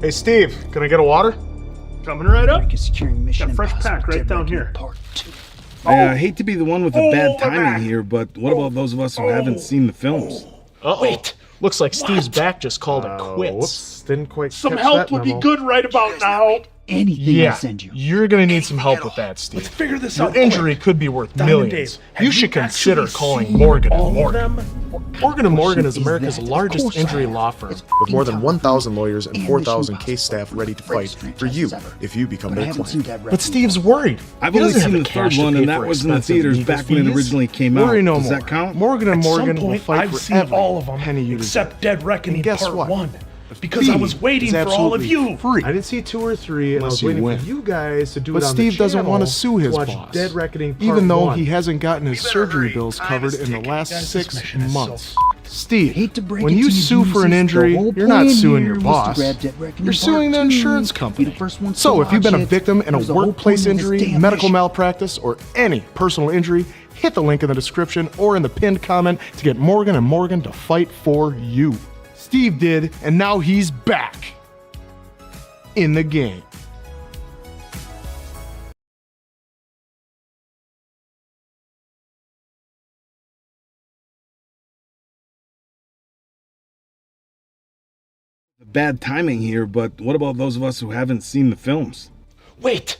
Hey Steve, can I get a water? Coming right up. Got a fresh pack right down here. I hate to be the one with the bad timing here, but what about those of us who haven't seen the films? Wait, Looks like Steve's back just called it quits. Whoops, didn't quite Some catch help that would be memo. good right about now. Anything I send you. You're gonna need some help with that, Steve. Let's figure this Your out injury quick. could be worth Diamond millions. Dave, have You should consider actually calling seen Morgan all and of Morgan. them? Morgan & Morgan is Question America's that? Of largest course I injury have. law firm, It's with more than fucking 1,000 lawyers and and 4,000 Mission case staff ready to fight Impossible. for you Franchises if you become But I their haven't seen client. that But Steve's worried. I've He only doesn't have seen the the third cash to one, pay and that for was in the expensive theaters legal back when it fees. originally came Worry out. no Does more. that count? Morgan & At Morgan some will point, fight I've for seen every all of them penny you except deserve. Dead Reckoning And guess Part what? 1. Because I was waiting for all of you. Free. I didn't see 2 or 3, and I was waiting for you guys to do it on Steve the doesn't channel want to sue his to watch boss, Dead Reckoning Part even though 1. he hasn't gotten his better surgery hurry. bills Time covered is in the ticking. last Guys, this 6 mission is months. so Steve, Hate to break when it you to sue for an geniuses, injury, the whole you're not plan suing here your was to boss. grab Dead Reckoning You're suing the Part 2, insurance be company. the first ones to So if you've been a watch it. victim in a That was the whole workplace point of this injury, damn medical mission. malpractice, or any personal injury, hit the link in the description or in the pinned comment to get Morgan & Morgan to fight for you. Steve did, and now he's back in the game. Bad timing here, but what about those of us who haven't seen the films? Wait,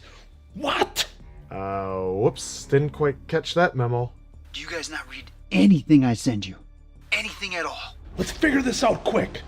what? Whoops, didn't quite catch that memo. Do you guys not read anything I send you? Anything at all? Let's figure this out quick.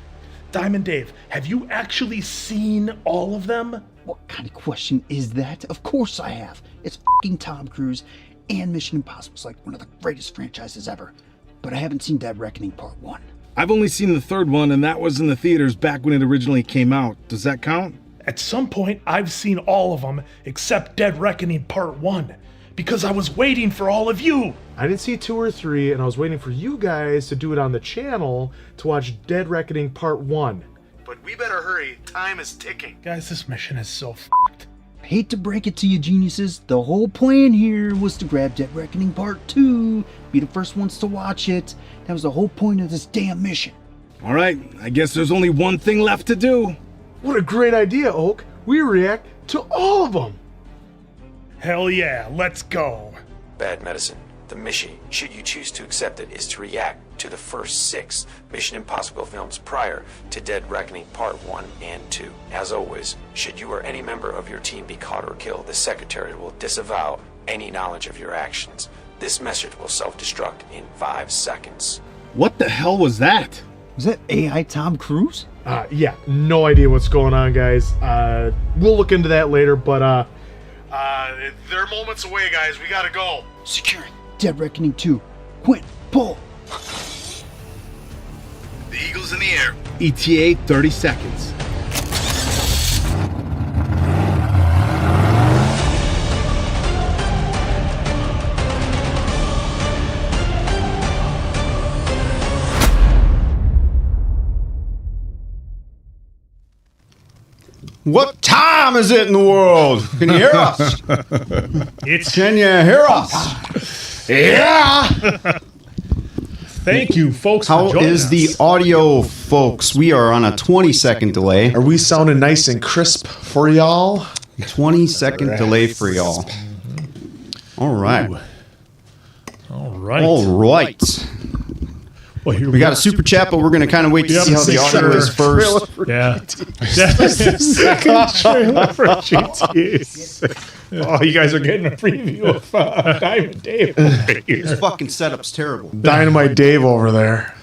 Diamond Dave, have you actually seen all of them? What kind of question is that? Of course I have. It's fucking Tom Cruise, and Mission Impossible is like one of the greatest franchises ever. But I haven't seen Dead Reckoning Part 1. I've only seen the third one, and that was in the theaters back when it originally came out. Does that count? At some point, I've seen all of them except Dead Reckoning Part 1. Because I was waiting for all of you. I didn't see 2 or 3, and I was waiting for you guys to do it on the channel to watch Dead Reckoning Part 1. But we better hurry, time is ticking. Guys, this mission is so f***ed. Hate to break it to you geniuses, the whole plan here was to grab Dead Reckoning Part 2, be the first ones to watch it. That was the whole point of this damn mission. All right, I guess there's only one thing left to do. What a great idea, Oak. We react to all of them. Hell yeah, let's go. Bad medicine The mission, should you choose to accept it, is to react to the first 6 Mission Impossible films prior to Dead Reckoning Part 1 and 2. As always, should you or any member of your team be caught or killed, the Secretary will disavow any knowledge of your actions. This message will self-destruct in 5 seconds. What the hell was that? Was that AI Tom Cruise? Yeah, no idea what's going on, guys. We'll look into that later, but they're moments away, guys. We gotta go. Securing Dead Reckoning 2. Quinn, pull. The Eagle's in the air. ETA 30 seconds. What time is it in the world? Can you hear us? Can you hear us? Yeah. Thank you, folks. How for joining is us. the audio, folks? We are on a 20-second delay. Are we sounding nice and crisp for y'all? 20-second delay for y'all. All right. All right. All right. Well, here We got a super chat, but we're going to kind of wait to see how the audio is first. Yeah. Oh, you guys are getting a preview of Diamond Dave. This fucking setup's terrible. Dynamite Dave over there.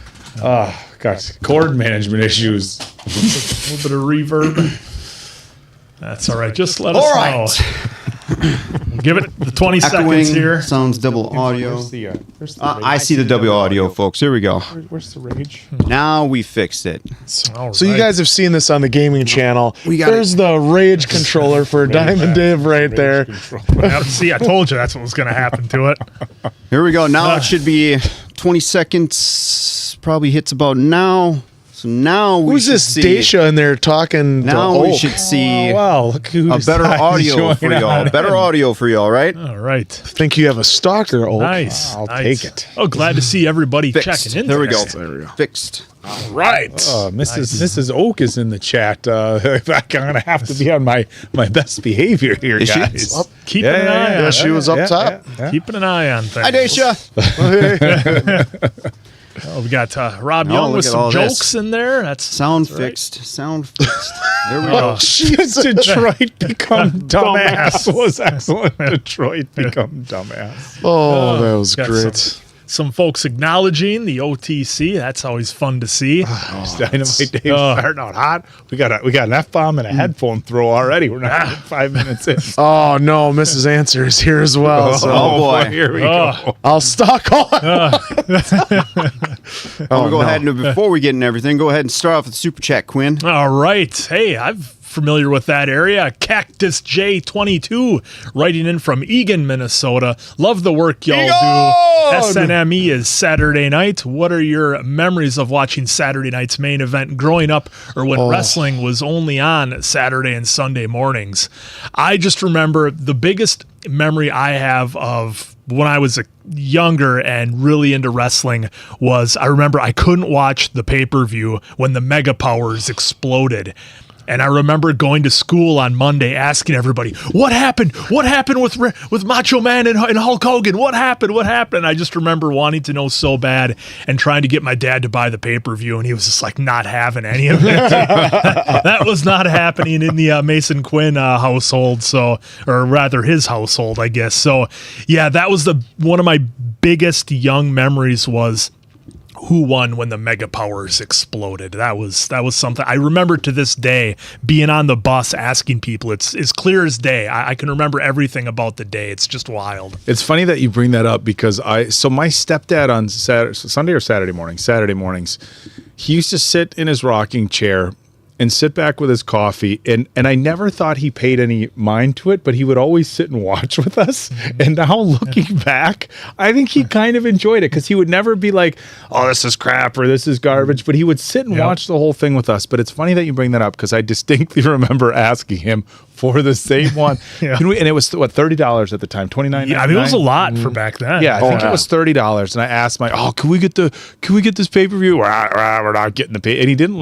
Oh, gosh. Chord management issues. A little bit of reverb. That's all right. Just let us All right. know. We'll give it the 20 Echoing seconds here. sounds double audio. Where's the rage? I see the double audio, folks. Here we go. Where's the rage? Now we fixed it. All So you right. guys have seen this on the gaming channel. We got There's the Rage controller for Diamond Dave right there. Yep, see, I told you that's what was going to happen to it. Here we go. Now it should be 20 seconds. Probably hits about now. So now we Who's should this see. Dacia in there talking Now to we Oak? should see Wow, look who a better audio for y'all. Better audio for y'all, right? All right. Think you have a stalker, Oak? Nice. I'll nice. take it. Oh, glad to see everybody Fixed. checking in. There we go. today. Fixed. Right. Mrs. Oak is in the chat. I'm gonna have to be on my best behavior here, Is she? guys. Keeping an eye on Yeah, it. she was up top. Keeping an eye on things. Hi, Dacia. Oh, we got Rob Oh, Young look with at some all this. jokes in there. That's Sound that's right. fixed. Sound fixed. There we go. Detroit become Dumbass. dumbass was excellent. Detroit become dumbass. Oh, that was Got great. Some folks acknowledging the OTC. That's always fun to see. Dynamite Dave starting out hot. We got an F-bomb and a headphone throw already. We're not even 5 minutes in. Oh, no, Mrs. Answer is here as well. So Oh, boy. Here we Oh. go. I'll stalk all. I'm gonna go ahead and before we get into everything, go ahead and start off with Super Chat, Quinn. All right. Hey, I'm familiar with that area. Cactus J22 writing in from Eagan, Minnesota. Love the work y'all do. SNME is Saturday night. What are your memories of watching Saturday night's main event growing up or when wrestling was only on Saturday and Sunday mornings? I just remember the biggest memory I have of when I was younger and really into wrestling was I remember I couldn't watch the pay-per-view when the Mega Powers exploded. And I remember going to school on Monday asking everybody, what happened? What happened with Macho Man and Hulk Hogan? What happened? What happened? I just remember wanting to know so bad and trying to get my dad to buy the pay-per-view, and he was just like not having any of it. That was not happening in the Mason Quinn household, or rather his household, I guess. So, yeah, that was one of my biggest young memories was who won when the Mega Powers exploded. That was something I remember to this day, being on the bus asking people. It's as clear as day. I can remember everything about the day. It's just wild. It's funny that you bring that up because my stepdad on Sunday or Saturday mornings, he used to sit in his rocking chair and sit back with his coffee. And I never thought he paid any mind to it, but he would always sit and watch with us. And now looking back, I think he kind of enjoyed it because he would never be like, oh, this is crap or this is garbage. But he would sit and watch the whole thing with us. But it's funny that you bring that up because I distinctly remember asking him for the same one. And it was, what, $30 at the time, $29.99? Yeah, I mean, it was a lot for back then. Yeah, I think it was $30. And I asked can we get this pay-per-view? We're not getting the pay. And he didn't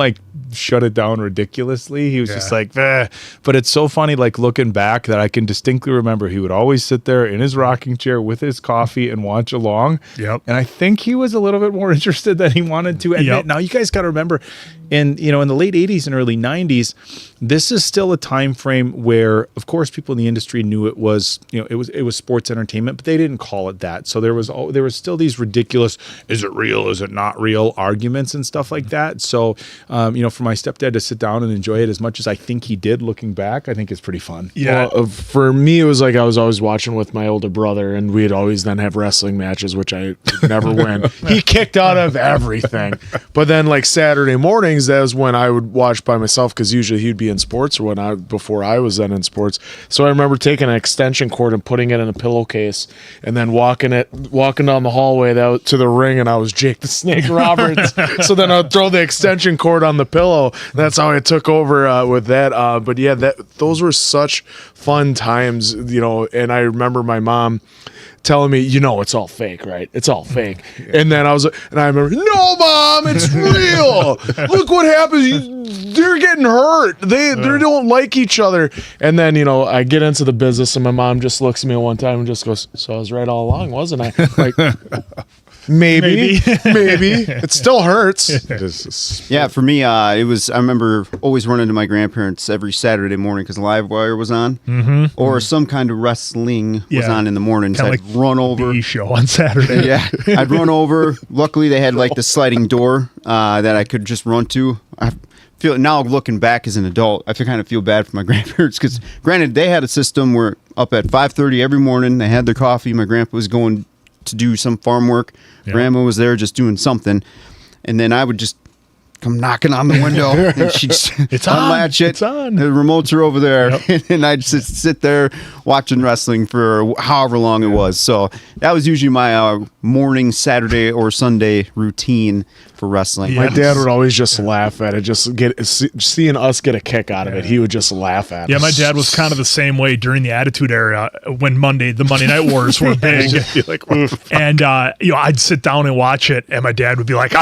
shut it down ridiculously. He was just like, "Bleh." But it's so funny, like looking back, that I can distinctly remember he would always sit there in his rocking chair with his coffee and watch along. Yep. And I think he was a little bit more interested than he wanted to admit. Yep. Now you guys got to remember, in the late 80s and early 90s, this is still a time frame where, of course, people in the industry knew it was, it was sports entertainment, but they didn't call it that. So there was still these ridiculous, is it real, is it not real arguments and stuff like that. So, for my stepdad to sit down and enjoy it as much as I think he did, looking back, I think it's pretty fun. Yeah. Well, for me, it was like I was always watching with my older brother, and we'd always then have wrestling matches, which I would never win. He kicked out of everything. But then, like Saturday mornings, that was when I would watch by myself, because usually he'd be in sports or before I was then in sports. So I remember taking an extension cord and putting it in a pillowcase, and then walking down the hallway to the ring, and I was Jake the Snake Roberts. So then I'd throw the extension cord on the pillow. That's how I took over with that. But yeah, those were such fun times, and I remember my mom telling me, it's all fake, right? It's all fake. And then I remember, no, Mom, it's real. Look what happens. They're getting hurt. They don't like each other. And then, I get into the business, and my mom just looks at me one time and just goes, so I was right all along, wasn't I? Like, maybe. It still hurts. Yeah, for me, it was. I remember always running to my grandparents every Saturday morning because Livewire was on, or some kind of wrestling was on in the morning. So I'd run over. The show on Saturday. Yeah, I'd run over. Luckily, they had like the sliding door that I could just run to. I feel now, looking back as an adult, I kind of feel bad for my grandparents because, granted, they had a system where up at 5:30 every morning they had their coffee. My grandpa was going to do some farm work. Grandma was there just doing something, and then I would just come knocking on the window, and she'd unlatch it. It's on. The remotes are over there, and I'd just sit there watching wrestling for however long it was. So that was usually my morning Saturday or Sunday routine for wrestling. My dad would always just laugh at it, just seeing us get a kick out of it. He would just laugh at it. Yeah, my dad was kind of the same way during the Attitude Era when the Monday Night Wars were big. And I'd sit down and watch it, and my dad would be like,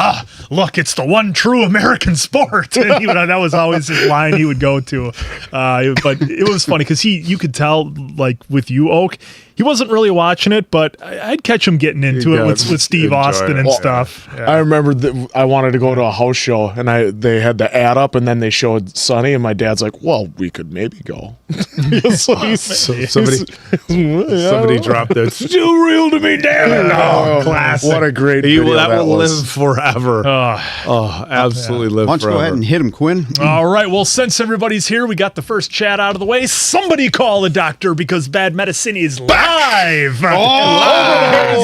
look, it's the one true American sport. And that was always his line he would go to. But it was funny because you could tell, like with you, Oak, he wasn't really watching it, but I'd catch him getting into it with Steve Austin and stuff. Yeah. I remember I wanted to go to a house show, and they had the ad up, and then they showed Sonny, and my dad's like, well, we could maybe go. Somebody dropped that. Still real to me, damn it. Oh, classic. What a great video that will was. live forever. Absolutely live Why don't you forever. go ahead and hit him, Quinn? All right. Well, since everybody's here, we got the first chat out of the way. Somebody call a doctor because Bad Medicine is live. Here's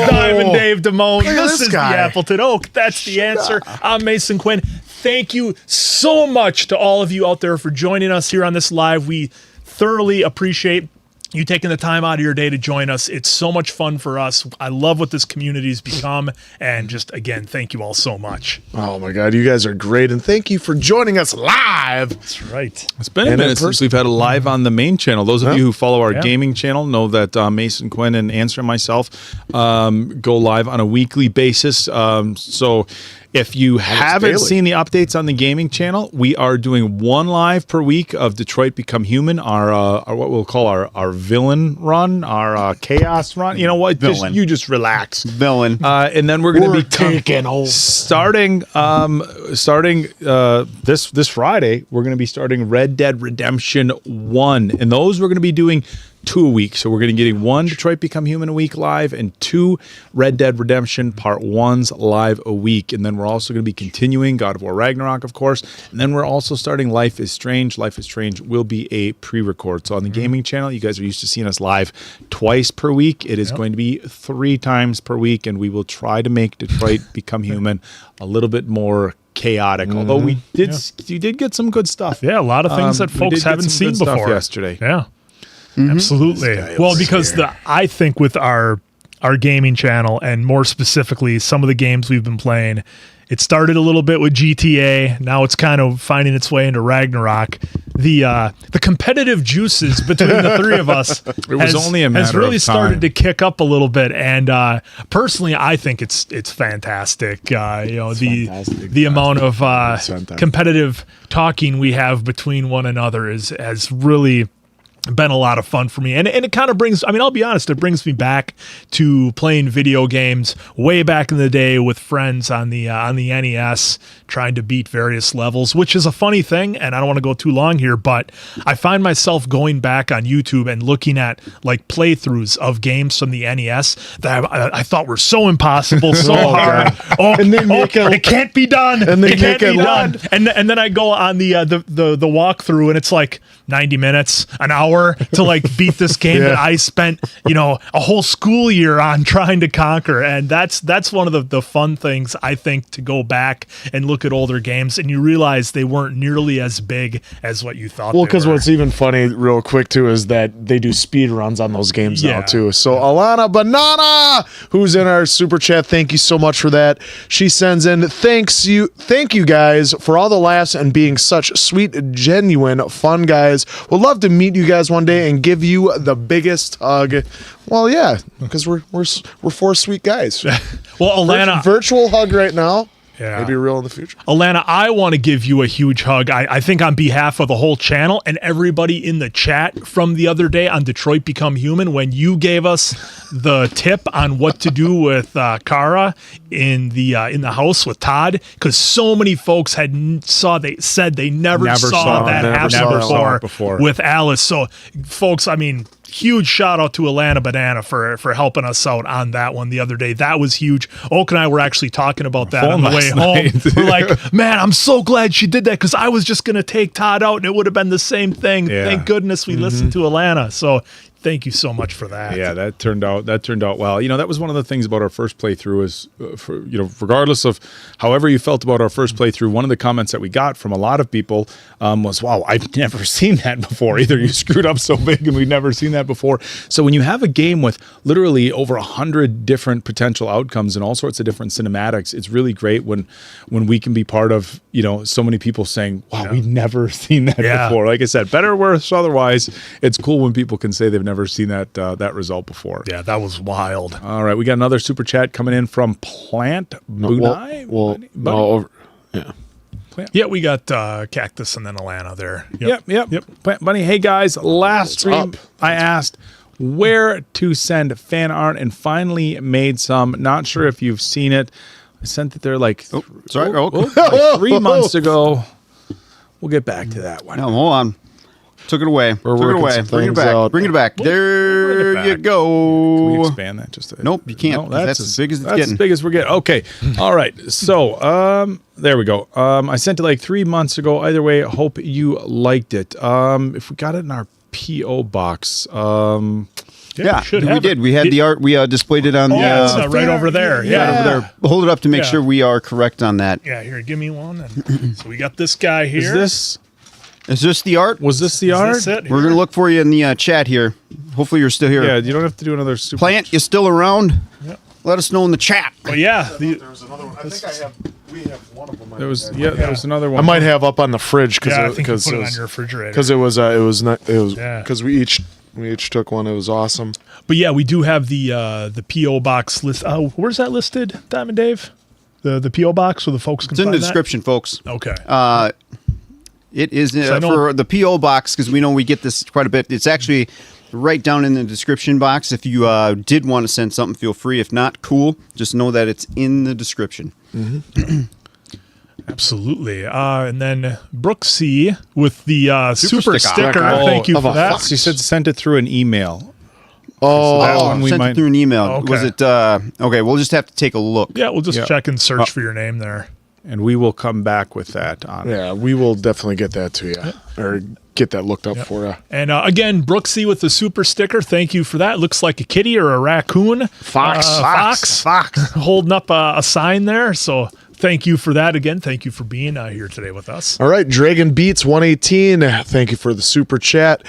Diamond Dave Damone. This is guy. the Appleton Oak. That's the answer. I'm Mason Quinn. Thank you so much to all of you out there for joining us here on this live. We thoroughly appreciate you taking the time out of your day to join us. It's so much fun for us. I love what this community's become. And just, again, thank you all so much. Oh, my God. You guys are great. And thank you for joining us live. That's right. It's been a minute since we've had a live on the main channel. Those of you who follow our gaming channel know that Mason Quinn and Answer and myself go live on a weekly basis. So if you haven't seen the updates on the gaming channel, we are doing one live per week of Detroit Become Human, our what we'll call our villain run, our chaos run. You know what? You just relax. Villain. And then we're going to be taking over. starting this Friday. We're going to be starting Red Dead Redemption 1, and those we're going to be doing 2 a week. So we're going to be getting 1 Detroit Become Human a week live and 2 Red Dead Redemption Part 1s live a week. And then we're also going to be continuing God of War Ragnarok, of course. And then we're also starting Life is Strange. Life is Strange will be a pre-record. So on the gaming channel, you guys are used to seeing us live twice per week. It is going to be 3 times per week, and we will try to make Detroit Become Human a little bit more chaotic. Although you did get some good stuff. Yeah, a lot of things that folks haven't seen before yesterday. Yeah. Absolutely. Well, because I think with our our gaming channel, and more specifically, some of the games we've been playing. It started a little bit with GTA. Now it's kind of finding its way into Ragnarok. The competitive juices between the three of us has really started to kick up a little bit. And personally, I think it's fantastic. The amount of competitive talking we have between one another has really been a lot of fun for me, and it kind of brings, I'll be honest, it brings me back to playing video games way back in the day with friends on the NES, trying to beat various levels, which is a funny thing, and I don't want to go too long here, but I find myself going back on YouTube and looking at like playthroughs of games from the NES that I thought were so impossible, so hard. And they make it can't be done. And they it can't make be it done. And then I go on the walkthrough, and it's like 90 minutes, an hour to like beat this game that I spent, a whole school year on trying to conquer. And that's one of the fun things, I think, to go back and look at older games and you realize they weren't nearly as big as what you thought. Well, because what's even funny, real quick too, is that they do speed runs on those games now too. So Alana Banana, who's in our super chat, thank you so much for that. She sends in thank you guys for all the laughs and being such sweet, genuine, fun guys. Would love to meet you guys one day and give you the biggest hug. Well, yeah, because we're four sweet guys. Well, Alana, virtual hug right now. Yeah. Maybe real in the future. Alana, I want to give you a huge hug. I think on behalf of the whole channel and everybody in the chat from the other day on Detroit Become Human, when you gave us the tip on what to do with Kara in the house with Todd, because so many folks said they never saw that happen before with Alice. So, folks, huge shout out to Alana Banana for helping us out on that one the other day. That was huge. Oak and I were actually talking about that on the way home. We're like, man, I'm so glad she did that, because I was just going to take Todd out and it would have been the same thing. Yeah. Thank goodness we listened to Alana. So thank you so much for that. Yeah, that turned out well. That was one of the things about our first playthrough is, regardless of however you felt about our first playthrough, one of the comments that we got from a lot of people was, wow, I've never seen that before. Either you screwed up so big and we've never seen that before. So when you have a game with literally over 100 different potential outcomes and all sorts of different cinematics, it's really great when we can be part of, so many people saying, wow, we've never seen that before. Like I said, better or worse otherwise, it's cool when people can say they've never seen that result before. Yeah, that was wild. All right, we got another super chat coming in from Plant Bunai. Yeah, we got Cactus and then Alana there. Yep. Plant Bunny. Hey guys, last stream I asked where to send fan art and finally made some. Not sure if you've seen it. I sent it there like 3 months ago. We'll get back to that one. No, hold on. Took it away. Bring it back. Bring it back. There you go. Can we expand that just a... Nope, you can't. No, that's as big as it's getting. That's as big as we're getting. Okay. All right. So, there we go. I sent it like 3 months ago. Either way, hope you liked it. If we got it in our P.O. box, yeah, we did. We had the art. We displayed it on it's right over there. Yeah. Right over there. Hold it up to make sure we are correct on that. Yeah, here, give me one. So we got this guy here. Is this the art? Was this the art? We're going to look for you in the chat here. Hopefully you're still here. Yeah, you don't have to do another super... Plant, you still around? Yep. Let us know in the chat. Well, yeah. There was another one. I think we have one of them. There was another one. I might have up on the fridge because I think you put it on your refrigerator. Because it was because we each took one. It was awesome. But yeah, we do have the PO box list. Where's that listed, Diamond Dave? The PO box so the folks can. It's in the description, folks. Okay. It is for the P.O. box, because we know we get this quite a bit. It's actually right down in the description box. If you did want to send something, feel free. If not, cool. Just know that it's in the description. Mm-hmm. Absolutely. And then Brooksy with the super sticker. Thank you for that. She said sent it through an email. Sent it through an email. Okay. Was it okay? We'll just have to take a look. Yeah, we'll just check and search for your name there. And we will come back with that on it. Yeah, we will definitely get that to you or get that looked up for you. And again, Brooksy with the super sticker. Thank you for that. Looks like a kitty or a raccoon. Fox. Holding up a sign there. So thank you for that again. Thank you for being here today with us. All right, Dragon Beats 118. Thank you for the super chat.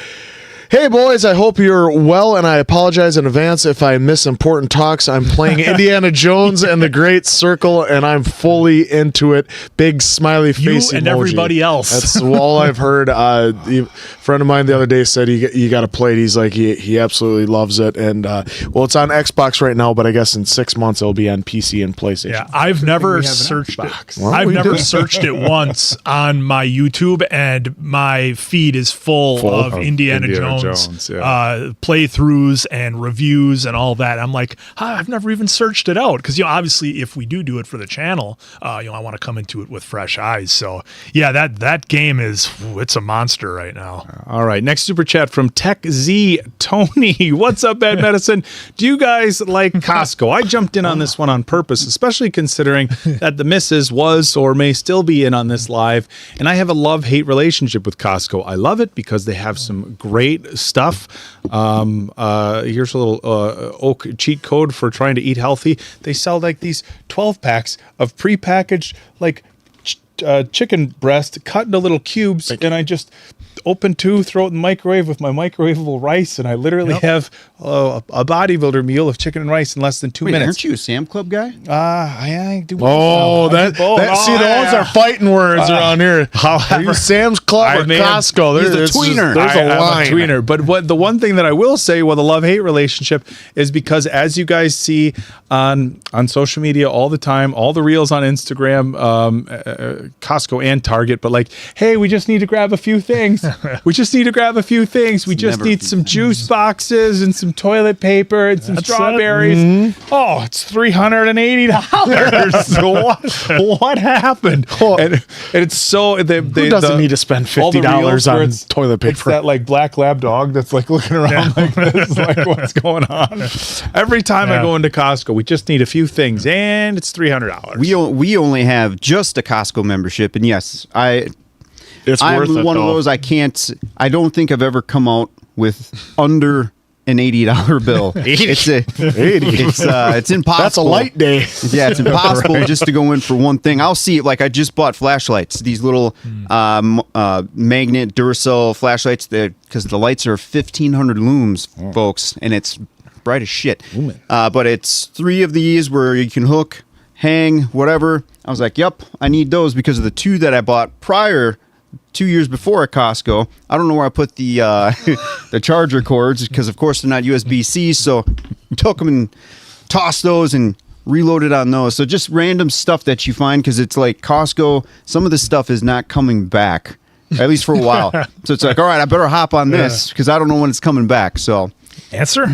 Hey boys, I hope you're well, and I apologize in advance if I miss important talks. I'm playing Indiana Jones and the Great Circle, and I'm fully into it. Big smiley face You and emoji. everybody else. That's all I've heard. A friend of mine the other day said you got to play it. He's like he absolutely loves it, and well, it's on Xbox right now, but I guess in 6 months it'll be on PC and PlayStation. Yeah, I've never searched it. I've never searched it once on my YouTube, and my feed is full of Indiana Jones playthroughs and reviews and all that. I'm like, I've never even searched it out because obviously if we do it for the channel, I want to come into it with fresh eyes. So yeah, that game it's a monster right now. All right, next super chat from Tech Z Tony. What's up, Bad Medicine? Do you guys like Costco? I jumped in on this one on purpose, especially considering that the missus was or may still be in on this live, and I have a love-hate relationship with Costco. I love it because they have some great stuff. Here's a little oak cheat code for trying to eat healthy. They sell like these 12 packs of prepackaged like chicken breast cut into little cubes, and I just open two, throw it in the microwave with my microwavable rice, and I literally have a bodybuilder meal of chicken and rice in less than 2 minutes. Aren't you a Sam Club guy? I do. Oh, that see, those are fighting words around here. Are you Sam's Club or Costco? There's a tweener. There's a line. I'm a tweener. But the one thing that I will say with a love-hate relationship is because, as you guys see on social media all the time, all the reels on Instagram, Costco and Target, but like, hey, we just need to grab a few things. We just need need some juice boxes and some toilet paper and some strawberries. Oh, it's $380. What happened? And it's so who doesn't need to spend $50 on toilet paper? It's that like black lab dog that's like looking around like this, like what's going on? Every time I go into Costco, we just need a few things, and it's $300. We only have just a Costco membership, and yes, I'm one of those. I don't think I've ever come out with under an $80 bill. It's impossible. That's a light day. Yeah, it's impossible just to go in for one thing. I'll see it. Like I just bought flashlights, these little magnet Duracell flashlights, because the lights are 1,500 lums, folks, and it's bright as shit. But it's 3 of these where you can hook, hang, whatever. I was like, yep, I need those because of the 2 that I bought prior 2 years before at Costco. I don't know where I put the the charger cords because, of course, they're not USB-C. So took them and tossed those and reloaded on those. So just random stuff that you find because it's like Costco. Some of this stuff is not coming back, at least for a while. So it's like, all right, I better hop on this because I don't know when it's coming back. So answer.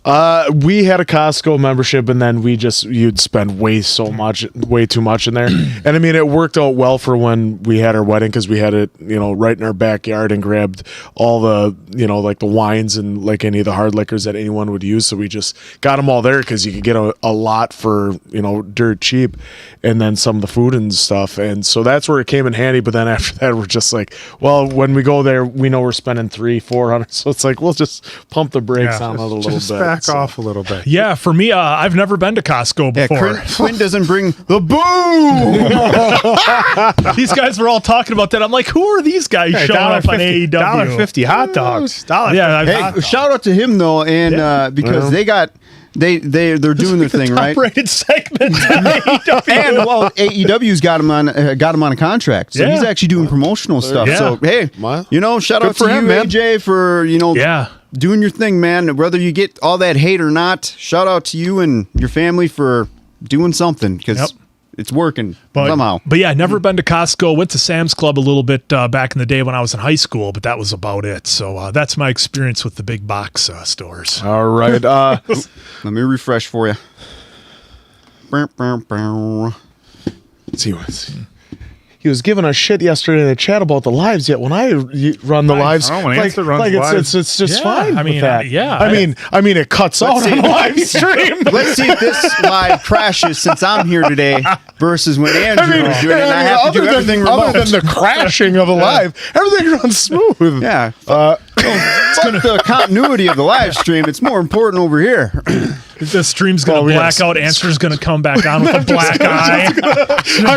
We had a Costco membership, and then you'd spend way too much in there. And I mean, it worked out well for when we had our wedding because we had it, right in our backyard and grabbed all the, like the wines and like any of the hard liquors that anyone would use. So we just got them all there because you could get a lot for, dirt cheap, and then some of the food and stuff. And so that's where it came in handy. But then after that, we're just like, well, when we go there, we know we're spending $300-$400. So it's like, we'll just pump the brakes on it a little bit. Back off a little bit. Yeah, for me, I've never been to Costco before. Yeah, Quinn doesn't bring the boom. These guys were all talking about that. I'm like, who are these guys showing up on AEW? $1.50 hot dogs. Hey, shout out to him though, and because they're doing their thing, right? Top-rated segment. And well, AEW's got him on a contract, so he's actually doing promotional stuff. Yeah. So hey, shout out to you, AJ, for doing your thing, man. Whether you get all that hate or not, shout out to you and your family for doing something because it's working somehow. But yeah, never been to Costco. Went to Sam's Club a little bit back in the day when I was in high school, but that was about it. So that's my experience with the big box stores. All right. Let me refresh for you. Let's see what's. He was giving us shit yesterday in the chat about the lives. Yet when I run the lives, it's just fine. I mean, that. I mean, it cuts out on the live stream. Let's see if this live crashes since I'm here today versus when Andrew was doing it. And I have to do everything remote. Other than the crashing of a live, everything runs smooth. Yeah. Fuck the continuity of the live stream. It's more important over here. The stream's gonna black out. Answer's gonna come back on with a black eye. I'm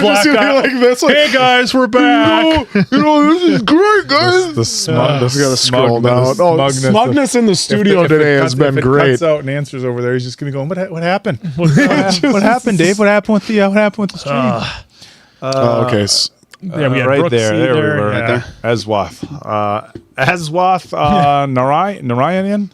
just gonna be like this. Like, hey guys, we're back. This is great, guys. The smug, We gotta scroll down. Smugness in the studio today has been great. Cuts out and Answers over there. He's just gonna go. What happened? What happened, Dave? What happened with the stream? Okay. Yeah, we had right Brooks there. There we either. were. Yeah. Right there. Aswath Narayan.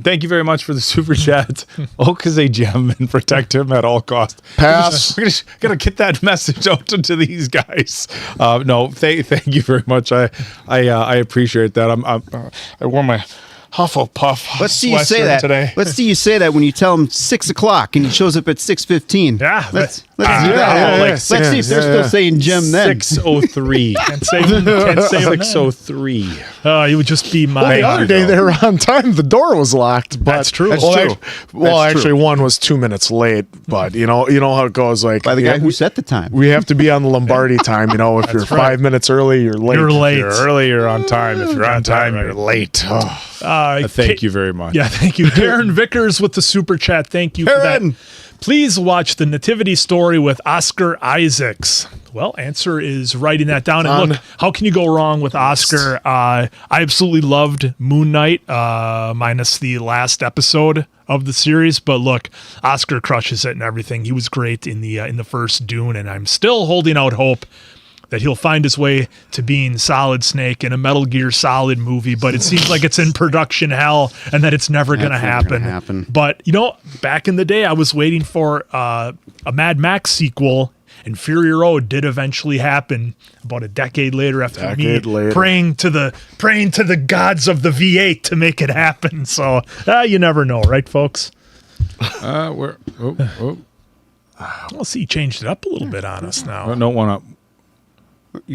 Thank you very much for the super chat. Okaze gem and protect him at all costs. Pass. We're gonna get that message out to these guys. No, thank you very much. I appreciate that. I wore my Hufflepuff. Let's see you say sweatshirt that. today. Let's see you say that when you tell him 6 o'clock and he shows up at 6:15. Yeah, Let's do yeah, that. yeah, Let's see if they're still saying Jim then. 6:03. Can't say him 6:03. He would just be my. The other day they were on time. The door was locked. But That's true. Well, That's true. actually, one was 2 minutes late. But you know how it goes. Like By the guy who set the time. we have to be on the Lombardi time. You know, if you're 5 minutes early, you're late. You're late. If you're early, you're on time. If you're on time, you're late. Thank you very much. Yeah, thank you. Darren Vickers with the super chat. Thank you for that. Please watch the Nativity Story with Oscar Isaacs. Well, Answer is writing that down. And look, how can you go wrong with Oscar? I absolutely loved Moon Knight, minus the last episode of the series. But look, Oscar crushes it and everything. He was great in the first Dune, and I'm still holding out hope that he'll find his way to being Solid Snake in a Metal Gear Solid movie, but it seems like it's in production hell and that it's never going to happen. But, you know, back in the day, I was waiting for a Mad Max sequel, and Fury Road did eventually happen about a decade later after praying to the gods of the V8 to make it happen. So you never know, right, folks? We'll Well, see, he changed it up a little bit on us now. don't want to.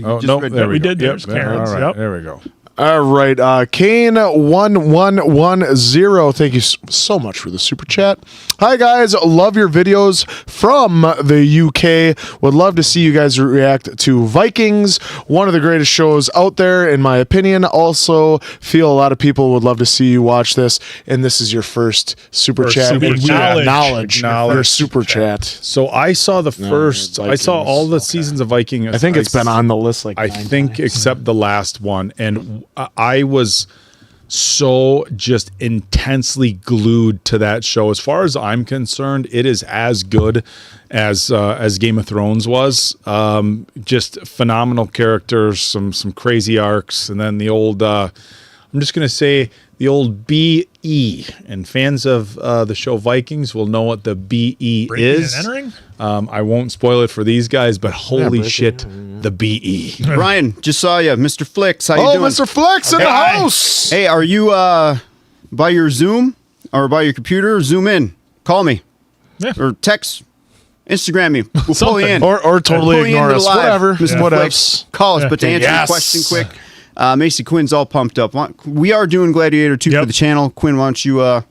Oh, just no, read there that. we go. did. There's Karen's. All right, Yep. there we go. All right, Kane1110. Thank you so much for the super chat. Hi guys, love your videos from the UK. Would love to see you guys react to Vikings, one of the greatest shows out there, in my opinion. Also, feel a lot of people would love to see you watch this, and this is your first super chat. super We chat. acknowledge your super chat. So I saw the first. I saw all the seasons of Viking. I think it's been on the list like I 9 think times. except the last one, and I was so just intensely glued to that show. As far as I'm concerned, it is as good as Game of Thrones was. Just phenomenal characters, some crazy arcs, and then the old. I'm just gonna say the old BE, and fans of the show Vikings will know what the BE Breaking is. and entering? I won't spoil it for these guys, but holy shit, the BE. Brian, just saw you. Mr. Flicks, how you doing? Mr. Flex in the house. Hey, are you by your Zoom or by your computer? Zoom in. Call me. Yeah. Or text, Instagram me. We'll pull you in. Or totally Pull you ignore into the us. live. Whatever. Mr. What Flicks, else? call us. But to answer your question quick, Macy Quinn's all pumped up. We are doing Gladiator 2 for the channel. Quinn, why don't you...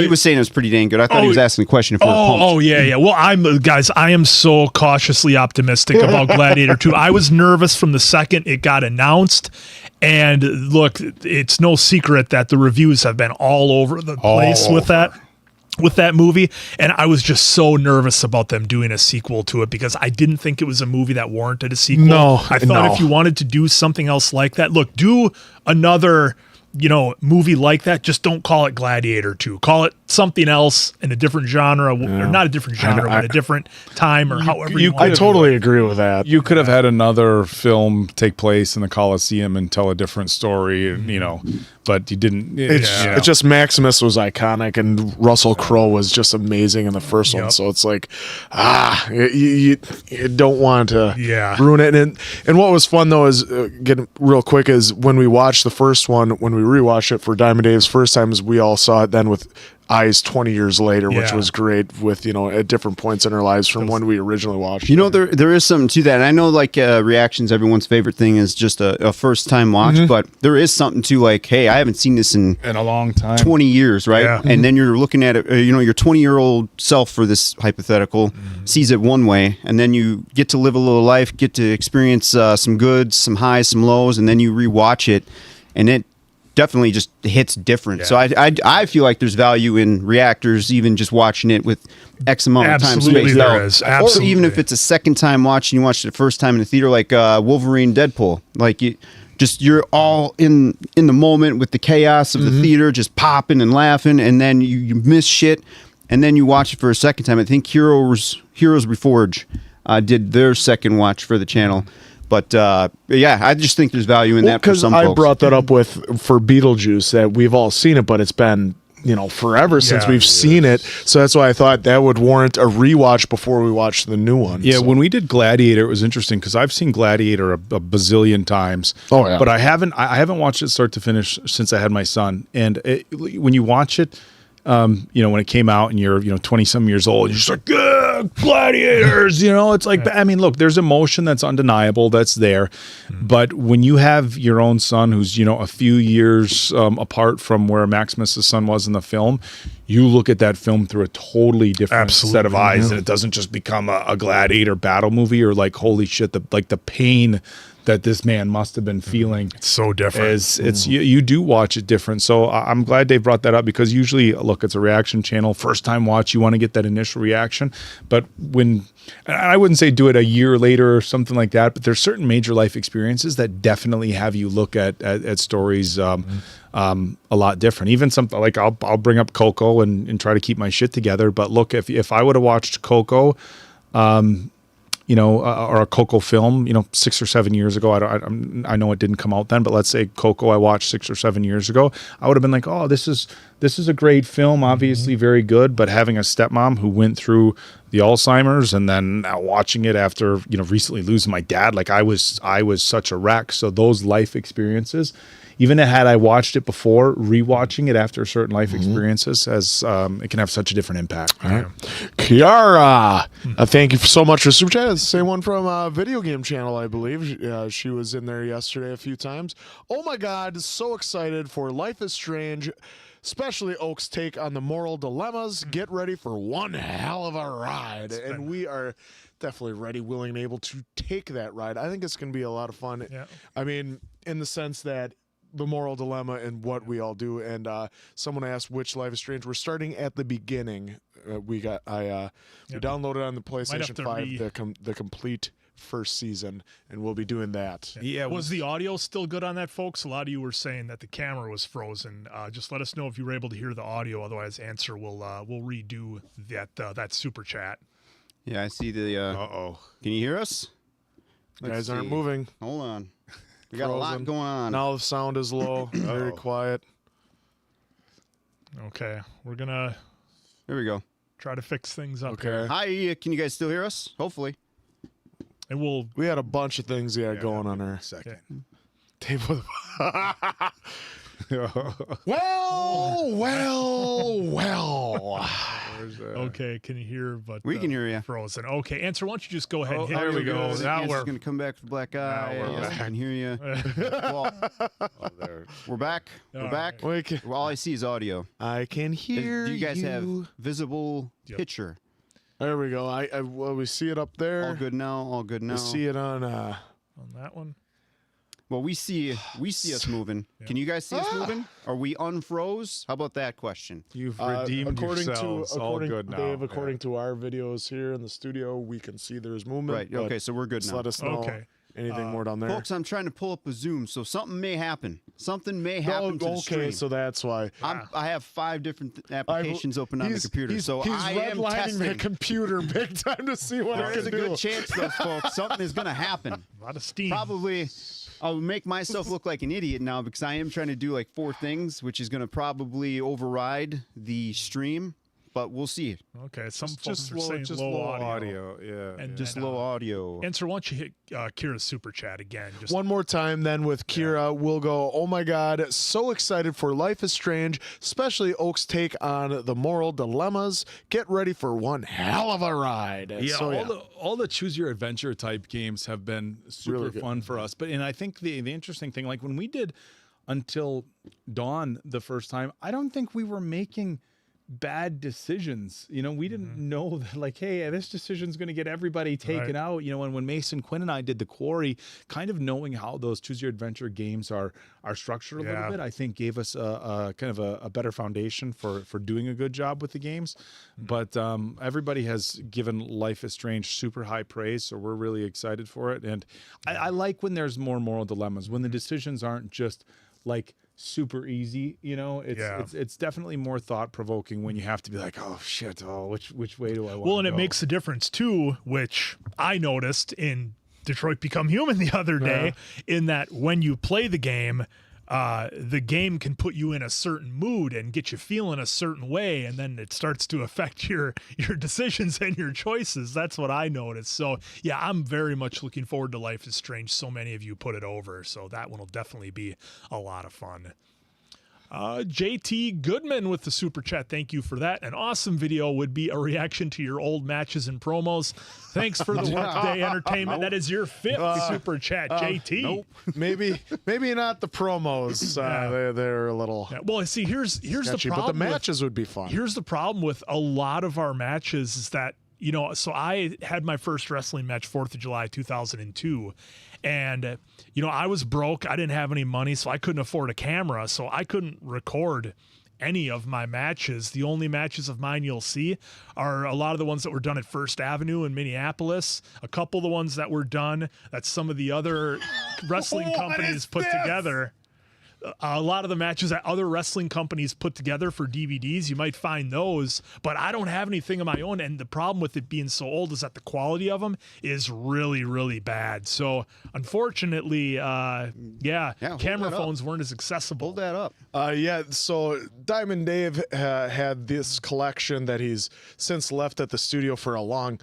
he was saying it was pretty dang good. I thought he was asking a question if we were pumped. Yeah. Well, I am so cautiously optimistic about Gladiator 2. I was nervous from the second it got announced. And look, it's no secret that the reviews have been all over the place with that movie, and I was just so nervous about them doing a sequel to it because I didn't think it was a movie that warranted a sequel. I thought if you wanted to do something else like that, look, do another movie like that, just don't call it Gladiator 2. Call it something else in a different genre, or not a different genre, but a different time, or however you want. I totally agree with that. You could have had another film take place in the Coliseum and tell a different story, but you didn't. It's just Maximus was iconic, and Russell Crowe was just amazing in the first one. So it's like, you don't want to ruin it. And what was fun though is getting real quick is when we watched the first one, when we rewatched it for Diamond Dave's first time, is we all saw it then with eyes 20 years later, which Yeah. was great with, at different points in our lives from when we originally watched You it. know, there is something to that. And I know, like, reactions, everyone's favorite thing is just a first-time watch, but there is something to, like, hey, I haven't seen this in In a long time. 20 years, right? Yeah. And then you're looking at it, your 20-year-old self, for this hypothetical, sees it one way, and then you get to live a little life, get to experience some goods, some highs, some lows, and then you rewatch it, and it definitely just hits different. Yeah. So I feel like there's value in reactors, even just watching it with X amount of time Absolutely spaced there out. is. Or Absolutely. even if it's a second time watch and you watched it the first time in the theater, like Wolverine, Deadpool, like you're all in the moment with the chaos of the theater, just popping and laughing, and then you miss shit, and then you watch it for a second time. I think Heroes Reforge did their second watch for the channel. But yeah, I just think there's value in that for some I folks. brought that up for Beetlejuice, that we've all seen it, but it's been forever since Yeah, we've seen it. So that's why I thought that would warrant a rewatch before we watch the new one. Yeah, So- when we did Gladiator, it was interesting because I've seen Gladiator a bazillion times. Oh, yeah. But I haven't watched it start to finish since I had my son. And when you watch it, when it came out and you're 20 some years old, you're just like, yeah, gladiators. It's like, I mean, look, there's emotion that's undeniable, that's there. But when you have your own son who's a few years apart from where Maximus's son was in the film, you look at that film through a totally different set of eyes, and it doesn't just become a gladiator battle movie, or like, holy shit, the pain that this man must have been feeling. It's so different. You do watch it different. So I'm glad Dave brought that up, because usually, look, it's a reaction channel. First time watch, you want to get that initial reaction. But I wouldn't say do it a year later or something like that, but there's certain major life experiences that definitely have you look at stories a lot different. Even something like I'll bring up Coco and try to keep my shit together. But look, if I would have watched Coco, or a Coco film, 6 or 7 years ago. I know it didn't come out then, but let's say Coco I watched 6 or 7 years ago, I would have been like, oh, this is a great film, obviously very good. But having a stepmom who went through the Alzheimer's and then now watching it after recently losing my dad, like I was such a wreck. So those life experiences, even had I watched it before, rewatching it after certain life experiences, it can have such a different impact. All right. Kiara, thank you so much for super chat. It's the same one from Video Game Channel, I believe. She was in there yesterday a few times. Oh my God, so excited for Life is Strange, especially Oak's take on the moral dilemmas. Get ready for one hell of a ride. And we are definitely ready, willing, and able to take that ride. I think it's going to be a lot of fun. Yeah. I mean, in the sense that the moral dilemma and what we all do. And someone asked which Life is Strange. We're starting at the beginning. We downloaded on the PlayStation 5 the complete first season, and we'll be doing that. Yeah. Was the audio still good on that, folks? A lot of you were saying that the camera was frozen. Just let us know if you were able to hear the audio. Otherwise, Answer will redo that super chat. Yeah, I see the. Uh-oh. Can you hear us? Guys aren't moving. Hold on. We got a lot Frozen. going on. Now the sound is low, very quiet. Okay, we're gonna There we go. try to fix things up. Okay. here. Hi, can you guys still hear us? Hopefully. And we'll We had a bunch of things going on there. Second. Dave with well. okay. Can you hear? But We can hear you. Frozen. Okay, Answer. Why don't you just go ahead? and hit there we it. go. Now we're going to come back with black eye. we're Yes, back. I can hear you. Well, There. we're back. We're All back. right. Well, all I see is audio. I can hear Do you guys have visible picture? There we go. Well, we see it up there. All good now. All good now. We see it on. On that one. Well, we see us moving. Can you guys see us moving? Are we unfroze? How about that question? You've redeemed yourselves. All good now. Dave, according to our videos here in the studio, we can see there's movement. Right. but Okay, so we're good just now. let us know Okay. anything more down there. Folks, I'm trying to pull up a Zoom, so something may happen. Something may happen to the okay, stream. so that's why. I have 5 different applications open on the computer, so he's I am redlining testing. the computer big time to see what There it is a can do. good chance, though, folks. Something is going to happen. A lot of steam. Probably, I'll make myself look like an idiot now because I am trying to do like 4 things, which is going to probably override the stream. but we'll see. Okay, some folks Just are saying low audio. Yeah. And Just low audio. Answer, why don't you hit Kira's super chat again? Just One more time, then with Kira, we'll go, oh my God, so excited for Life is Strange, especially Oak's take on the moral dilemmas. Get ready for one hell of a ride. Yeah, So, all the choose your adventure type games have been super Really good. fun for us. And I think the interesting thing, like when we did Until Dawn the first time, I don't think we were making bad decisions. You know, we didn't know that, like, hey, this decision's going to get everybody taken out. You know, and when Mason Quinn and I did The Quarry, kind of knowing how those choose your adventure games are structured a little bit, I think gave us a kind of a better foundation for doing a good job with the games. But everybody has given Life is Strange super high praise, so we're really excited for it. And I like when there's more moral dilemmas, when the decisions aren't just like super easy, you know. It's definitely more thought provoking when you have to be like, oh shit, which way do I want? well, and it makes a difference too, which I noticed in Detroit Become Human the other day, in that when you play the game can put you in a certain mood and get you feeling a certain way, and then it starts to affect your decisions and your choices. That's what I noticed. So yeah, I'm very much looking forward to Life is Strange. So many of you put it over, so that one will definitely be a lot of fun. JT Goodman with the super chat. Thank you for that. An awesome video would be a reaction to your old matches and promos. Thanks for the workday entertainment. That is your fifth super chat, JT. Nope. Maybe not the promos. They're a little. Yeah, well, see, here's sketchy, the problem. but the matches would be fun. Here's the problem with a lot of our matches is that, you know, so I had my first wrestling match 4th of July 2002, and you know, I was broke. I didn't have any money, so I couldn't afford a camera, so I couldn't record any of my matches. The only matches of mine you'll see are a lot of the ones that were done at First Avenue in Minneapolis, a couple of the ones that were done that some of the other wrestling companies put together. A lot of the matches that other wrestling companies put together for DVDs, you might find those, but I don't have anything of my own. And the problem with it being so old is that the quality of them is really, really bad. So unfortunately, camera phones weren't as accessible. Hold that up. So Diamond Dave had this collection that he's since left at the studio for a long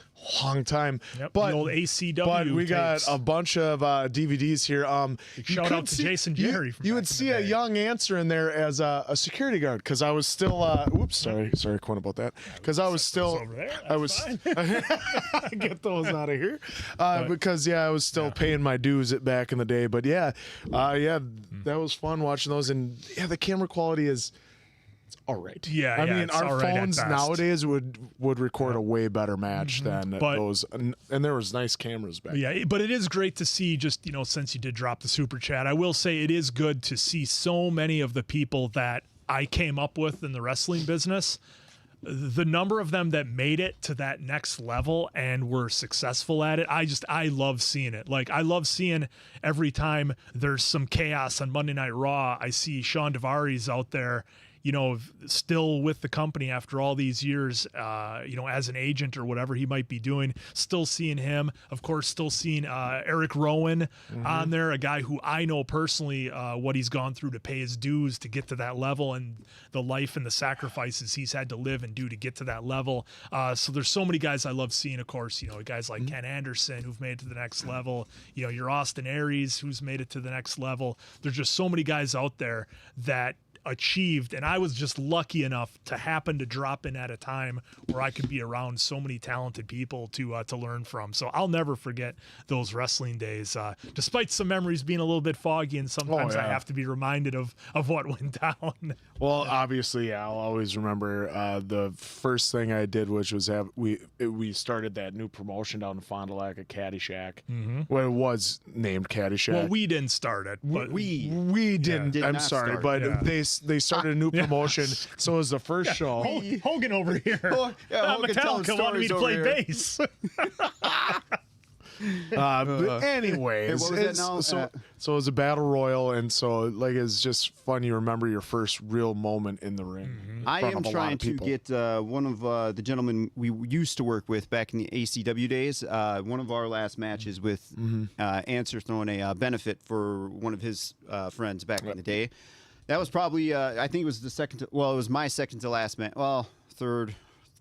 time. Yep, but the old ACW But we tapes. got a bunch of DVDs here. Shout out to Jason Jerry. You would see a young answer in there as a security guard, because I was still. Sorry, Quinn, about that. Because I was still. Over there. I was. Get those out of here. Because I was still paying my dues back in the day. But that was fun watching those, and the camera quality is. It's all right. I mean, our phones nowadays would record a way better match than those, and there was nice cameras back. Yeah, but it is great to see. Just, you know, since you did drop the super chat, I will say it is good to see so many of the people that I came up with in the wrestling business. The number of them that made it to that next level and were successful at it, I love seeing it. Like, I love seeing every time there's some chaos on Monday Night Raw, I see Sean Devari's out there, you know, still with the company after all these years, you know, as an agent or whatever he might be doing, still seeing him. Of course, still seeing Eric Rowan on there, a guy who I know personally what he's gone through to pay his dues to get to that level, and the life and the sacrifices he's had to live and do to get to that level. So there's so many guys I love seeing, of course, you know, guys like Ken Anderson who've made it to the next level, you know, your Austin Aries who's made it to the next level. There's just so many guys out there that achieved, and I was just lucky enough to happen to drop in at a time where I could be around so many talented people to learn from. So I'll never forget those wrestling days, despite some memories being a little bit foggy, and sometimes I have to be reminded of what went down. Well, obviously, I'll always remember the first thing I did, which was we started that new promotion down in Fond du Lac, at Caddyshack. Well, it was named Caddyshack. Well, we didn't start it, but we didn't. Did I'm not sorry, start. but they started a new promotion, so it was the first show. Hogan over here. Hogan telling Metallica wanted me to stories play over here. bass. But anyways, Hey, what was that now? so it was a battle royal, and so like it's just fun. You remember your first real moment in the ring. in I front am of a lot trying of to people. get one of the gentlemen we used to work with back in the ACW days. One of our last matches with Answer throwing a benefit for one of his friends back in the day. That was probably I think it was the second. It was my second to last match. Well, third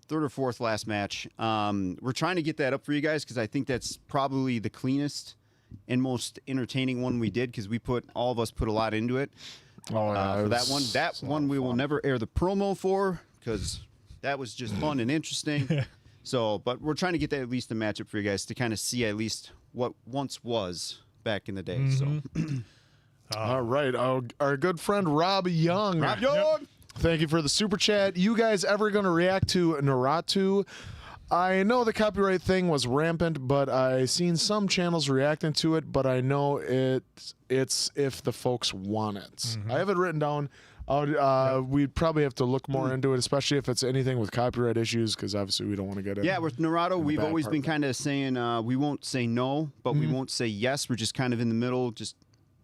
third or fourth last match. We're trying to get that up for you guys because I think that's probably the cleanest and most entertaining one we did because all of us put a lot into it. Oh, yeah, For that one we will never air the promo for because that was just fun and interesting. But we're trying to get that at least a matchup for you guys to kind of see at least what once was back in the day. Mm-hmm. All right, our good friend Rob Young. Thank you for the super chat. You guys ever going to react to Naruto? I know the copyright thing was rampant, but I seen some channels reacting to it, but I know it's if the folks want it. Mm-hmm. I have it written down. We'd probably have to look more into it, especially if it's anything with copyright issues, because obviously we don't want to get it. Yeah, with Naruto, we've always been kind of saying we won't say no, but we won't say yes. We're just kind of in the middle.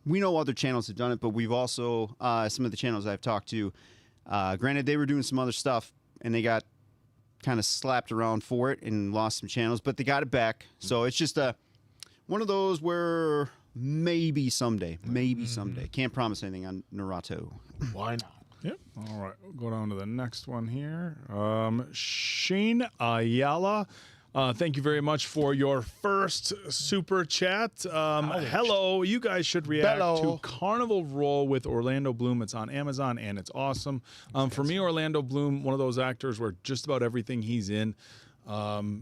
We know other channels have done it, but we've also, some of the channels I've talked to, granted, they were doing some other stuff, and they got kind of slapped around for it and lost some channels, but they got it back. So it's just one of those where maybe someday. Can't promise anything on Naruto. Why not? Yep. All right, we'll go down to the next one here. Shane Ayala. Thank you very much for your first super chat. Hello, you guys should react to Carnival Roll with Orlando Bloom. It's on Amazon and it's awesome. For me, Orlando Bloom, one of those actors where just about everything he's in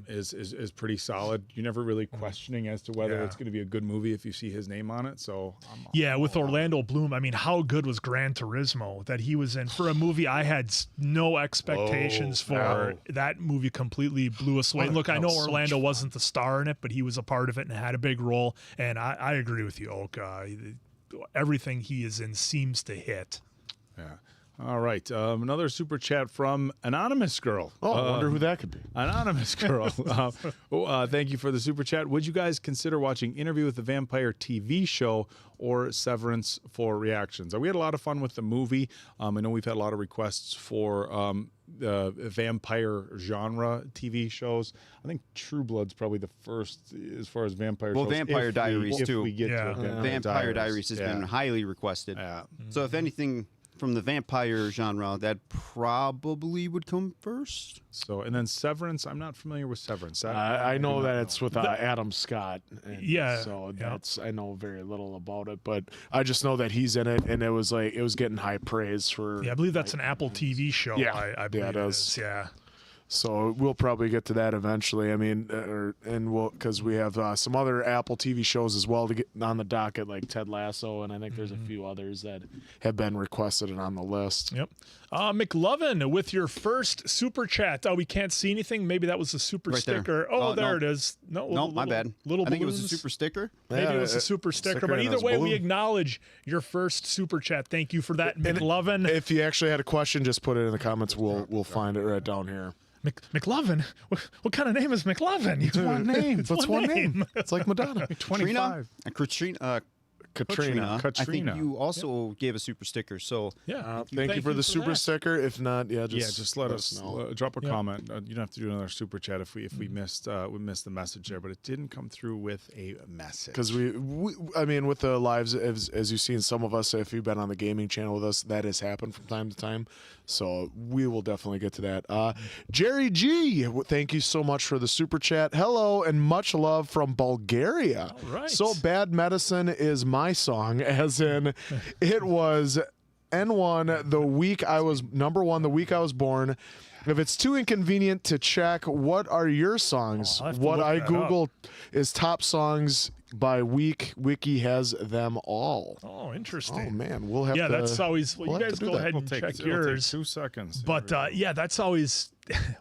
is pretty solid. You're never really questioning as to whether it's going to be a good movie if you see his name on it. So with Orlando Bloom, I mean, how good was Gran Turismo that he was in for a movie I had no expectations for? That movie completely blew us away. Look, I know Orlando wasn't the star in it, but he was a part of it and had a big role. And I agree with you, Oka. Everything he is in seems to hit. Yeah. All right. Another super chat from Anonymous Girl. Oh, I wonder who that could be. Anonymous Girl. Thank you for the super chat. Would you guys consider watching Interview with the Vampire TV show or Severance for reactions? We had a lot of fun with the movie. I know we've had a lot of requests for vampire genre TV shows. I think True Blood's probably the first as far as vampire shows. Vampire Diaries, too. If we get to it. Vampire Diaries has been highly requested. Yeah. So if anything from the vampire genre, that probably would come first. So, and then Severance, I'm not familiar with Severance. I know that it's with Adam Scott. So Yeah. I know very little about it, but I just know that he's in it, and it was getting high praise for. Yeah, I believe that's an Apple TV show. Yeah, I believe it is. Yeah. So we'll probably get to that eventually. I mean, because we have some other Apple TV shows as well to get on the docket, like Ted Lasso, and I think there's a few others that have been requested and on the list. Yep. McLovin with your first super chat. Oh, we can't see anything. Maybe that was a super Right there. sticker. No. it is. No, my bad. Little I think it was a balloons. super sticker. Maybe it was a super sticker, but and either it's way, we balloon. acknowledge your first super chat. Thank you for that, McLovin. If you actually had a question, just put it in the comments. We'll find it right down here. McLovin? What kind of name is McLovin? It's one name. That's one name. It's like Madonna. 25. Katrina. I think Katrina. you also gave a super sticker. So Yeah. Thank you for the super that. sticker. If not, Just let us know. drop a comment. You don't have to do another super chat if we missed the message there, but it didn't come through with a message. Because I mean, with the lives, as you've seen, some of us, if you've been on the gaming channel with us, that has happened from time to time. So we will definitely get to that. Jerry G, thank you so much for the super chat. Hello and much love from Bulgaria. All right. So Bad Medicine is my song, as in it was N1 the week I was number one, the week I was born. If it's too inconvenient to check, what are your songs? I'll have to What look I that Googled is top songs by week. Wiki has them all. Oh, interesting. Oh man, we'll have to. Yeah, that's always. Well, we'll you have guys to do go that. ahead and check yours. 2 seconds. But that's always,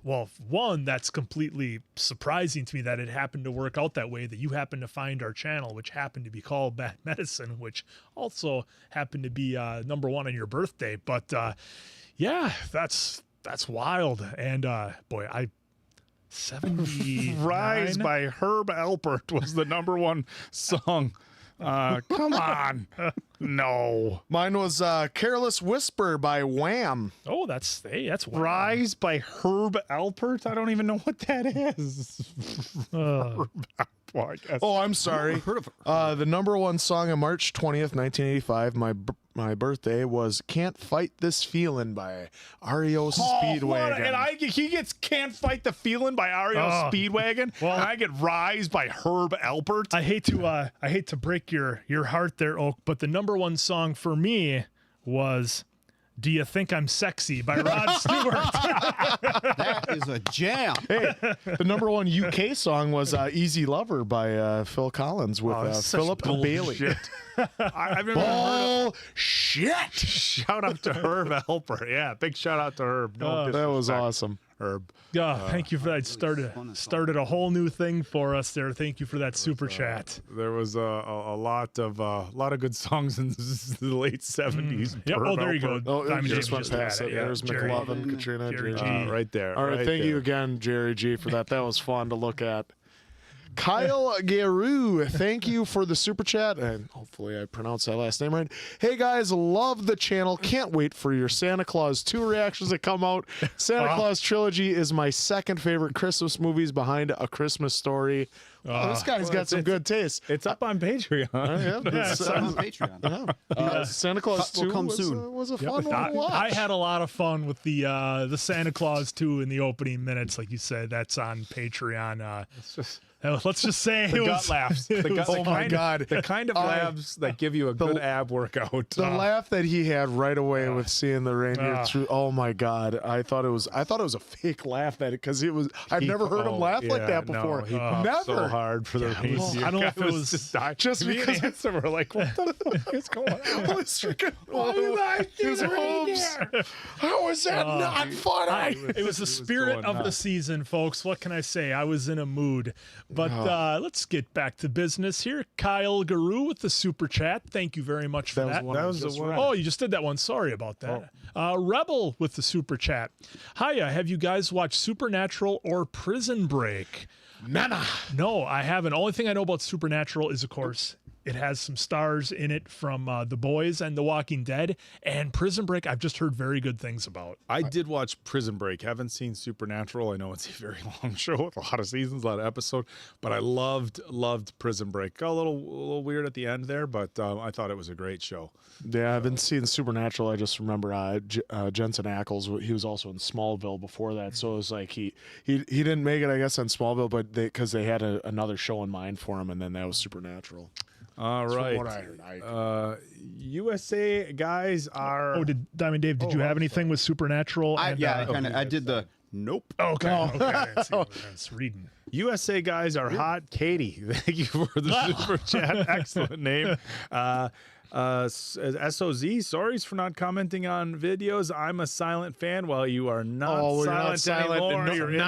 well, one, that's completely surprising to me that it happened to work out that way, that you happened to find our channel, which happened to be called Bad Medicine, which also happened to be number one on your birthday. But yeah, that's wild. And boy, 70 Rise by Herb Alpert was the number one song. Come on. No. Mine was Careless Whisper by Wham. Oh, that's wild. Rise by Herb Alpert? I don't even know what that is. Herb Alpert, I guess. Oh, I'm sorry. heard of her. The number one song on March 20th, 1985. my birthday was "Can't Fight This Feeling" by REO Speedwagon. He gets "Can't Fight the Feeling" by REO Speedwagon, and I get "Rise" by Herb Alpert. I hate to break your heart there, Oak, but the number one song for me was "Do You Think I'm Sexy" by Rod Stewart. That is a jam. Hey, the number one UK song was "Easy Lover" by Phil Collins with Philip Bailey. I've never heard of Shit! Shout out to Herb Alpert. Yeah, big shout out to Herb. No That was disrespect, awesome. Herb. Thank you for that. Started a whole new thing for us there. Thank you for that super chat. There was a lot of good songs in the late 70s. Yep. Oh, there you go. Oh, Diamond just Dave went past had it. Yeah. There's Jerry. McLovin, Katrina, Jerry Jerry G. Right there. All right, thank you again, Jerry G, for that. That was fun to look at. Kyle Garu, thank you for the super chat, and hopefully I pronounced that last name right. Hey guys, love the channel. Can't wait for your Santa Claus 2 reactions to come out. Santa Claus Trilogy is my second favorite Christmas movies behind A Christmas Story. This guy's got some good taste. It's up on Patreon. It's on Patreon. Santa Claus will 2 come was, soon. was a fun one to watch. I had a lot of fun with the Santa Claus 2 in the opening minutes, like you said. That's on Patreon. Let's just say it was gut laughs. Oh my God. The kind of laughs that give you a good ab workout. The laugh that he had right away with seeing the reindeer through. Oh my God! I thought it was a fake laugh because it was. I've never heard him laugh like that before. No, he popped never. so hard for the reindeer. I don't know if it was just me because and Hanson were like, what the fuck is going on? I was freaking. His hopes. How is that not funny? It was the spirit of the season, folks. What can I say? I was in a mood. But let's get back to business here. Kyle Guru with the super chat. Thank you very much for that. That was the one. Oh, you just did that one. Sorry about that. Rebel with the super chat. Hiya, have you guys watched Supernatural or Prison Break? Nana. No, I haven't. Only thing I know about Supernatural is, of course, it has some stars in it from The Boys and The Walking Dead. And Prison Break, I've just heard very good things about. I did watch Prison Break. Haven't seen Supernatural. I know it's a very long show with a lot of seasons, a lot of episodes, but I loved Prison Break. Got a little weird at the end there, but I thought it was a great show. Yeah, I've been seeing Supernatural. I just remember Jensen Ackles. He was also in Smallville before that, so it was like he didn't make it, I guess, on Smallville, but because they had another show in mind for him, and then that was Supernatural. All right. From what I heard. USA guys are. Oh, Diamond Dave, did you have anything with Supernatural? I did the nope. Okay. Let's see what I was reading. USA guys are hot. Katie, thank you for the super chat. Excellent name. SOZ, sorry for not commenting on videos. I'm a silent fan. While you are not silent anymore. You're in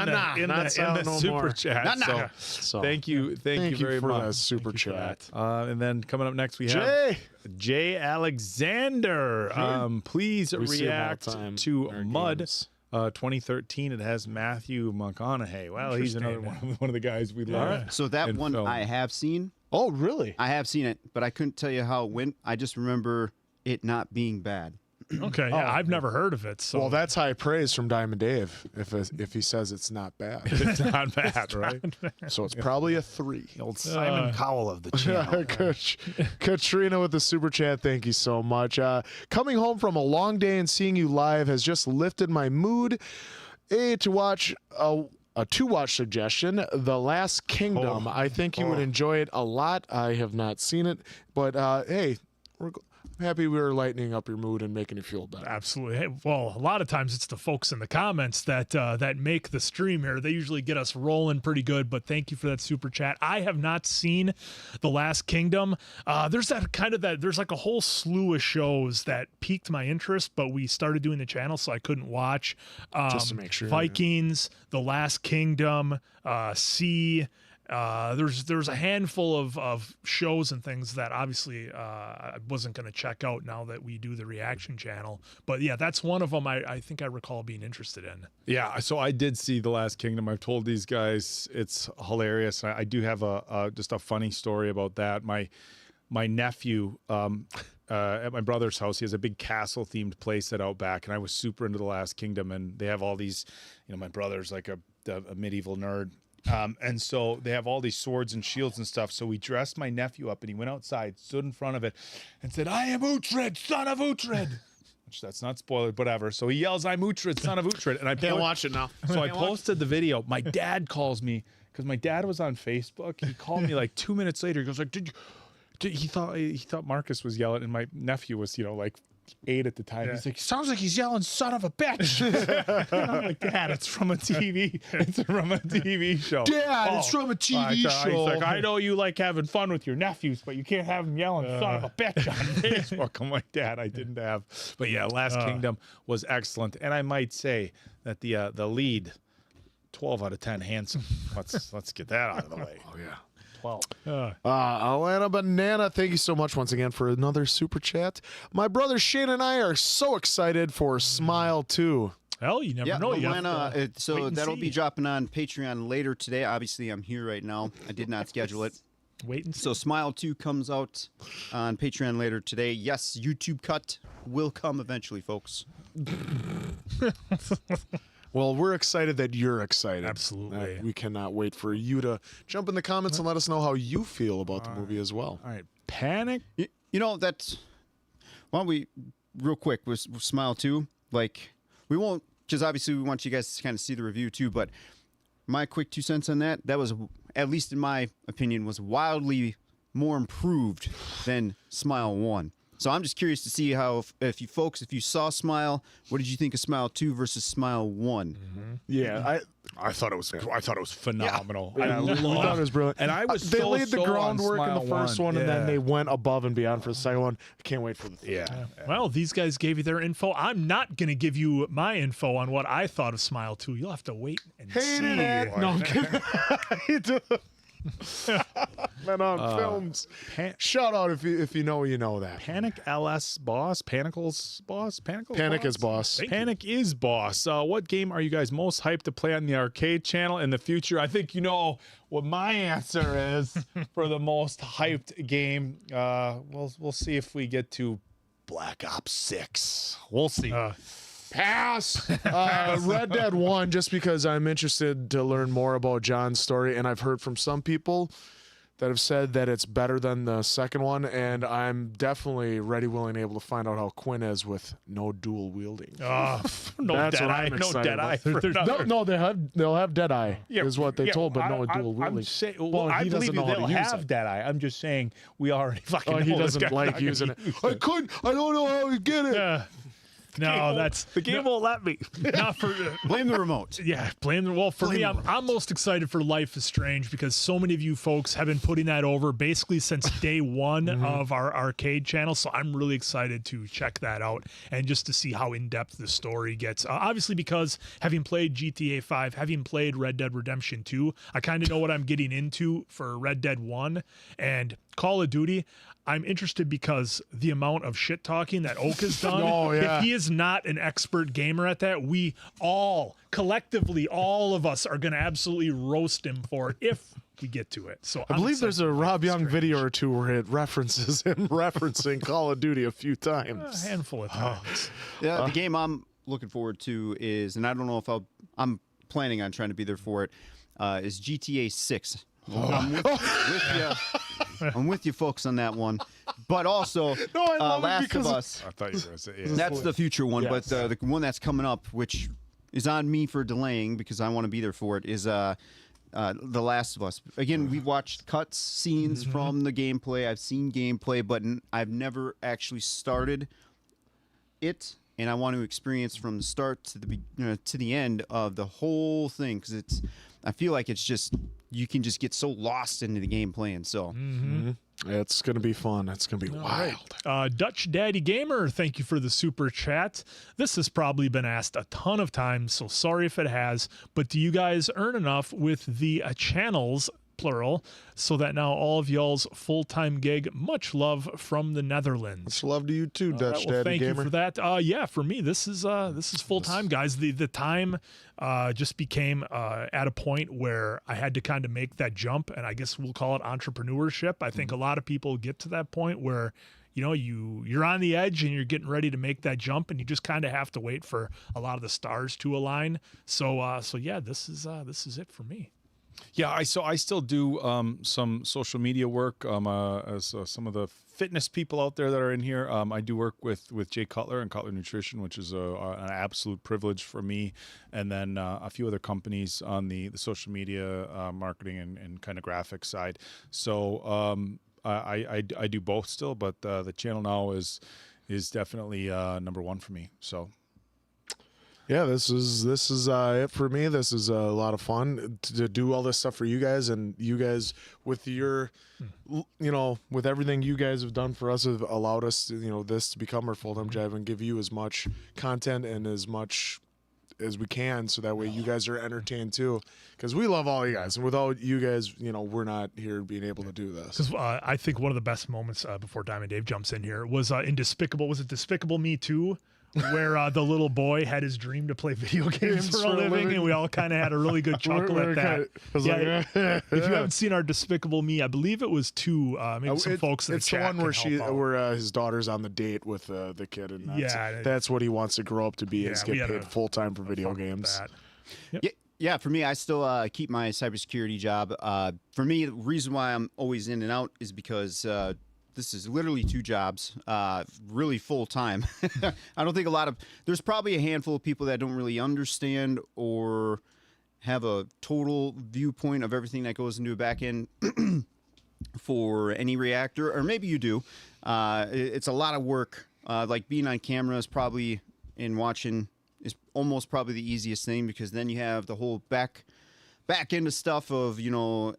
the super chat. So thank you very for much. That super chat. And then coming up next we have Jay Alexander. Please react to Mud. Games. 2013. It has Matthew McConaughey. Well, he's another one of the guys we love. Right. So that one film. I have seen. Oh, really? I have seen it, but I couldn't tell you how it went. I just remember it not being bad. Okay, yeah, I've never heard of it. So Well, that's high praise from Diamond Dave if he says it's not bad. It's not bad, right? So it's probably a 3. Old Simon Cowell of the channel. Katrina with the super chat, thank you so much. Coming home from a long day and seeing you live has just lifted my mood. To watch suggestion, The Last Kingdom. I think you would enjoy it a lot. I have not seen it, but hey, I'm happy we were lightening up your mood and making you feel better. Absolutely. Hey, well, a lot of times it's the folks in the comments that make the stream here. They usually get us rolling pretty good, but thank you for that super chat. I have not seen The Last Kingdom. There's like a whole slew of shows that piqued my interest, but we started doing the channel, so I couldn't watch. Just to make sure. Vikings, The Last Kingdom, there's a handful of shows and things that obviously I wasn't going to check out now that we do the reaction channel. But yeah, that's one of them I think I recall being interested in. Yeah, so I did see The Last Kingdom. I've told these guys it's hilarious. I do have just a funny story about that. My nephew at my brother's house, he has a big castle themed place at Outback, and I was super into The Last Kingdom, and they have all these, my brother's like a medieval nerd. And so they have all these swords and shields and stuff. So we dressed my nephew up and he went outside, stood in front of it, and said, "I am Uhtred, son of Uhtred." Which that's not spoiler, whatever. So he yells, "I'm Uhtred, son of Uhtred." And I Can't watch it now. So I posted the video. My dad calls me because my dad was on Facebook. He called me like 2 minutes later. He goes like, he thought Marcus was yelling, and my nephew was, like 8 at the time. He's like, "Sounds like he's yelling, son of a bitch." And I'm like, "Dad, it's from a TV. It's from a TV show." Dad, it's from a TV show. He's like, "I know you like having fun with your nephews, but you can't have them yelling, son of a bitch on Facebook." I'm like, "Dad, I didn't have." But yeah, Last Kingdom was excellent. And I might say that the lead, 12 out of 10, handsome. Let's get that out of the way. Oh, yeah. 12. Alana Banana, thank you so much once again for another super chat. My brother Shane and I are so excited for Smile 2. Hell, you never know. Alana, so wait and that'll see. be dropping on Patreon later today. Obviously, I'm here right now. I did not schedule it. Wait and see. So Smile 2 comes out on Patreon later today. Yes, YouTube cut will come eventually, folks. Well, we're excited that you're excited. Absolutely. We cannot wait for you to jump in the comments and let us know how you feel about the movie as well. All right. Panic. You know, that's... Why don't we, real quick, with Smile 2, like, we won't... Because obviously we want you guys to kind of see the review too, but my quick 2 cents on that was, at least in my opinion, was wildly more improved than Smile 1. So I'm just curious to see how, if you saw Smile, what did you think of Smile 2 versus Smile 1? Mm-hmm. Yeah, I thought it was phenomenal. I thought it was brilliant. And I was they so laid the on groundwork in Smile the first one, and then they went above and beyond for the second one. I can't wait for the third. Yeah. Well, these guys gave you their info. I'm not going to give you my info on what I thought of Smile 2. You'll have to wait and see. No, I'm kidding. Men on films. Shout out if you know that. Panic LS boss, Panicle's boss, Panic is boss. Panic is boss. What game are you guys most hyped to play on the arcade channel in the future? I think you know what my answer is for the most hyped game. We'll see if we get to Black Ops 6. We'll see. Pass. Red Dead 1, just because I'm interested to learn more about John's story, and I've heard from some people that have said that it's better than the second one, and I'm definitely ready, willing, able to find out how Quinn is with no dual wielding. No That's dead what eye. I'm No excited dead eye. about. No, they'll have dead eye. Is what they told, but no dual wielding. I believe they'll have dead eye. I'm just saying we already fucking know he this doesn't guy's like not using gonna it. use I don't know how to get it. No, that's the game won't let me. not for. Blame the remote. Yeah, well, for me, I'm most excited for Life is Strange because so many of you folks have been putting that over basically since day one of our arcade channel. So I'm really excited to check that out and just to see how in depth the story gets. Obviously, because having played GTA 5, having played Red Dead Redemption 2, I kind of know what I'm getting into for Red Dead 1 and Call of Duty. I'm interested because the amount of shit talking that Oak has done. Oh, yeah. If he is not an expert gamer at that, we all collectively, all of us are going to absolutely roast him for it if we get to it. So I believe there's a Rob Young video or two where it references him referencing Call of Duty a few times. A handful of times. Yeah, the game I'm looking forward to is, and I don't know if I'm planning on trying to be there for it, is GTA 6. I'm with you folks on that one. But also, Last of Us. I thought you were going to say That's the future one, Yes. but the one that's coming up, which is on me for delaying because I want to be there for it, is The Last of Us. Again, we've watched cuts, scenes from the gameplay. I've seen gameplay, but I've never actually started it, and I want to experience from the start to the end of the whole thing because I feel like it's just you can just get so lost into the gameplay, and so. It's going to be fun. It's going to be wild. Dutch Daddy Gamer, thank you for the super chat. This has probably been asked a ton of times, so sorry if it has, but do you guys earn enough with the channels, plural, so that now all of y'all's full-time gig? Much love from the Netherlands. Much love to you too, Dutch Daddy thank Gamer. you for that. Yeah, for me, this is full-time, guys. The time just became at a point where I had to kind of make that jump, and I guess we'll call it entrepreneurship. I think a lot of people get to that point where you're on the edge and you're getting ready to make that jump, and you just kind of have to wait for a lot of the stars to align. So yeah, this is it for me. Yeah, I still do some social media work. As some of the fitness people out there that are in here, I do work with Jay Cutler and Cutler Nutrition, which is an absolute privilege for me. And then a few other companies on the social media marketing and kind of graphics side. So I do both still, but the channel now is definitely number one for me. So. Yeah, this is it for me. This is a lot of fun to do all this stuff for you guys, and you guys with your, with everything you guys have done for us have allowed us to, this to become our full-time job and give you as much content and as much as we can, so that way you guys are entertained too, because we love all you guys, and without you guys, we're not here being able to do this. Because I think one of the best moments before Diamond Dave jumps in here was in Despicable Me 2, where the little boy had his dream to play video games for a living, and we all kind of had a really good chuckle at that. If you haven't seen our Despicable Me, I believe it was 2. Maybe some folks in the chat the one where his daughter's on the date with the kid, and that's what he wants to grow up to be, is get paid full time for video games. Yep. Yeah, for me, I still keep my cybersecurity job. For me, the reason why I'm always in and out is because this is literally 2 jobs, really full time. I don't think there's probably a handful of people that don't really understand or have a total viewpoint of everything that goes into a back end for any reactor, or maybe you do. It's a lot of work. Like being on camera is probably, and watching is almost probably the easiest thing, because then you have the whole back end of stuff of,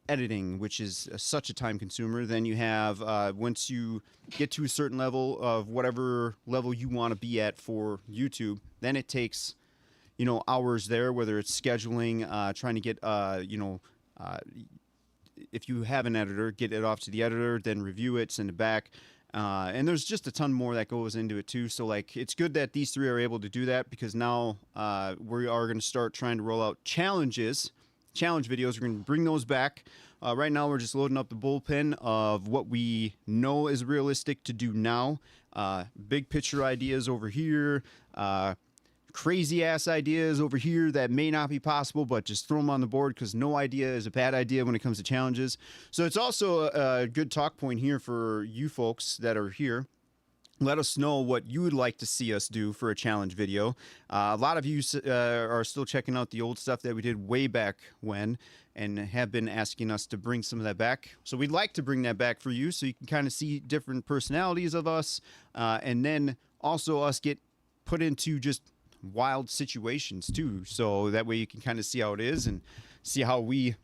editing, which is such a time consumer. Then you have, once you get to a certain level of whatever level you want to be at for YouTube, then it takes, hours there, whether it's scheduling, trying to get, if you have an editor, get it off to the editor, then review it, send it back. And there's just a ton more that goes into it too. So it's good that these 3 are able to do that, because now we are going to start trying to roll out challenge videos. We're going to bring those back. Right now, we're just loading up the bullpen of what we know is realistic to do now. Big picture ideas over here. Crazy ass ideas over here that may not be possible, but just throw them on the board, because no idea is a bad idea when it comes to challenges. So it's also a good talk point here for you folks that are here. Let us know what you would like to see us do for a challenge video. A lot of you are still checking out the old stuff that we did way back when, and have been asking us to bring some of that back. So we'd like to bring that back for you, so you can kind of see different personalities of us, and then also us get put into just wild situations too, so that way you can kind of see how it is and see how we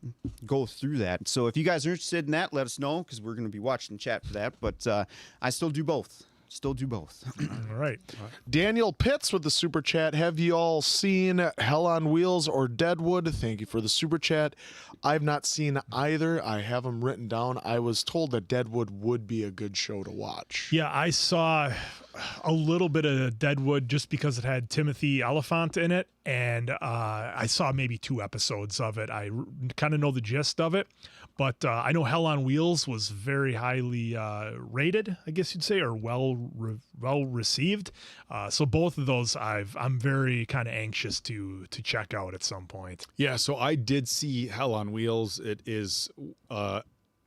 go through that. So if you guys are interested in that, let us know, because we're going to be watching chat for that. But I still do both. All right. Daniel Pitts with the super chat. Have you all seen Hell on Wheels or Deadwood? Thank you for the super chat. I've not seen either. I have them written down. I was told that Deadwood would be a good show to watch. Yeah, I saw a little bit of Deadwood just because it had Timothy Oliphant in it, and I saw maybe 2 episodes of it. I kind of know the gist of it, but I know Hell on Wheels was very highly rated, I guess you'd say, or well received. So both of those I'm very kind of anxious to check out at some point. Yeah, so I did see Hell on Wheels. It is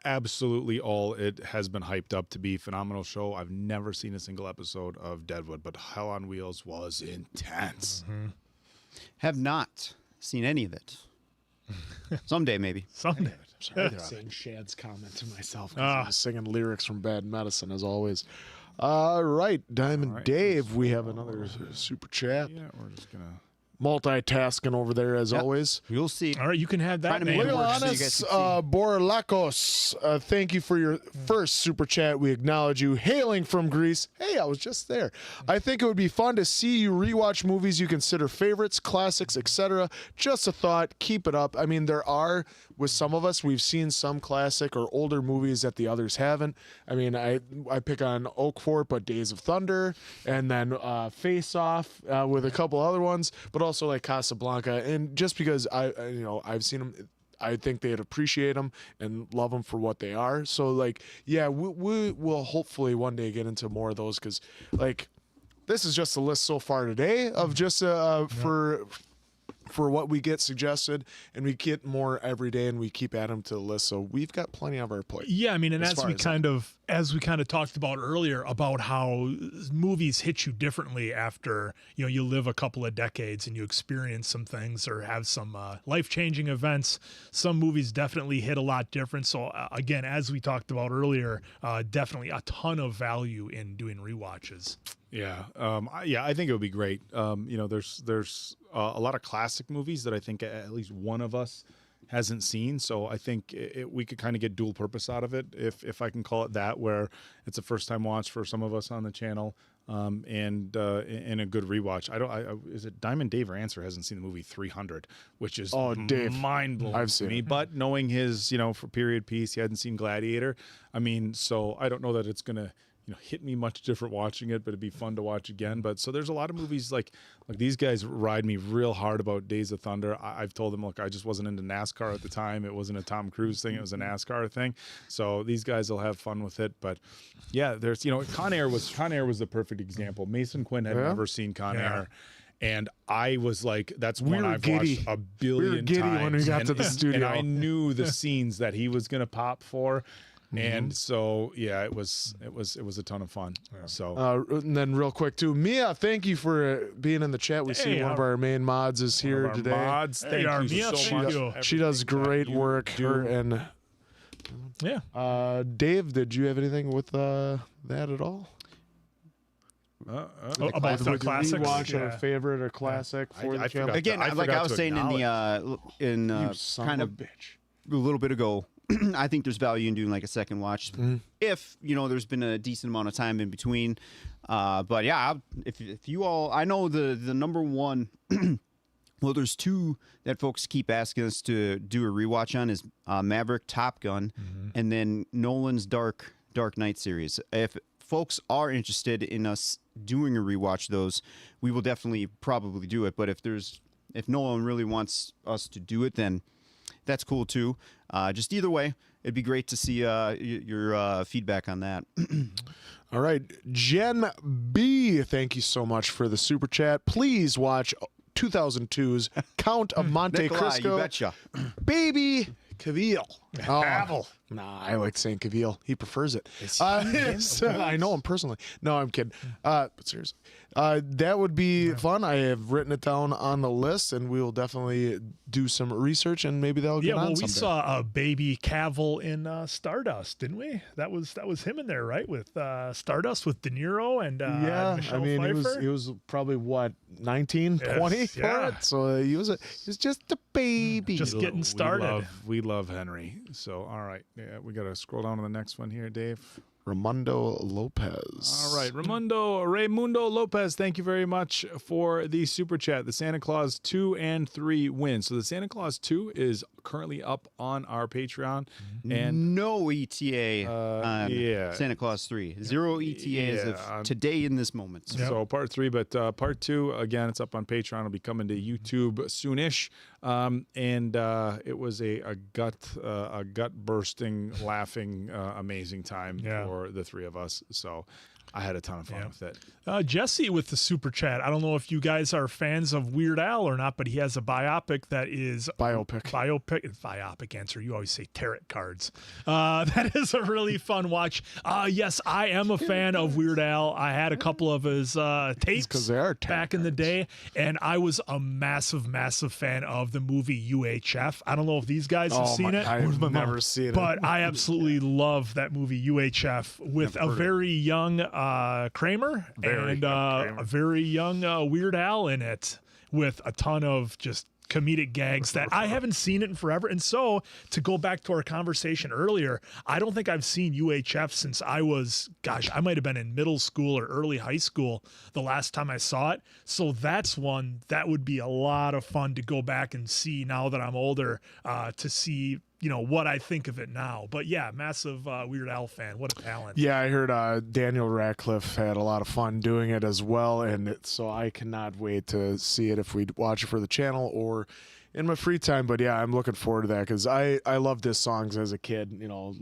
absolutely all it has been hyped up to be. Phenomenal show. I've never seen a single episode of Deadwood, but Hell on Wheels was intense. Mm-hmm. Have not seen any of it. Someday, maybe. Someday. I'm saying Shad's comment to myself. I'm singing lyrics from Bad Medicine, as always. All right, Diamond Dave, we have another super chat. Yeah, we're just going to... multitasking over there as always. We'll see. All right, you can have that. Leonis Borlakos, thank you for your first super chat. We acknowledge you. Hailing from Greece. Hey, I was just there. I think it would be fun to see you rewatch movies you consider favorites, classics, etc. Just a thought. Keep it up. I mean, there are, with some of us, we've seen some classic or older movies that the others haven't. I mean, I pick on Oak Fort, but Days of Thunder, and then Face Off with a couple other ones, but also like Casablanca. And just because I've seen them, I think they'd appreciate them and love them for what they are. So we will hopefully one day get into more of those, because this is just a list so far today of just for for what we get suggested, and we get more every day, and we keep adding them to the list. So we've got plenty on our plate. Yeah, I mean, and As as far we as kind of talked about earlier about how movies hit you differently after you live a couple of decades and you experience some things or have some life-changing events. Some movies definitely hit a lot different. So again, as we talked about earlier, definitely a ton of value in doing rewatches. Yeah, I think it would be great. There's a lot of classic movies that I think at least one of us hasn't seen, so I think we could kind of get dual purpose out of it, if I can call it that, where it's a first time watch for some of us on the channel, and a good rewatch. Is it Diamond Dave or Answer hasn't seen the movie 300, which is Dave, mind blowing I've to seen me. it. But knowing his, for period piece, he hadn't seen Gladiator. I mean, so I don't know that it's gonna hit me much different watching it, but it'd be fun to watch again. But so there's a lot of movies like these guys ride me real hard about Days of Thunder. I've told them, look, I just wasn't into NASCAR at the time. It wasn't a Tom Cruise thing. It was a NASCAR thing. So these guys will have fun with it. But yeah, there's, Con Air was the perfect example. Mason Quinn had never seen Con Air. And I was like, that's one I've watched a billion times. When we got to the studio. And I knew the scenes that he was going to pop for. And so, yeah, it was a ton of fun. Yeah. So, and then real quick too, Mia, thank you for being in the chat. We see one of our main mods is here today. Mods, thank you so much. She does great work. Dave, did you have anything with that at all? About the classics? Watch our favorite or classic for the channel. Again, like I was saying kind of bitch a little bit ago. I think there's value in doing like a second watch if there's been a decent amount of time in between. But yeah, if you all, I know the number one. Well, there's two that folks keep asking us to do a rewatch on is Maverick, Top Gun, and then Nolan's Dark Knight series. If folks are interested in us doing a rewatch of those, we will definitely probably do it. But if Nolan really wants us to do it, then that's cool too. Just either way, it'd be great to see your feedback on that. All right, Jen B, thank you so much for the super chat. Please watch 2002's Count of Monte Cristo. You betcha. Baby Cavill. Cavill. Nah, I like saying Cavill. He prefers it. I know him personally. No, I'm kidding. But seriously, that would be fun. I have written it down on the list, and we will definitely do some research, and maybe that'll get on we someday. saw a baby Cavill in Stardust, didn't we? That was him in there, right? With Stardust with De Niro and Michelle Pfeiffer. He was probably what 19, 20 for it. So he was just a baby, just getting started. We love Henry. So all right. Yeah, we got to scroll down to the next one here, Dave. Raimundo Lopez. All right, Raimundo Lopez, thank you very much for the super chat. The Santa Claus 2 and 3 win. So the Santa Claus 2 is currently up on our Patreon. And no ETA on Santa Claus 3. 0 ETA as of today in this moment. So part 3, but part 2, again, it's up on Patreon. It'll be coming to YouTube soonish. And it was a gut-bursting, laughing, amazing time for the three of us. So I had a ton of fun with it. Jesse with the super chat. I don't know if you guys are fans of Weird Al or not, but he has a biopic that is biopic answer. You always say tarot cards. That is a really fun watch. Yes, I am a fan of Weird Al. I had a couple of his tapes back in the day, and I was a massive fan of the movie UHF. I don't know if these guys have seen it. I've never seen it, but I absolutely love that movie UHF with a very young Kramer and a very young Weird Al in it, with a ton of just comedic gags that I haven't seen it in forever. And so, to go back to our conversation earlier, I don't think I've seen UHF since I might have been in middle school or early high school the last time I saw it. So that's one that would be a lot of fun to go back and see now that I'm older, to see what I think of it now. But yeah, massive Weird Al fan. What a talent. Yeah, I heard Daniel Radcliffe had a lot of fun doing it as well, and so I cannot wait to see it if we watch it for the channel or in my free time. But yeah, I'm looking forward to that because I loved his songs as a kid. You know,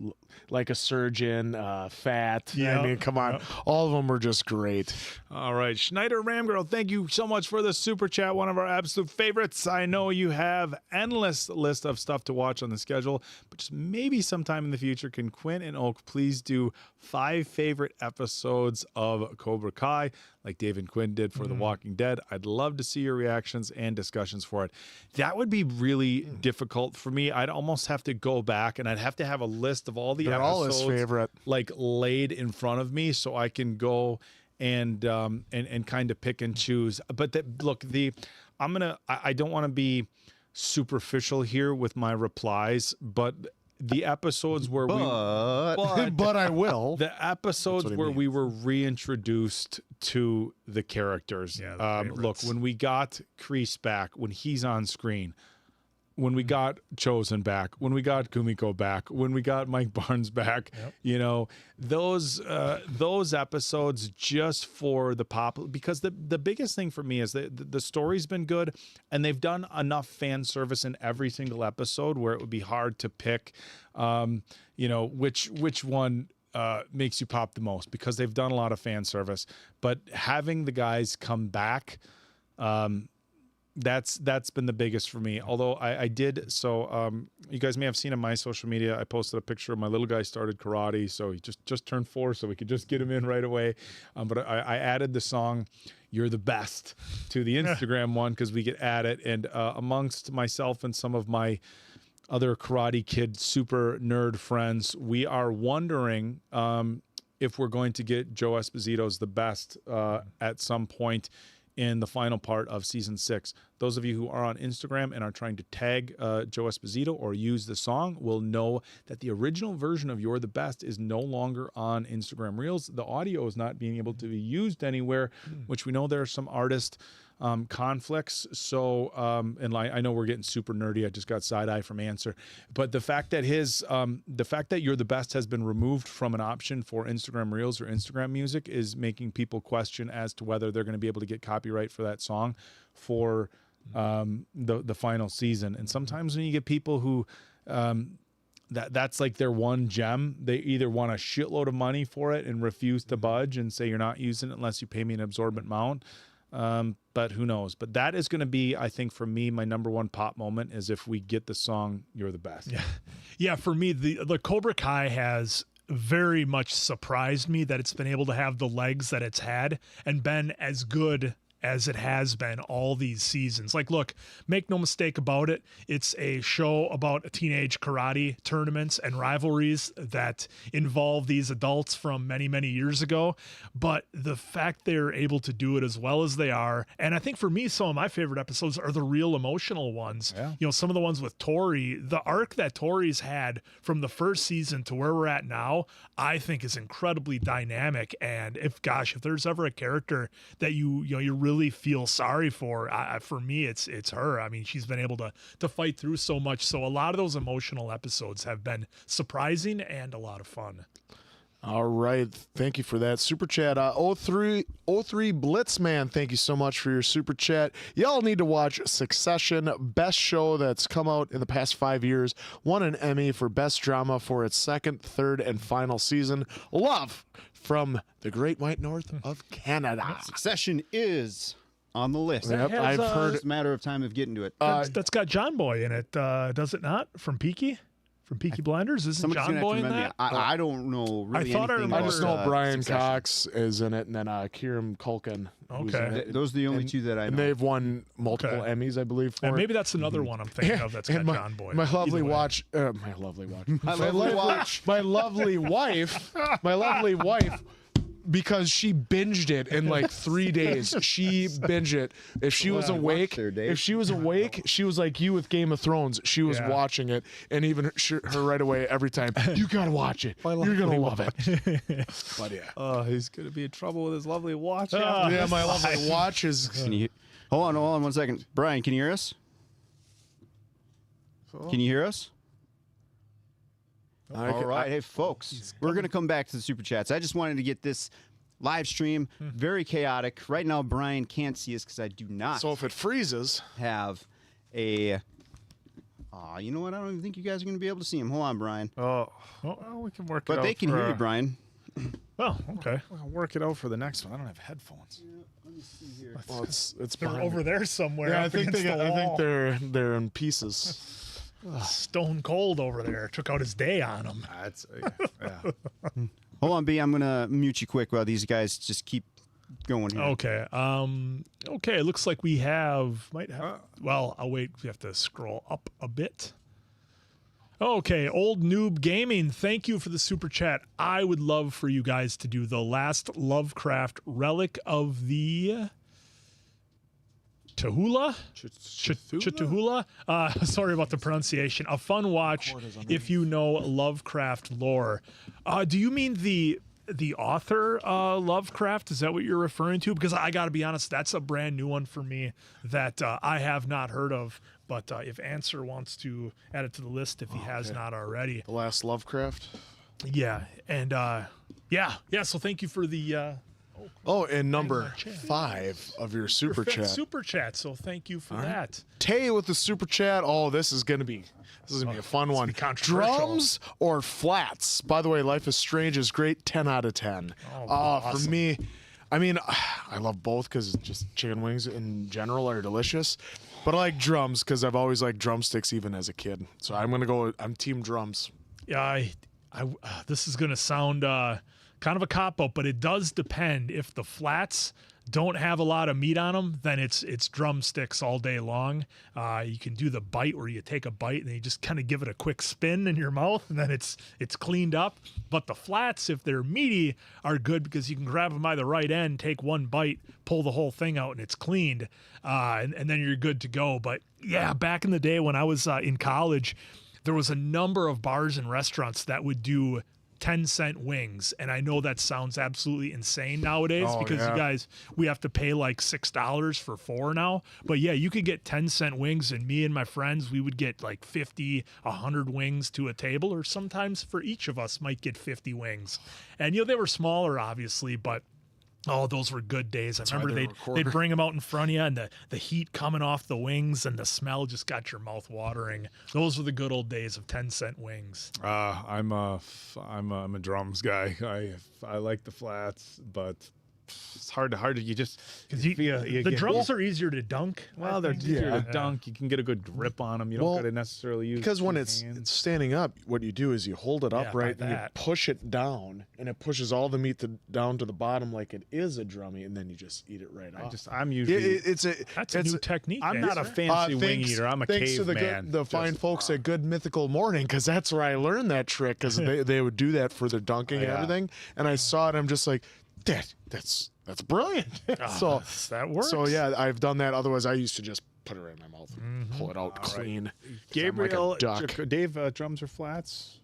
like a surgeon, fat. Yeah. I mean, come on, all of them were just great. All right, Schneider Ramgirl, thank you so much for the super chat. One of our absolute favorites. I know you have endless list of stuff to watch on the schedule, but just maybe sometime in the future, can Quinn and Oak please do 5 favorite episodes of Cobra Kai, like Dave and Quinn did for The Walking Dead? I'd love to see your reactions and discussions for it. That would be really difficult for me. I'd almost have to go back and I'd have to have a list of all the They're all his episodes favorite. like laid in front of me so I can go and kind of pick and choose. But I don't want to be superficial here with my replies, but the episodes where But I will. the episodes That's what he where we means. were reintroduced to the characters. Yeah, the Look, favorites. when we got Kreese back, when he's on screen, when we got Chosen back, when we got Kumiko back, when we got Mike Barnes back, you know, those episodes just for the pop, because the biggest thing for me is that the story's been good and they've done enough fan service in every single episode where it would be hard to pick, you know, which one makes you pop the most, because they've done a lot of fan service. But having the guys come back, that's been the biggest for me. Although I did, so you guys may have seen on my social media, I posted a picture of my little guy started karate, so he just turned 4, so we could just get him in right away. But I added the song "You're the Best" to the Instagram one because we could add it, and amongst myself and some of my other Karate Kid super nerd friends, we are wondering if we're going to get Joe Esposito's "The Best" at some point in the final part of season 6. Those of you who are on Instagram and are trying to tag Joe Esposito or use the song will know that the original version of "You're the Best" is no longer on Instagram Reels. The audio is not being able to be used anywhere, which we know there are some artist conflicts. So, and I know we're getting super nerdy. I just got side eye from Answer, but the fact that the fact that "You're the Best" has been removed from an option for Instagram Reels or Instagram Music is making people question as to whether they're going to be able to get copyright for that song for the final season. And sometimes when you get people who that's like their one gem, they either want a shitload of money for it and refuse to budge and say, you're not using it unless you pay me an absorbent amount. But who knows? But that is going to be, I think, for me, my number one pop moment is if we get the song "You're the Best." Yeah, for me, the Cobra Kai has very much surprised me that it's been able to have the legs that it's had and been as good as it has been all these seasons. Like, look, make no mistake about it, it's a show about teenage karate tournaments and rivalries that involve these adults from many, many years ago. But the fact they're able to do it as well as they are, and I think for me, some of my favorite episodes are the real emotional ones. Yeah. You know, some of the ones with Tori, the arc that Tori's had from the first season to where we're at now, I think is incredibly dynamic. And if there's ever a character that you really feel sorry for me, it's her. I mean, she's been able to fight through so much. So a lot of those emotional episodes have been surprising and a lot of fun. All right. Thank you for that super chat. 03 Blitzman, thank you so much for your super chat. Y'all need to watch Succession, best show that's come out in the past 5 years. Won an Emmy for best drama for its second, third, and final season. Love from the Great White North of Canada. Succession is on the list. Yep, I've heard It's a matter of time of getting to it. That's got John Boy in it, does it not? From Peaky Blinders? Isn't Somebody's John gonna have Boy to in remember that? me. I don't know really I thought I anything I remember- just about, know Brian Succession. Cox is in it, and then Kieran Culkin. who's Okay. in it. Those are the only two that I know. And they've won multiple Okay. Emmys, I believe, for And it. maybe that's another one I'm thinking of that's got And John Boy. My lovely Either way. watch. My lovely wife. My lovely wife. Because she binged it in like 3 days. She binged it. If she was awake, she was like you with Game of Thrones. She was watching it, and even her right away every time. You gotta watch it. You're gonna love it. But yeah. Oh, he's going to be in trouble with his lovely watch. Yeah, my lovely watch is. Hold on 1 second. Brian, can you hear us? Can you hear us? All right. Hey, folks, we're going to come back to the super chats. I just wanted to get this live stream very chaotic. Right now, Brian can't see us because I do not So if it freezes, have a Aw, you know what? I don't even think you guys are going to be able to see him. Hold on, Brian. Oh, well, we can work it out. But they can hear you, Brian. Oh, okay. I'll work it out for the next one. I don't have headphones. Let me see here. Well, it's They're behind over me. there somewhere. Yeah, I up think against the I wall. think they're in pieces. Stone cold over there. Took out his day on him. That's yeah. Hold on, B. I'm going to mute you quick while these guys just keep going here. Okay. Okay. It looks like we might have. Well, I'll wait. We have to scroll up a bit. Okay, Old Noob Gaming, thank you for the super chat. I would love for you guys to do the last Lovecraft Relic of the Tahula? Chutahula? Sorry about the pronunciation. A fun watch if you know Lovecraft lore. Do you mean the author Lovecraft? Is that what you're referring to? Because I got to be honest, that's a brand new one for me that I have not heard of. But if Answer wants to add it to the list, if he has not already. The last Lovecraft. Yeah. And yeah. So thank you for the And number chat. 5 of your super chat. Super chat. So thank you for that. Tay with the super chat. Oh, this is gonna be a fun one. controversial. Drums or flats? By the way, Life is Strange is great. 10 out of 10. Awesome. For me, I mean, I love both because just chicken wings in general are delicious. But I like drums because I've always liked drumsticks even as a kid. So I'm team drums. Yeah, this is going to sound kind of a cop-out, but it does depend. If the flats don't have a lot of meat on them, then it's drumsticks all day long. You can do the bite where you take a bite and you just kind of give it a quick spin in your mouth, and then it's cleaned up. But the flats, if they're meaty, are good because you can grab them by the right end, take one bite, pull the whole thing out, and it's cleaned, and then you're good to go. But yeah, back in the day when I was in college, there was a number of bars and restaurants that would do 10-cent wings. And I know that sounds absolutely insane nowadays because you guys, we have to pay like $6 for 4 now. But yeah, you could get 10-cent wings, and me and my friends, we would get like 50, 100 wings to a table, or sometimes for each of us might get 50 wings. And they were smaller, obviously, but oh, those were good days. I remember they'd bring them out in front of you, and the heat coming off the wings and the smell just got your mouth watering. Those were the good old days of 10-cent wings. I'm a drums guy. I like the flats, but it's hard to you just because the drums are easier to dunk. Well, they're easier to dunk. You can get a good grip on them. You don't got to necessarily use because when it's standing up, what you do is you hold it upright and you push it down, and it pushes all the meat down to the bottom like it is a drummy, and then you just eat it right off. I'm usually that's a new technique. I'm not a fancy wing eater. I'm a caveman. Thanks to the fine folks at Good Mythical Morning, because that's where I learned that trick. Because they would do that for their dunking and everything, and I saw it. I'm just like, that's brilliant. So that works. So yeah, I've done that. Otherwise, I used to just put it right in my mouth and pull it out clean. Gabriel, Dave, drums or flats?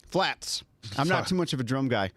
Flats. I'm not too much of a drum guy.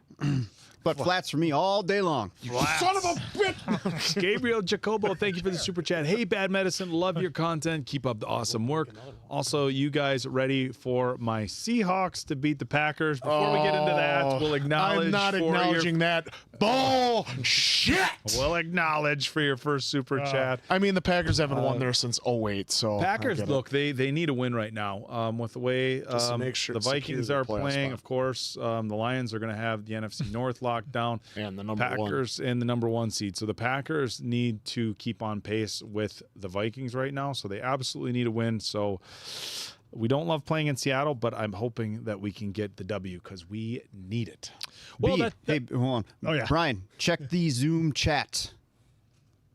But flats for me all day long. Son of a bitch! Gabriel Jacobo, thank you for the super chat. Hey, Bad Medicine, love your content. Keep up the awesome work. Also, you guys ready for my Seahawks to beat the Packers? Before we get into that, we'll acknowledge. I'm not acknowledging that. Bullshit! We'll acknowledge for your first super chat. I mean, the Packers haven't won there since 2008, so Packers, look, they need a win right now. With the way to make sure the Vikings are playing, of course, the Lions are going to have the NFC North locked down, and the number Packers one. and the number 1 seed. So the Packers need to keep on pace with the Vikings right now. So they absolutely need a win. So we don't love playing in Seattle, but I'm hoping that we can get the W because we need it. Well, hey, hold on. Oh yeah, Brian, check the Zoom chat.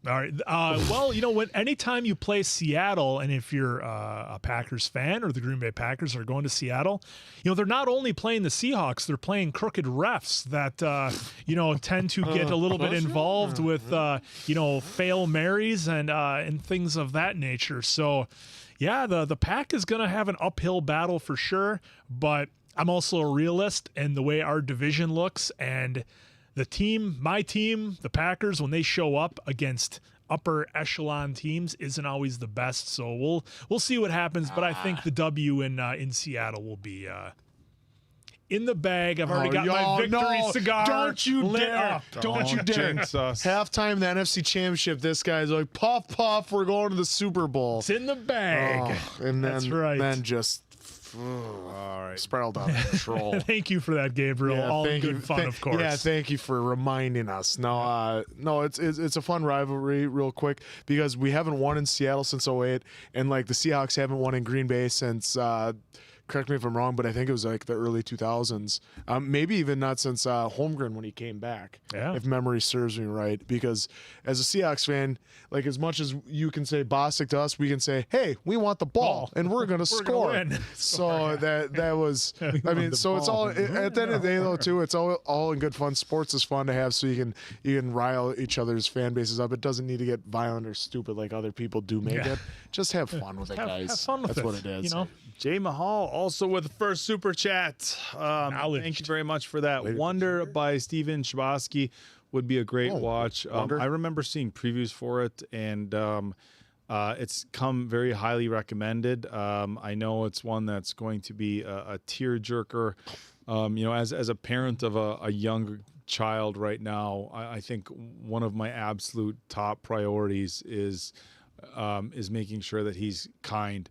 All right. Well, anytime you play Seattle, and if you're a Packers fan or the Green Bay Packers are going to Seattle, they're not only playing the Seahawks, they're playing crooked refs that, tend to get a little bit involved with, Fail Marys and things of that nature. So, yeah, the Pack is going to have an uphill battle for sure, but I'm also a realist, and the way our division looks and my team, the Packers, when they show up against upper echelon teams, isn't always the best. So we'll see what happens. But I think the W in Seattle will be in the bag. I've already got my victory cigar. Don't you lit dare! up. Don't you dare! jinx us. Halftime the NFC Championship. This guy's like, puff, puff. We're going to the Super Bowl. It's in the bag. And then, That's right. then just All right. spiraled out of control. Thank you for that, Gabriel. All good fun, of course. Yeah, thank you for reminding us. No, it's a fun rivalry, real quick, because we haven't won in Seattle since '08, and like the Seahawks haven't won in Green Bay since. Correct me if I'm wrong, but I think it was like the early 2000s. Maybe even not since Holmgren when he came back. Yeah. If memory serves me right. Because as a Seahawks fan, like as much as you can say Bostic to us, we can say, hey, we want the ball and we're going to score. Gonna win. So that was, I mean, so it's all, at the end of the day though too, it's all in good fun. Sports is fun to have so you can rile each other's fan bases up. It doesn't need to get violent or stupid like other people do make it. Just have fun with it, guys. Have fun with That's it. what it is. You know? Jay Mahal also with the first super chat. Thank you very much for that. Wonder by Steven Chbosky would be a great watch. I remember seeing previews for it, and it's come very highly recommended. I know it's one that's going to be a tearjerker. As a parent of a young child right now, I think one of my absolute top priorities is making sure that he's kind.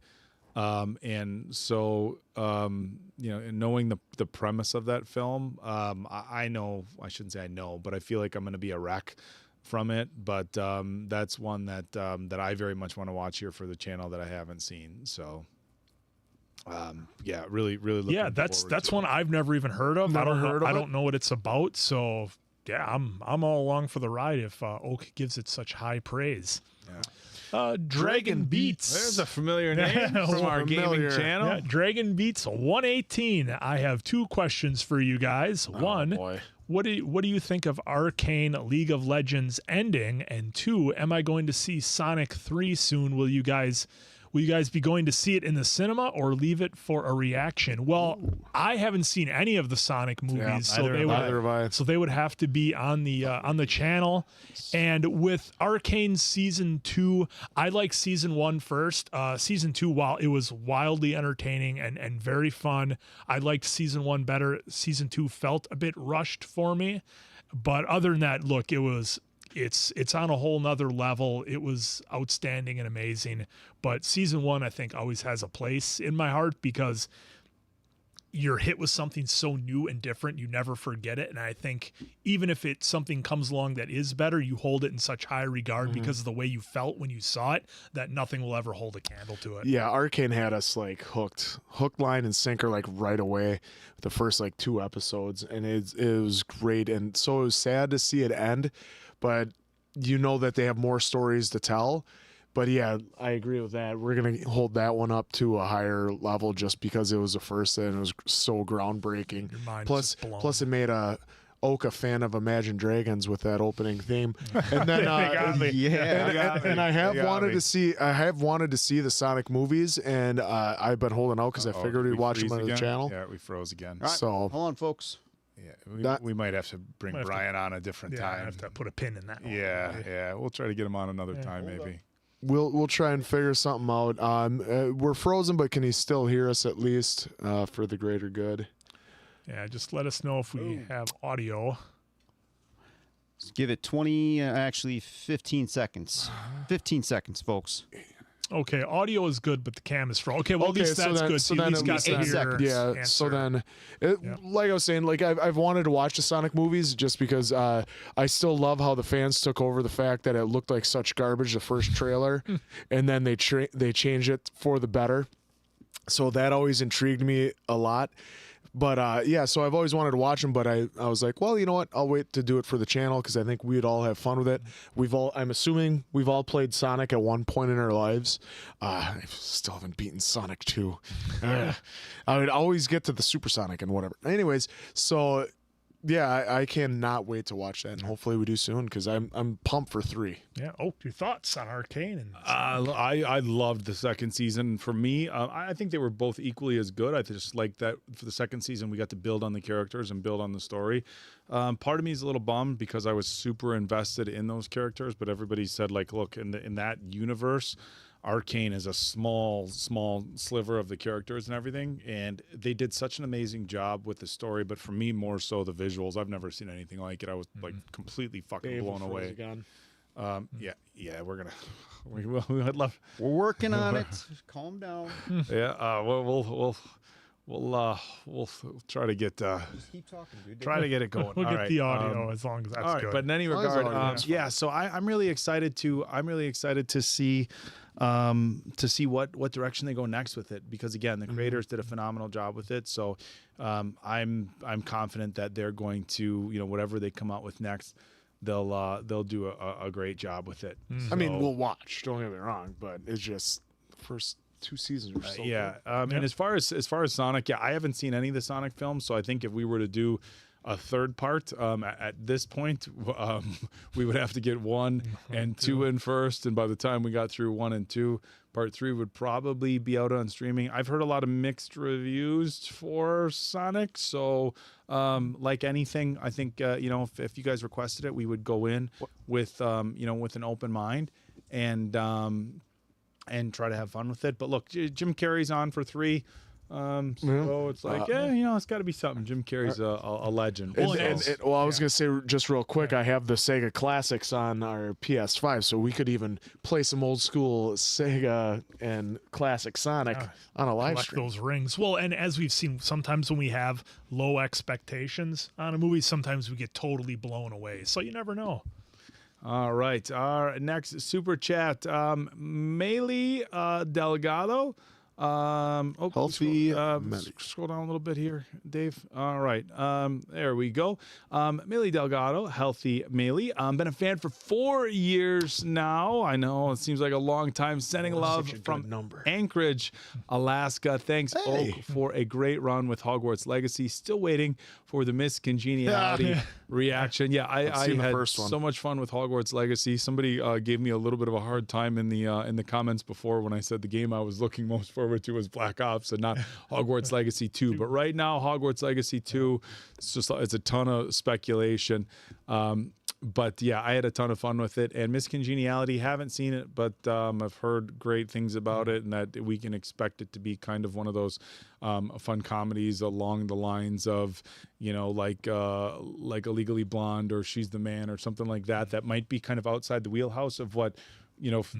And so, knowing the premise of that film, I shouldn't say I know, but I feel like I'm going to be a wreck from it. But that's one that I very much want to watch here for the channel that I haven't seen. So, really looking that's one I've never even heard of. I don't know what it's about. So yeah, I'm all along for the ride if Oak gives it such high praise. Yeah. Dragon Beats. There's a familiar name from our gaming channel. Yeah, Dragon Beats 118. I have two questions for you guys. One, boy. what do you think of Arcane League of Legends ending? And two, am I going to see Sonic 3 soon? Will you guys be going to see it in the cinema or leave it for a reaction? Well, I haven't seen any of the Sonic movies, so they would have to be on the channel. And with Arcane season 2, I like season 1 first. Season 2, while it was wildly entertaining and very fun, I liked season 1 better. Season 2 felt a bit rushed for me, but other than that, look, it's on a whole nother level. It was outstanding and amazing. But season 1, I think, always has a place in my heart because you're hit with something so new and different, you never forget it. And I think even if something comes along that is better, you hold it in such high regard because of the way you felt when you saw it, that nothing will ever hold a candle to it. Yeah, Arcane had us like hook, line, and sinker like right away. The first like 2 episodes, and it was great. And so it was sad to see it end, but you know that they have more stories to tell. But yeah, I agree with that. We're going to hold that one up to a higher level just because it was the first and it was so groundbreaking. Your mind's Plus, just blown. plus it made Oak a fan of Imagine Dragons with that opening theme. And then and I have wanted to see the Sonic movies, and I've been holding out because I figured we'd watch them on the channel. Yeah, we froze again. Right, So hold on, folks. Yeah, we might have to bring Brian on a different time. I have to put a pin in that one. Yeah. We'll try to get him on another time, maybe. We'll try and figure something out. We're frozen, but can he still hear us at least for the greater good? Yeah, just let us know if we have audio. Let's give it 15 seconds. 15 seconds, folks. Okay, audio is good, but the cam is frozen. Okay, well, at least that's good. So you at then least got to 8 hear seconds. Yeah. answer. So then, like I was saying, like I've wanted to watch the Sonic movies just because I still love how the fans took over the fact that it looked like such garbage the first trailer, and then they changed it for the better. So that always intrigued me a lot. But so I've always wanted to watch them, but I was like, well, you know what? I'll wait to do it for the channel because I think we'd all have fun with it. I'm assuming we've all played Sonic at one point in our lives. I still haven't beaten Sonic 2. I would always get to the Super Sonic and whatever. Anyways, so yeah, I cannot wait to watch that, and hopefully we do soon because I'm pumped for 3. Yeah. Oh, your thoughts on Arcane? And I loved the second season. For me, I think they were both equally as good. I just like that for the second season we got to build on the characters and build on the story. Part of me is a little bummed because I was super invested in those characters, but everybody said like, look, in that universe, Arcane is a small sliver of the characters and everything, and they did such an amazing job with the story. But for me, more so the visuals. I've never seen anything like it. I was like completely fucking blown away. Again. Yeah, I'd love. We're working on it. Just calm down. Yeah, we'll try to get Just keep talking, dude. try to get it going. We'll All get right, the audio as long as that's all right, good. but in any long as regard, audio is yeah. So I'm really excited to see what direction they go next with it, because again, the creators did a phenomenal job with it. So I'm confident that they're going to, whatever they come out with next, they'll do a great job with it. I mean, we'll watch. Don't get me wrong, but it's just the first 2 seasons or so. Yeah, and as far as Sonic, I haven't seen any of the Sonic films, so I think if we were to do a third part at this point, we would have to get 1 and 2 in first, and by the time we got through 1 and 2, part 3 would probably be out on streaming. I've heard a lot of mixed reviews for Sonic, so like anything, I think if you guys requested it, we would go in with with an open mind and try to have fun with it. But look, Jim Carrey's on for 3. So it's like, it's got to be something. Jim Carrey's a legend. I was going to say just real quick, I have the Sega Classics on our PS5, so we could even play some old school Sega and classic Sonic on a live Collect stream. those rings. Well, and as we've seen, sometimes when we have low expectations on a movie, sometimes we get totally blown away. So you never know. All right. Our next super chat, Melee Delgado. Healthy scroll down a little bit here, Dave. All right. There we go. Melee Delgado, Healthy Melee. Been a fan for 4 years now. I know it seems like a long time. Sending love from Anchorage, Alaska. Thanks, Oak, for a great run with Hogwarts Legacy. Still waiting for the Miss Congeniality reaction. Yeah, I had first one. so much fun with Hogwarts Legacy. Somebody gave me a little bit of a hard time in the comments before when I said the game I was looking most forward to was Black Ops and not Hogwarts Legacy 2. But right now, Hogwarts Legacy 2, it's a ton of speculation. But yeah, I had a ton of fun with it. And Miss Congeniality, haven't seen it, but I've heard great things about it, and that we can expect it to be kind of one of those fun comedies along the lines of, like a Legally Blonde or She's the Man or something like that. That might be kind of outside the wheelhouse of what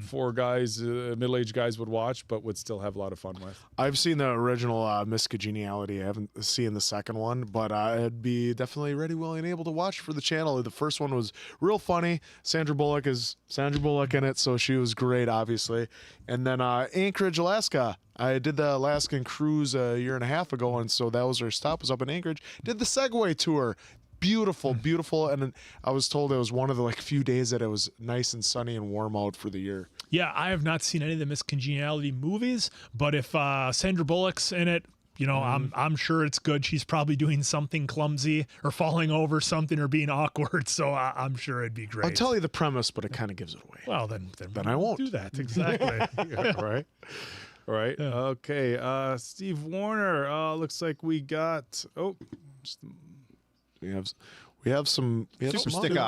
4 guys, middle-aged guys would watch, but would still have a lot of fun with. I've seen the original Miss Congeniality. I haven't seen the second one, but I'd be definitely ready, willing, and able to watch for the channel. The first one was real funny. Sandra Bullock in it, so she was great, obviously. And then Anchorage, Alaska. I did the Alaskan cruise a year and a half ago, and so that was our stop, was up in Anchorage. Did the Segway tour. Beautiful. And I was told it was one of the few days that it was nice and sunny and warm out for the year. Yeah, I have not seen any of the Miss Congeniality movies, but if Sandra Bullock's in it, I'm sure it's good. She's probably doing something clumsy or falling over something or being awkward, so I'm sure it'd be great. I'll tell you the premise, but it kind of gives it away. Well, then I won't do that. Exactly. Right. Right. Yeah. Okay. Steve Warner. Looks like we got. We have some Super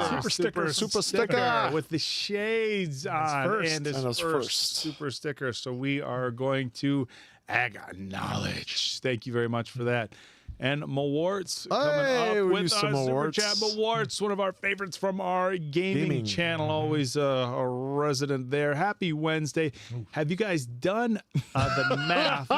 sticker with the shades on and his first super sticker. So we are going to acknowledge. Thank you very much for that. And Mawarts coming up with our super chat. Mawarts, one of our favorites from our gaming channel, always a resident there. Happy Wednesday. Have you guys done the math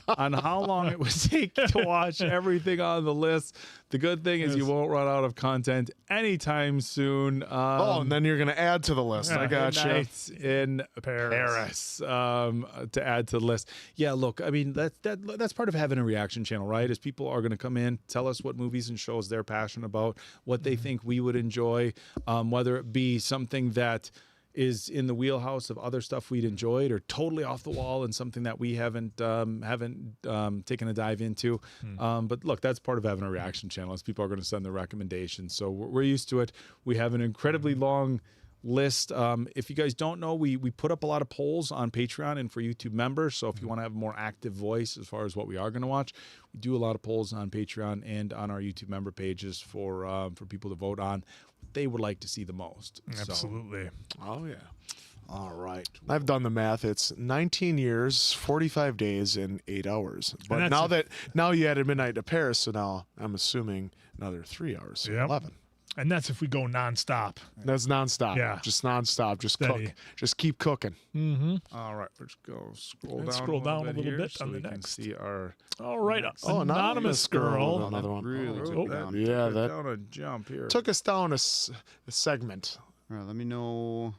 on how long it would take to watch everything on the list? The good thing is you won't run out of content anytime soon. And then you're going to add to the list. I got you. Nights in Paris to add to the list. Yeah, look, I mean, that's part of having a reaction channel, right? Is people are going to come in, tell us what movies and shows they're passionate about, what they think we would enjoy, whether it be something that is in the wheelhouse of other stuff we'd enjoyed or totally off the wall and something that we haven't taken a dive into. But look, that's part of having a reaction channel is people are going to send their recommendations. So we're used to it. We have an incredibly long list. If you guys don't know, we put up a lot of polls on Patreon and for YouTube members. So if you want to have a more active voice as far as what we are going to watch, we do a lot of polls on Patreon and on our YouTube member pages for people to vote on what they would like to see the most. Absolutely. Oh yeah. All right. I've done the math. It's 19 years, 45 days, and 8 hours. But now you added Midnight to Paris, so now I'm assuming another 3 hours, so 11. And that's if we go nonstop. That's nonstop. Yeah. Just nonstop. Just Steady. cook. Just keep cooking. All right. Let's go scroll Let's down scroll down a little here bit so on the we can next. see our. All right. Oh, Anonymous girl. Another one. Really took Oh, down. Yeah, that down a jump here. took us down a segment. All right, let me know.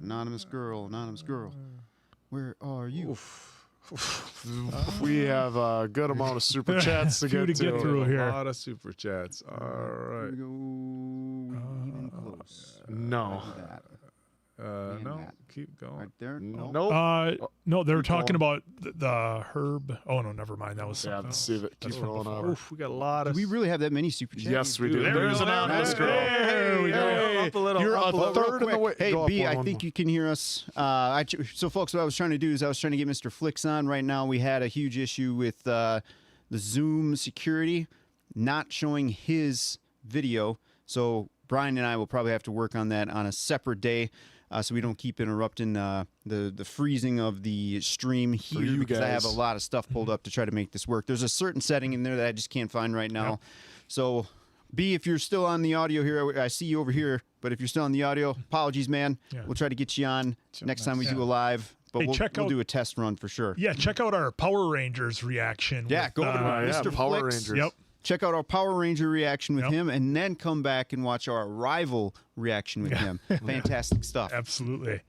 Anonymous girl. Where are you? We have a good amount of super chats to Few get to get to. through a here. lot of super chats. All Here right. we go. Even close. No. That. No, that. keep going. Right there. No. Nope. No, they were talking about the herb. Oh no, never mind. That was Yeah, something let's else. see if it keeps That's from rolling before. over. Oof, we got a lot of. Do we really have that many super chats? Yes, we do. There we There's go. an anonymous girl. There we go. Up a little. You're up a little. third in the way. Hey, Go up B, one, I one think more. you can hear us. So, folks, what I was trying to do is I was trying to get Mr. Flicks on right now. We had a huge issue with the Zoom security not showing his video. So Brian and I will probably have to work on that on a separate day, so we don't keep interrupting the freezing of the stream here, you because I have guys. a lot of stuff pulled up to try to make this work. There's a certain setting in there that I just can't find right now. Yep. So, B, if you're still on the audio here, I see you over here, but if you're still on the audio, apologies, man. Yeah. We'll try to get you on next time we do a live, but Hey, we'll check out- do a test run for sure. Yeah, check out our Power Rangers reaction. Yeah, with, go over to yeah, Mr. Power Flicks. Rangers. Yep. Check out our Power Ranger reaction with Yep. him, and then come back and watch our rival reaction with him. Fantastic stuff. Absolutely.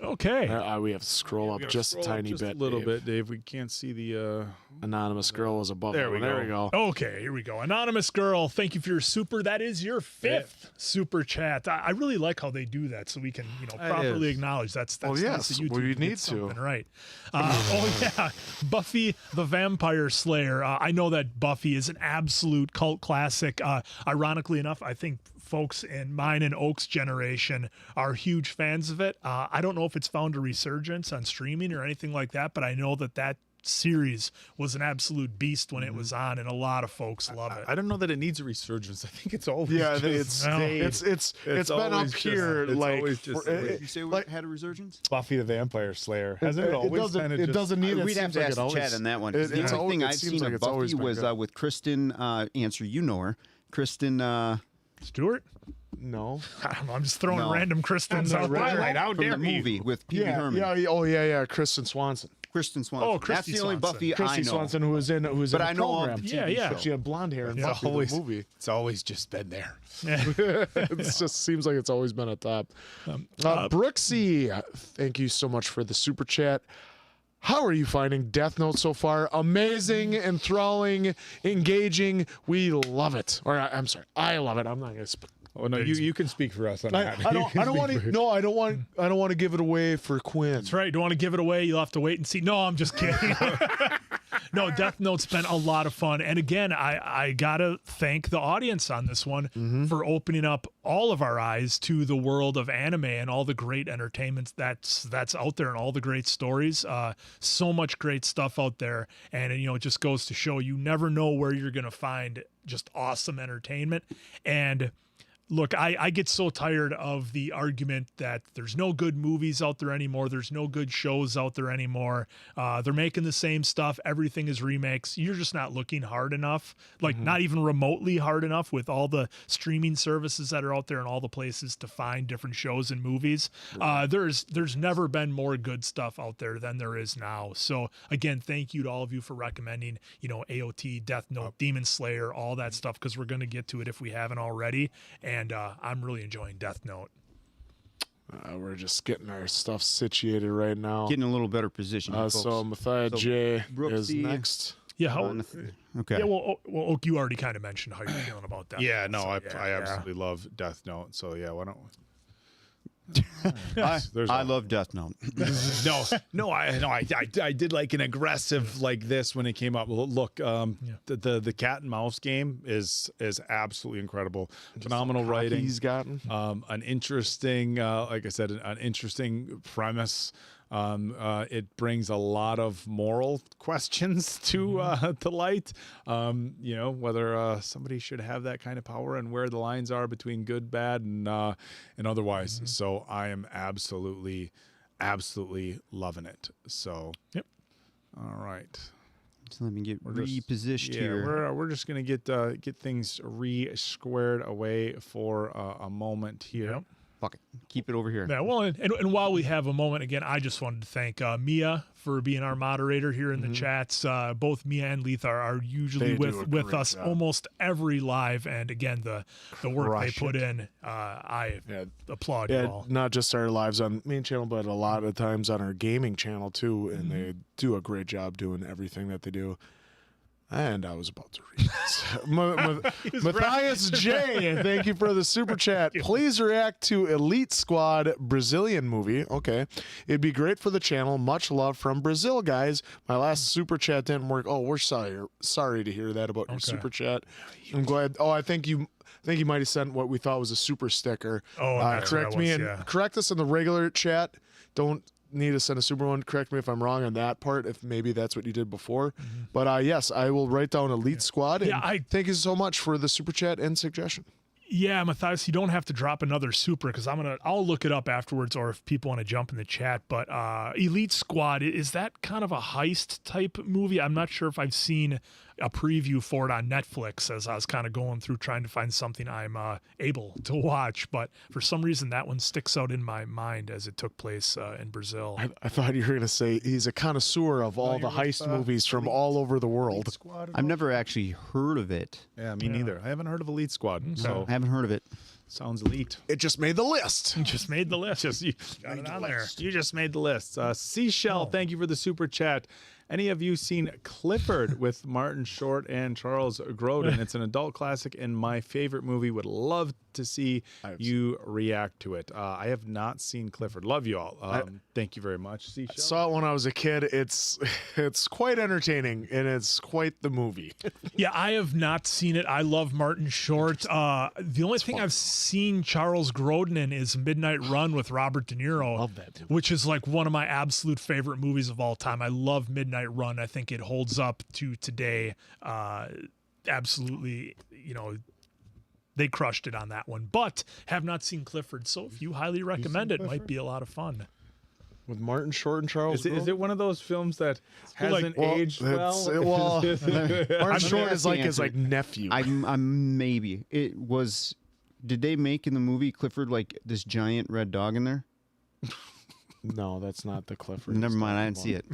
Okay. We have to scroll up We gotta just a scroll up tiny just bit. a little Dave. bit, Dave. We can't see the. Anonymous girl is above. There that we one. There go. we go. Okay, here we go. Anonymous girl, thank you for your super. That is your fifth super chat. I really like how they do that, so we can properly is. acknowledge that's Well, nice yes, that YouTube we gets need to. something right. Oh yeah, Buffy the Vampire Slayer. I know that Buffy is an absolute cult classic. Ironically enough, I think folks in mine and Oak's generation are huge fans of it. I don't know if it's found a resurgence on streaming or anything like that, but I know that series was an absolute beast when it was on, and a lot of folks love it. I don't know that it needs a resurgence. I think it's always. Yeah, just it's been up always just- here it's like always just- for- Did you say we like- had a resurgence? Buffy the Vampire Slayer. Hasn't it always kind of it doesn't need it. We'd have seems to like ask it always- Chad on that one. it- The it's only al- thing it I've seems seen like of it's always Buffy been was good. with Kristen. Answer, you know her, Kristen. Stewart? No. I don't know. I'm just throwing No. random Kristens out Twilight, there. how from dare the you. movie with Pee Wee Herman. Yeah. Kristen Swanson. Kristen Swanson. Oh, Christy That's the only Swanson. Buffy I Christy know. Swanson, who was in But the I know of program. the Yeah, yeah. But she had blonde hair in Yeah. Buffy always the movie. It's always just been there. It just seems like it's always been a top. Brooksy, thank you so much for the super chat. How are you finding Death Note so far? Amazing, enthralling, engaging. We love it. Or I'm sorry, I love it. I'm not going to. Oh no, you can speak for us on that. I don't want to. No, I don't want to give it away for Quinn. That's right. Don't want to give it away. You'll have to wait and see. No, I'm just kidding. No, Death Note's been a lot of fun. And again, I got to thank the audience on this one for opening up all of our eyes to the world of anime and all the great entertainment that's out there and all the great stories. So much great stuff out there. And, it just goes to show you never know where you're going to find just awesome entertainment. And look, I get so tired of the argument that there's no good movies out there anymore. There's no good shows out there anymore. They're making the same stuff. Everything is remakes. You're just not looking hard enough, like not even remotely hard enough with all the streaming services that are out there and all the places to find different shows and movies. There's never been more good stuff out there than there is now. So again, thank you to all of you for recommending, AOT, Death Note, Demon Slayer, all that stuff, because we're going to get to it if we haven't already. And I'm really enjoying Death Note. We're just getting our stuff situated right now. Getting a little better position. here, folks. So Matthias J is Brooksy- next. Yeah, Okay. Yeah, well, Oak, you already kind of mentioned how you're feeling about that. Yeah, no, So, I absolutely love Death Note. So yeah, why don't we? I love Death Note. I did like an aggressive like this when it came up. Look, the cat and mouse game is absolutely incredible. Phenomenal writing. He's gotten An interesting, like I said, an interesting premise. It brings a lot of moral questions to light. Whether somebody should have that kind of power and where the lines are between good, bad, and otherwise. So I am absolutely loving it. So Yep. All right. So let me get repositioned here. We're just gonna get things re-squared away for a moment here. Yep. Fuck it. Keep it over here. Yeah, well, and while we have a moment, again, I just wanted to thank Mia for being our moderator here in the chats. Both Mia and Leith are usually with us almost every live, and again, the work they put in, I applaud you all. Not just our lives on main channel, but a lot of times on our gaming channel too, and they do a great job doing everything that they do. And I was about to read this. Matthias J, thank you for the super chat. Please react to Elite Squad Brazilian movie. Okay. It'd be great for the channel. Much love from Brazil, guys. My last super chat didn't work. Oh, we're sorry to hear that about your super chat. I'm glad. Oh, I think you might have sent what we thought was a super sticker. Oh, correct me and correct us in the regular chat. Don't need to send a super one. Correct me if I'm wrong on that part, if maybe that's what you did before. But yes, I will write down Elite Squad. And thank you so much for the super chat and suggestion. Yeah, Matthias, you don't have to drop another super because I'll look it up afterwards, or if people want to jump in the chat. But Elite Squad, is that kind of a heist type movie? I'm not sure if I've seen a preview for it on Netflix as I was kind of going through trying to find something I'm able to watch. But for some reason, that one sticks out in my mind as it took place in Brazil. I thought you were going to say he's a connoisseur of all the heist movies from all over the world. I've never actually heard of it. Yeah, me neither. I haven't heard of Elite Squad. So I haven't heard of it. Sounds elite. It just made the list. You just made the list. You got it on there. You just made the list. Seashell, thank you for the super chat. Any of you seen Clifford with Martin Short and Charles Grodin? It's an adult classic and my favorite movie. Would love to see you react to it. I have not seen Clifford. Love you all. Thank you very much, Seashell. I saw it when I was a kid. It's quite entertaining, and it's quite the movie. Yeah, I have not seen it. I love Martin Short. The only thing I've seen Charles Grodin in is Midnight Run with Robert De Niro. Love that movie. Which is like one of my absolute favorite movies of all time. I love Midnight Run. I think it holds up to today. Absolutely, they crushed it on that one. But have not seen Clifford, so if you highly recommend it, might be a lot of fun. With Martin Short and Charles Is it one of those films that hasn't aged well? Martin Short is like his nephew. I'm maybe. It was. Did they make in the movie Clifford like this giant red dog in there? No, that's not the Clifford. Never mind, I didn't see it.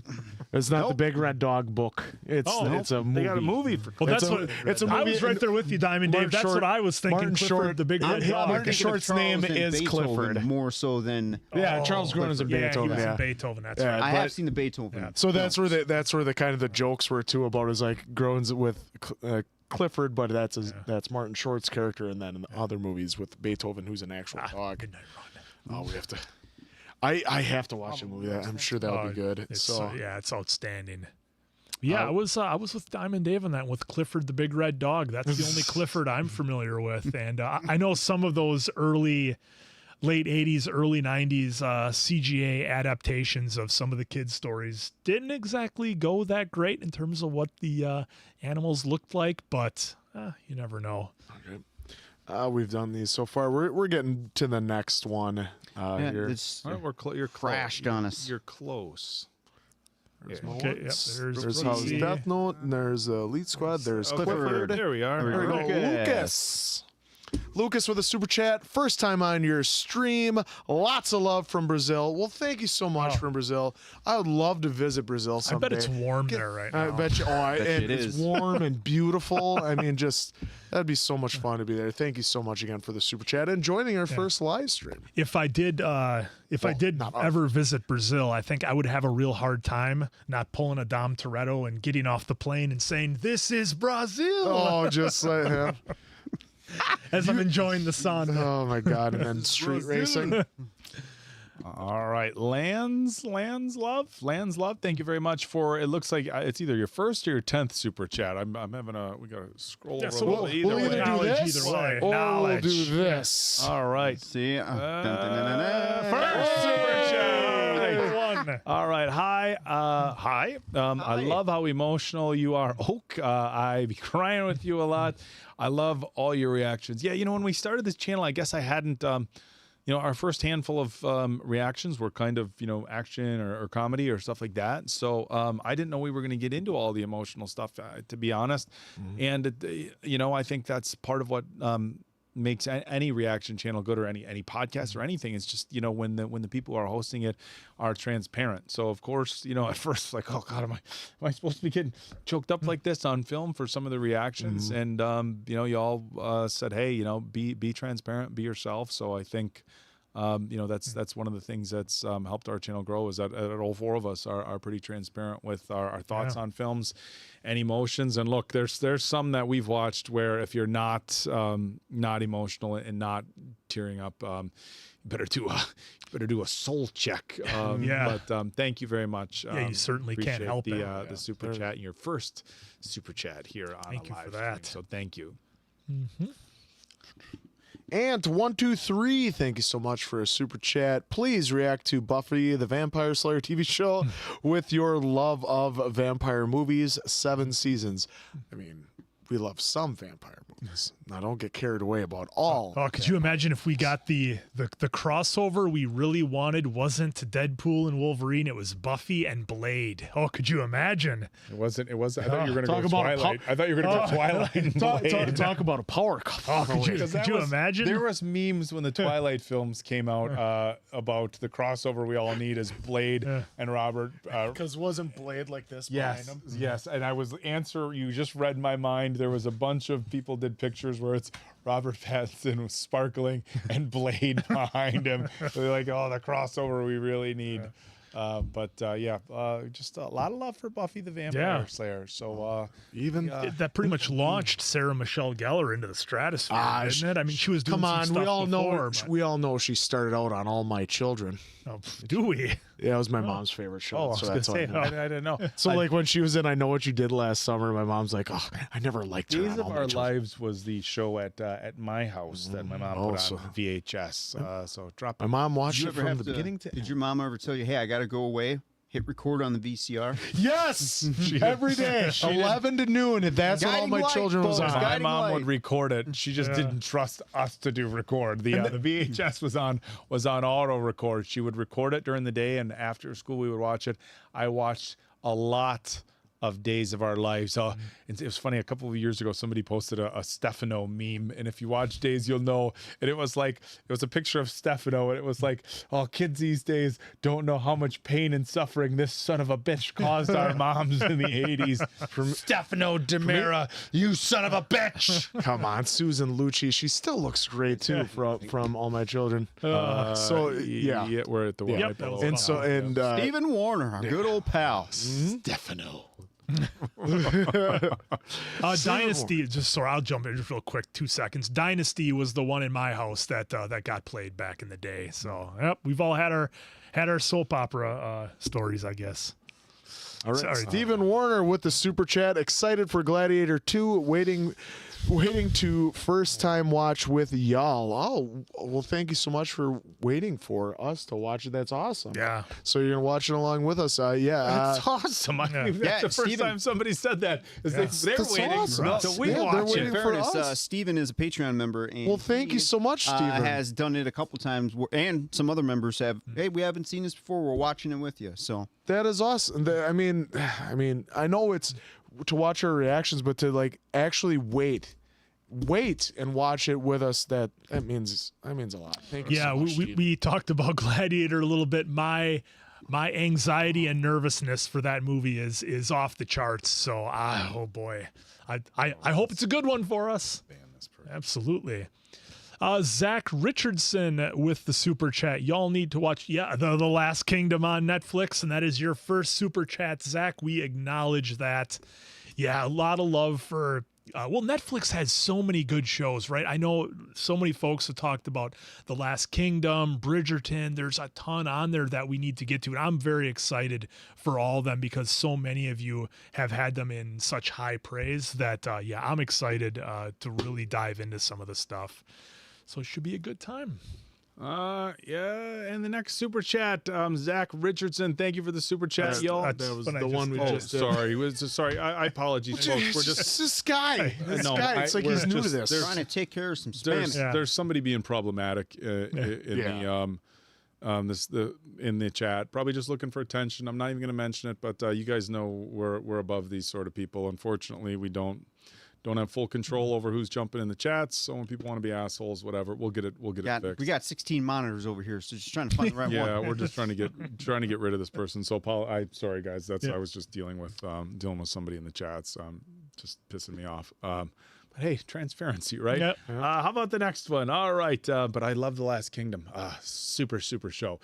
It's not the Big Red Dog book. It's a movie. They got a movie for Clifford. Well, it's a movie. I was right there with you, Diamond Dave. That's what I was thinking. Martin Clifford, Short, the Big Red Dog. Martin Short's name is Beethoven Clifford. More so than Charles Grodin's in Beethoven. He was in Beethoven. That's right. I have seen the Beethoven. Yeah. So that's where the kind of the jokes were too about is like Grodin's with Clifford, but that's Martin Short's character, and then in the other movies with Beethoven, who's an actual dog. Midnight Run. Oh, we have to. I have to watch a movie. I'm sure that'll be good. It's outstanding. Yeah, I was with Diamond Dave on that with Clifford the Big Red Dog. That's the only Clifford I'm familiar with, and I know some of those late 80s, early 90s CGA adaptations of some of the kids' stories didn't exactly go that great in terms of what the animals looked like, but you never know. Okay. We've done these so far. We're getting to the next one here. You're crashed on us. You're close. There's House Death Note, and there's Elite Squad, there's Clifford. There we are. There we go. Lucas with a super chat. First time on your stream. Lots of love from Brazil. Well, thank you so much from Brazil. I would love to visit Brazil someday. I bet it's warm there right now. I bet you. It's warm and beautiful. I mean, that'd be so much fun to be there. Thank you so much again for the super chat and joining our first live stream. If I did ever visit Brazil, I think I would have a real hard time not pulling a Dom Toretto and getting off the plane and saying, "This is Brazil." Oh, just like him. As I'm enjoying the sun. Oh my God! And then street racing. All right, Lands Love. Thank you very much for. It looks like it's either your first or your 10th super chat. I'm having we gotta scroll over. So we'll either do this or we'll do this. All right. See, first super chat. on. All right. Hi. Hi. I love how emotional you are, Oak. I be crying with you a lot. I love all your reactions. Yeah, when we started this channel, I guess I hadn't, our first handful of reactions were kind of, action or comedy or stuff like that. So I didn't know we were going to get into all the emotional stuff, to be honest. And, I think that's part of what makes any reaction channel good, or any podcast or anything. It's just when the people who are hosting it are transparent. So of course at first like, oh god, am I supposed to be getting choked up like this on film for some of the reactions? And y'all said, hey, be transparent, be yourself. So I think that's one of the things that's helped our channel grow, is that all four of us are pretty transparent with our thoughts on films and emotions. And look, there's some that we've watched where if you're not emotional and not tearing up, you better do a soul check. But thank you very much. You certainly can't help the super chat, and your first super chat here on thank a live you for that. stream. So thank you. And 123, thank you so much for a super chat. Please react to Buffy the Vampire Slayer TV show with your love of vampire movies, 7 seasons. I mean, we love some vampire movies. Now, don't get carried away about all. Oh, could you imagine if we got the crossover we really wanted wasn't Deadpool and Wolverine, it was Buffy and Blade. Oh, could you imagine? It wasn't. I thought you were going to go Twilight. I thought you were going to go Twilight and Blade. Talk about a power couple. Could you imagine? There was memes when the Twilight films came out about the crossover we all need is Blade and Robert. Because wasn't Blade like this behind him? Yes. And you just read my mind. There was a bunch of people did pictures where it's Robert Pattinson was sparkling and Blade behind him. They're like, oh, the crossover we really need. Just a lot of love for Buffy the Vampire Slayer. So that pretty much launched Sarah Michelle Gellar into the stratosphere, didn't it? I mean, she was doing some stuff we all know she started out on All My Children. Oh, do we? Yeah, it was my mom's favorite show. Oh, I was going to say, I didn't know. So like when she was in I Know What You Did Last Summer, my mom's like, oh, I never liked her. Days of Our Lives was the show at my house that my mom put on VHS. So drop. My mom watched it from the beginning to. Did your mom ever tell you, hey, I got to go away? Hit record on the VCR. Yes, every day, 11 to noon. That's what All My Children was on. My mom would record it. She just didn't trust us to do record. The VHS was on auto record. She would record it during the day, and after school we would watch it. I watched a lot of Days of Our Lives. It was funny, a couple of years ago somebody posted a Stefano meme, and if you watch Days you'll know, and it was a picture of Stefano, and it was like, oh, kids these days don't know how much pain and suffering this son of a bitch caused our moms in the 80s. Stefano DiMera, you son of a bitch. Come on, Susan Lucci, she still looks great too from All My Children. We're at the Yep, and Stephen Warner, our good old pal. Stefano. Dynasty, I'll jump in just real quick, 2 seconds. Dynasty was the one in my house that got played back in the day. So we've all had our soap opera stories, I guess. All right, Stephen Warner with the super chat. Excited for Gladiator 2. Waiting to first time watch with y'all. Oh, well, thank you so much for waiting for us to watch it. That's awesome. Yeah. So you're gonna watch it along with us. That's awesome. I mean, that's the first time somebody said that. They're waiting awesome. for us. So we watch waiting it. for us. Stephen is a Patreon member. And well, thank you so much, Stephen. Has done it a couple times, and some other members have. Hey, we haven't seen this before. We're watching it with you. So that is awesome. I mean, I know it's to watch our reactions, but to actually wait and watch it with us, that means a lot. Thank you so much, we talked about Gladiator a little bit. My anxiety and nervousness for that movie is off the charts. So oh boy, I hope it's a good one for us. Man, that's perfect. Absolutely. Zach Richardson with the super chat. Y'all need to watch the Last Kingdom on Netflix, and that is your first super chat, Zach. We acknowledge that. Yeah, a lot of love for Netflix has so many good shows, right? I know so many folks have talked about The Last Kingdom, Bridgerton. There's a ton on there that we need to get to, and I'm very excited for all of them because so many of you have had them in such high praise that, I'm excited to really dive into some of the stuff. So it should be a good time. Yeah, and the next super chat, Zach Richardson. Thank you for the super chat, y'all. That was the one we just did. Sorry. I apologize, folks. We're just this guy. This No, guy. It's like he's new to just- this. there's- Trying to take care of some spam. there's somebody being problematic in the chat, probably just looking for attention. I'm not even going to mention it, but you guys know we're above these sort of people. Unfortunately, we don't have full control over who's jumping in the chats. So when people want to be assholes, whatever, we'll get it fixed. We got 16 monitors over here, so just trying to find the right one. Yeah, we're just trying to get rid of this person. So I'm sorry, guys. I was just dealing with somebody in the chats, just pissing me off. But hey, transparency, right? Yep. How about the next one? All right, but I love The Last Kingdom. Super show.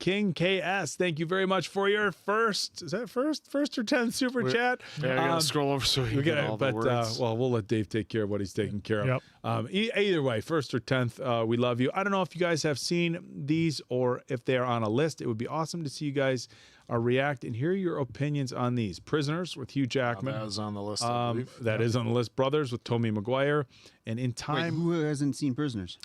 King KS, thank you very much for your first or 10th super chat. Yeah, I gotta scroll over so you get all the words. We'll let Dave take care of what he's taking care of. Either way, 1st or 10th, we love you. I don't know if you guys have seen these or if they are on a list. It would be awesome to see you guys react and hear your opinions on these. Prisoners with Hugh Jackman. That is on the list. I believe. That is on the list. Brothers with Tobey Maguire. And in Wait, time, who hasn't seen Prisoners?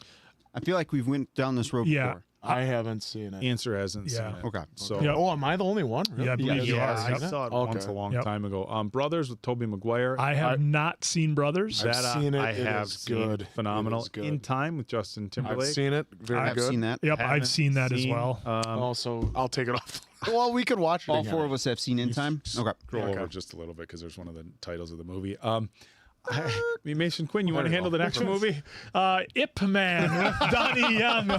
I feel like we've went down this road before. I haven't seen it. answer hasn't seen it. Okay. So Oh, am I the only one? Really? Yeah, I believe you are. I Yep. saw it Okay. once a long Yep. time ago. Brothers with Tobey Maguire. I have not seen Brothers. I've That seen it. I It have is seen. good. Phenomenal. It is good. In Time with Justin Timberlake. I've seen it. Very I've good. seen that. Yep, Haven't I've seen that as seen, well. Also, I'll take it off. Well, we could watch it. All again. four of us have seen In Time. Okay. Scroll over just a little bit because there's one of the titles of the movie. Mason Quinn, you want to handle the next movie? Ip Man with Donnie Young.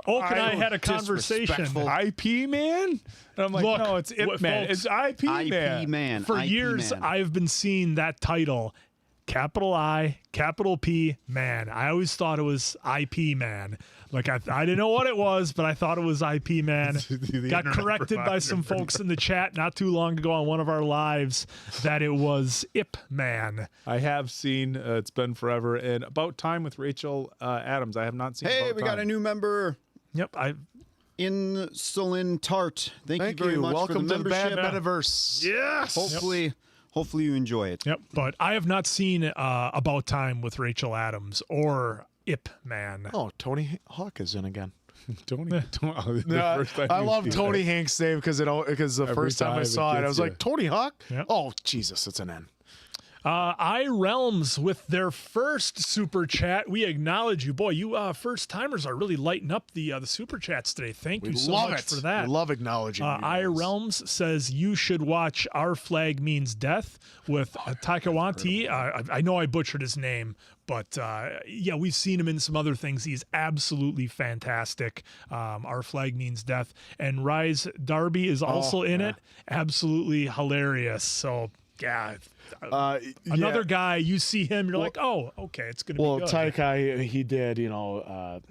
Oak and I had a conversation. IP Man? And I'm like, Look, no, it's Ip Man. folks, It's IP Man. IP Man. For IP years, Man. I've been seeing that title, capital I, capital P, Man. I always thought it was IP Man. Like, I didn't know what it was, but I thought it was IP Man. Got corrected by some folks in the chat not too long ago on one of our lives that it was Ip Man. I have seen It's Been Forever and About Time with Rachel Adams. I have not seen Hey, About we Time. got a new member. Yep, Insulin Tart. Thank you very much Welcome for the to the Bad membership. Metaverse. Yes! Hopefully you enjoy it. Yep, but I have not seen About Time with Rachel Adams or Ip Man. Oh, Tony Hawk is in again. Tony. Yeah, I love Tony Hank's name because the Every first time I time saw it it, I gets was you. like, Tony Hawk? Yep. Oh, Jesus, it's an N. iRealms with their first super chat. We acknowledge you. Boy, you first timers are really lighting up the super chats today. Thank you so love much it. for that. We love acknowledging you guys. iRealms says you should watch Our Flag Means Death with Taika Waititi. I know I butchered his name, but yeah, we've seen him in some other things. He's absolutely fantastic. Our Flag Means Death. And Rise Darby is also in it. Absolutely hilarious. So, yeah. Another guy, you see him, you're like, oh, okay, it's going to be good. Taika, he did, the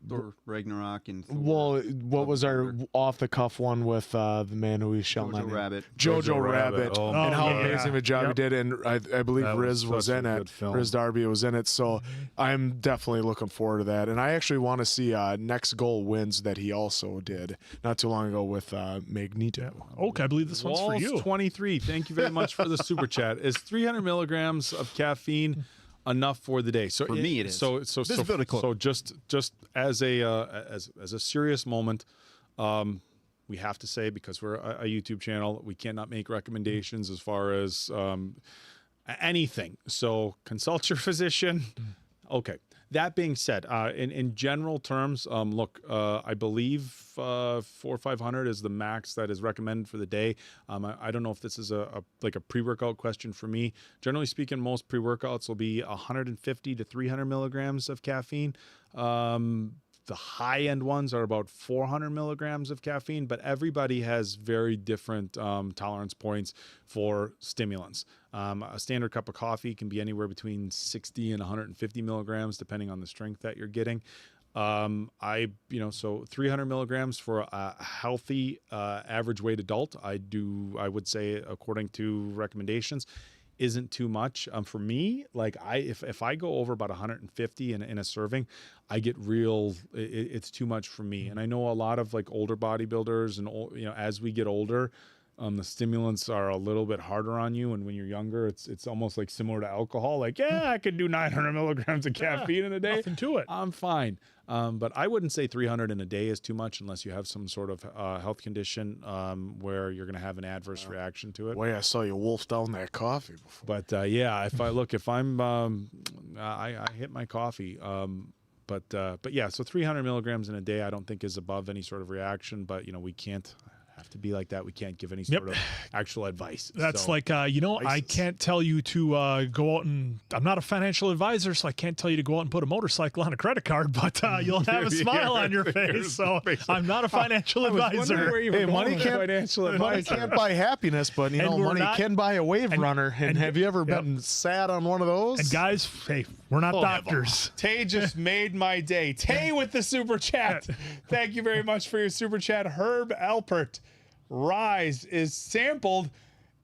Thor Ragnarok and Thor. well, what was our off the cuff one with the man who we shall not Jojo name? Rabbit. Jojo Rabbit, Oh, and how yeah. amazing of a job he did, and I believe That was Riz was such in a it. good film. Riz Darby was in it, so I'm definitely looking forward to that. And I actually want to see Next Goal Wins that he also did not too long ago with Magneto. Okay, I believe this one's for Walls you. 23. Thank you very much for the super chat. Is 300 milligrams of caffeine enough for the day? So For me, it is. So Visibility club. so just as a serious moment, we have to say, because we're a YouTube channel, we cannot make recommendations as far as anything. So consult your physician. Okay. That being said, in general terms, look, I believe 400 or 500 is the max that is recommended for the day. I don't know if this is a pre-workout question for me. Generally speaking, most pre-workouts will be 150 to 300 milligrams of caffeine. The high-end ones are about 400 milligrams of caffeine, but everybody has very different tolerance points for stimulants. A standard cup of coffee can be anywhere between 60 and 150 milligrams, depending on the strength that you're getting. So 300 milligrams for a healthy average weight adult, I would say, according to recommendations, isn't too much for me. Like if I go over about 150 in a serving, I get it's too much for me. And I know a lot of like older bodybuilders and as we get older, The stimulants are a little bit harder on you, and when you're younger, it's almost like similar to alcohol. Like, yeah, I could do 900 milligrams of caffeine in a day. Nothing to it. I'm fine. But I wouldn't say 300 in a day is too much unless you have some sort of health condition where you're going to have an adverse reaction to it. Boy, I saw you wolf down that coffee before. But yeah, if I'm I hit my coffee. But yeah, so 300 milligrams in a day, I don't think is above any sort of reaction. But we can't have to be like that. We can't give any sort of actual advice. That's So, like, I can't tell you to go out and, I'm not a financial advisor, so I can't tell you to go out and put a motorcycle on a credit card, but you'll have a smile on your face. So I'm not a financial advisor. Hey, money can't buy happiness, but money can buy a wave runner. And have you ever been sad on one of those? And guys, hey, we're not doctors. Tay just made my day. Tay with the super chat. Thank you very much for your super chat. Herb Alpert. Rise is sampled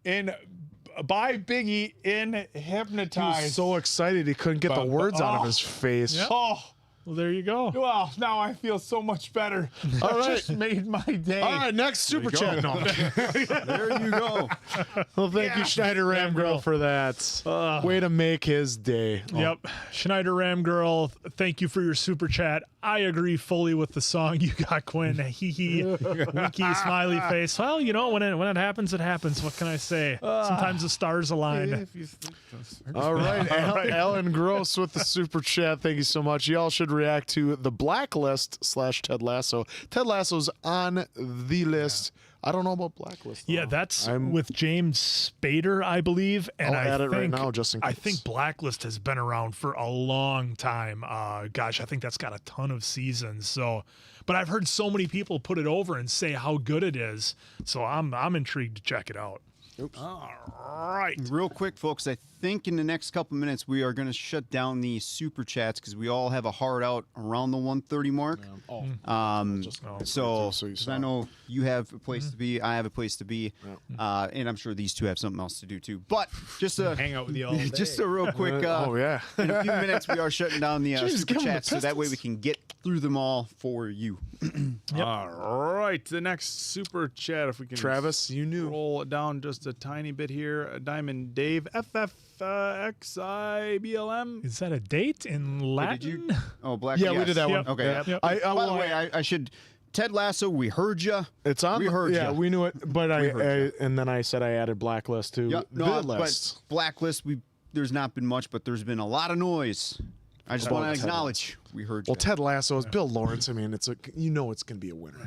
by Biggie in Hypnotized. He was so excited he couldn't get the words out of his face. Yep. Oh, well, there you go. Well, now I feel so much better. All right. Just made my day. All right, next super chat. No. There you go. Well, thank you, Schneider Ram Girl, for that. Way to make his day. Yep. Schneider Ram Girl, thank you for your super chat. I agree fully with the song you got, Quinn. Hee hee. Winky smiley face. Well, when it happens, it happens. What can I say? Sometimes the stars align. All right. Alan Gross with the super chat. Thank you so much. Y'all should react to the Blacklist / Ted Lasso. Ted Lasso's on the list. I don't know about Blacklist, though. Yeah, that's with James Spader, I believe. And I'll add it right now, just in case. I think Blacklist has been around for a long time. Gosh, I think that's got a ton of seasons. So, but I've heard so many people put it over and say how good it is. So I'm intrigued to check it out. Oops. All right. Real quick, folks, I think in the next couple minutes we are going to shut down the super chats because we all have a hard out around the 1:30 mark. So I know you have a place to be, I have a place to be, and I'm sure these two have something else to do too. But just a hang out with you all day. Just a real quick. In a few minutes we are shutting down the super chats, so that way we can get through them all for you. All right, the next super chat, if we can, Travis, you knew. Roll it down just a tiny bit here. Diamond Dave FFXIBLM. Is that a date in Latin? Black. Yeah, we did that one. Okay. Yep. By the way, I should. Ted Lasso, we heard you. It's on. We heard you. Yeah, we knew it, but and then I said I added Blacklist to the list. But Blacklist, there's not been much, but there's been a lot of noise. I just want to acknowledge we heard you. Well, Ted Lasso is Bill Lawrence. I mean, it's going to be a winner.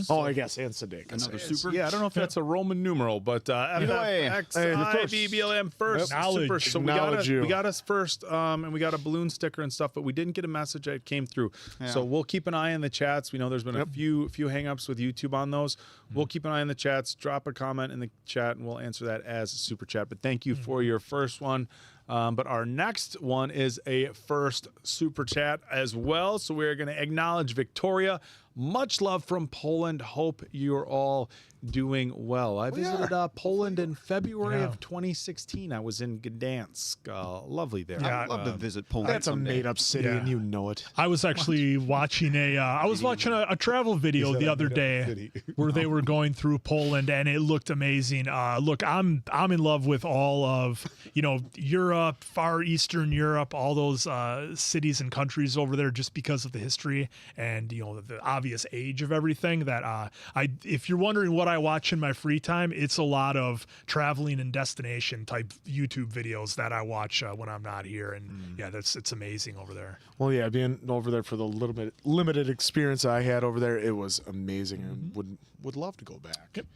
Oh, I guess, and Sudeikis. Another super. Yeah, I don't know if that's a Roman numeral, but FFXIBBLM first. Knowledge. So we got us first, and we got a balloon sticker and stuff, but we didn't get a message that came through. Yeah. So we'll keep an eye on the chats. We know there's been a few hang-ups with YouTube on those. We'll keep an eye on the chats. Drop a comment in the chat, and we'll answer that as a super chat. But thank you for your first one. But our next one is a first super chat as well. So we're going to acknowledge Victoria. Much love from Poland. Hope you're all doing well. I visited Poland in February of 2016. I was in Gdansk. Lovely there. Yeah, I'd love to visit Poland. That's a made-up city, and you know it. I was actually watching a travel video the other day where they were going through Poland, and it looked amazing. Look, I'm in love with all of Europe, Far Eastern Europe, all those cities and countries over there, just because of the history and the obvious age of everything. That if you're wondering what I watch in my free time, it's a lot of traveling and destination type YouTube videos that I watch when I'm not here, and it's amazing over there. Well, yeah, being over there for the little bit limited experience I had over there, it was amazing, and would love to go back. Yep.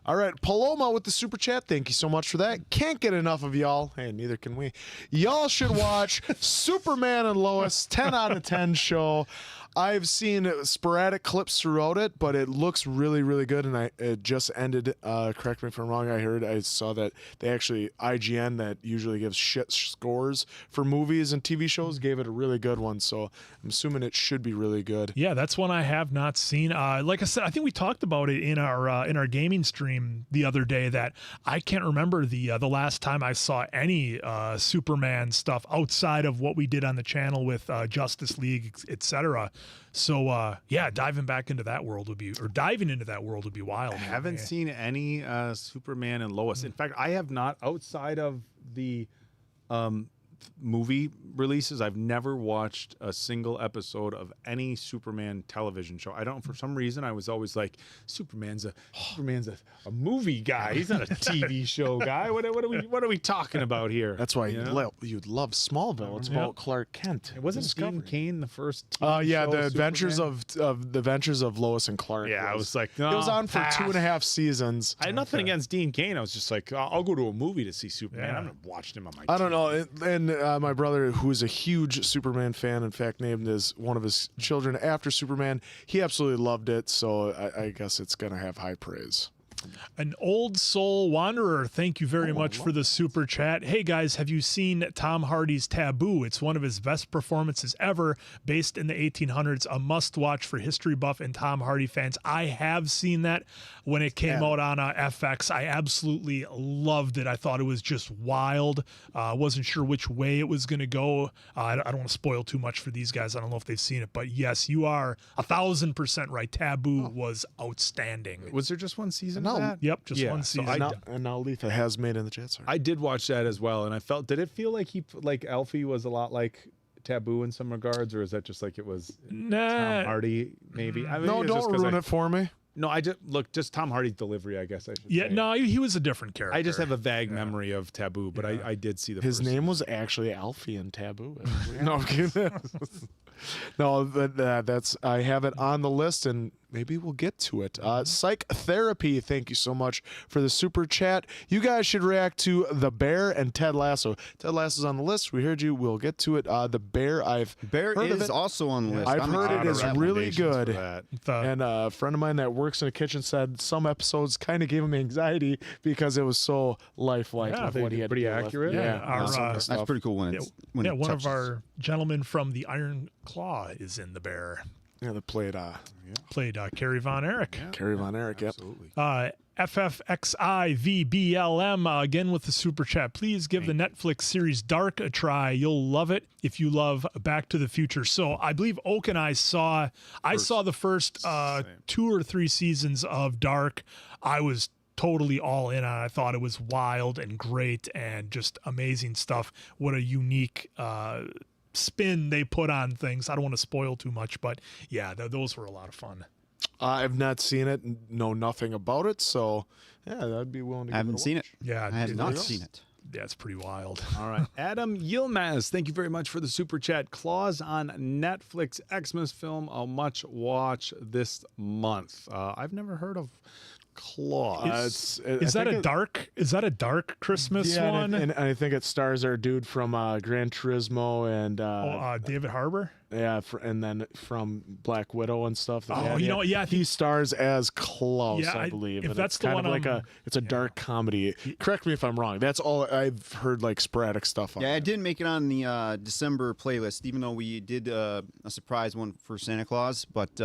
All right, Paloma with the super chat. Thank you so much for that. Can't get enough of y'all. Hey, neither can we. Y'all should watch Superman and Lois 10 out of 10 show. I've seen sporadic clips throughout it, but it looks really, really good. And it just ended. Correct me if I'm wrong. I saw that they actually, IGN, that usually gives shit scores for movies and TV shows, gave it a really good one. So I'm assuming it should be really good. Yeah, that's one I have not seen. Like I said, I think we talked about it in our gaming stream the other day. That I can't remember the last time I saw any Superman stuff outside of what we did on the channel with Justice League, etc. So diving into that world would be wild. I haven't seen any Superman and Lois. In fact, I have not, outside of the movie releases, I've never watched a single episode of any Superman television show. I don't, for some reason, I was always like, Superman's a movie guy. He's not a TV show guy. What are we talking about here? That's why you'd love Smallville. It's about Clark Kent. It wasn't Dean Cain the first TV show the of adventures of Lois and Clark. Yeah, I was like, it was on for 2.5 seasons. I had nothing against Dean Cain. I was just like, I'll go to a movie to see Superman. I'm not watching him on my I don't TV. know. And my brother, who is a huge Superman fan, in fact, named one of his children after Superman. He absolutely loved it, so I guess it's going to have high praise. An Old Soul Wanderer, thank you very much for the super chat. Hey guys, have you seen Tom Hardy's Taboo? It's one of his best performances ever, based in the 1800s. A must-watch for history buff and Tom Hardy fans. I have seen that when it came out on FX. I absolutely loved it. I thought it was just wild. Wasn't sure which way it was going to go. I don't want to spoil too much for these guys. I don't know if they've seen it, but yes, you are 1,000% right. Taboo was outstanding. Was there just one season? Yep, just one so season. And now Letha has made in the chat. Sorry. I did watch that as well, and I felt. Did it feel like Alfie was a lot like Taboo in some regards, or is that just like it was Tom Hardy? Maybe. I mean, No, don't ruin it for me. No, I just Tom Hardy's delivery, I guess I should Yeah, say. no, he was a different character. I just have a vague memory of Taboo, but I did see His name was actually Alfie in Taboo. No, I'm kidding. No, that's I have it on the list, and maybe we'll get to it. Psych Therapy, thank you so much for the super chat. You guys should react to The Bear and Ted Lasso. Ted Lasso's on the list. We heard you. We'll get to it. The Bear, Bear is also on the list. I've heard it is really good. That. And a friend of mine that works in a kitchen said some episodes kind of gave him anxiety because it was so lifelike with what he had. Pretty to deal accurate. With. That's pretty cool when it's when it one touches. of our gentlemen from the Iron Claw is in The Bear. Yeah, they played Carrie Von Erich. Carrie Von Erich. Yep. Absolutely. FFXIVBLM again with the super chat. Please give the Netflix series Dark a try. You'll love it if you love Back to the Future. So I believe Oak and I saw the first 2 or 3 seasons of Dark. I was totally all in on it. I thought it was wild and great and just amazing stuff. What a unique spin they put on things. I don't want to spoil too much, but yeah, those were a lot of fun. I've not seen it, know nothing about it, so yeah, I'd be willing to. I haven't seen it. Yeah, I have not seen it. That's pretty wild. All right. Adam Yilmaz, thank you very much for the super chat. Claws on Netflix Xmas film a much watch this month. I've never heard of Claws. Is that a dark Christmas one? And I think it stars our dude from Gran Turismo and David Harbour. Yeah, and then from Black Widow and stuff. He stars as Klaus, I believe. If and that's it's the kind one, of like it's a dark comedy. Correct me if I'm wrong. That's all I've heard, like sporadic stuff on. Yeah, it didn't make it on the December playlist, even though we did a surprise one for Santa Claus. But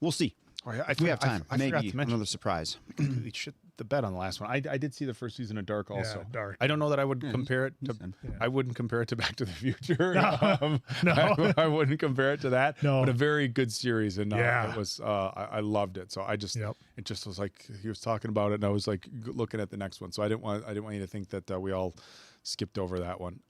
we'll see. If we have time, maybe another surprise. Completely shit the bed on the last one. I did see the first season of Dark also. Yeah, Dark. I don't know that I would compare it to. I wouldn't compare it to Back to the Future. No. I wouldn't compare it to that. No. But a very good series, and Yeah. it was. I loved it. So I just. Yep. It just was like he was talking about it, and I was like looking at the next one. So I didn't want you to think that we all skipped over that one.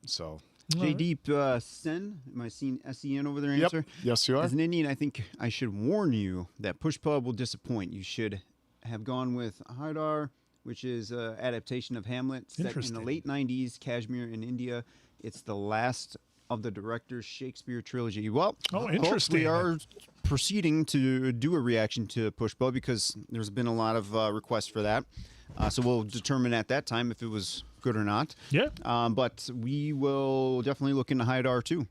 So. JD Sen, am I seeing SEN over there? Answer? Yes, you are. As an Indian, I think I should warn you that Push Pub will disappoint. You should have gone with Haidar, which is an adaptation of Hamlet set in the late 90s, Kashmir in India. It's the last of the director's Shakespeare trilogy. Well, interesting. We are proceeding to do a reaction to Push Pub because there's been a lot of requests for that. So we'll determine at that time if it was good or not. Yeah. But we will definitely look into Haidar too.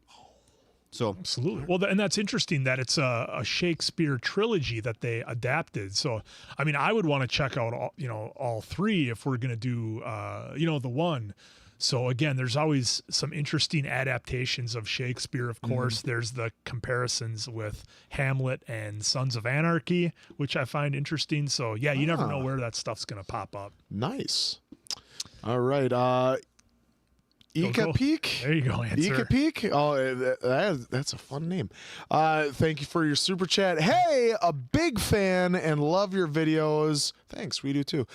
So absolutely. Well, and that's interesting that it's a Shakespeare trilogy that they adapted. So, I mean, I would want to check out all 3 if we're going to do the one. So again, there's always some interesting adaptations of Shakespeare. Of course, there's the comparisons with Hamlet and Sons of Anarchy, which I find interesting. So yeah, you never know where that stuff's going to pop up. Nice. All right. Ika Peak. There you go, answer. Ika Peak. Oh, that's a fun name. Thank you for your super chat. Hey, a big fan and love your videos. Thanks, we do too.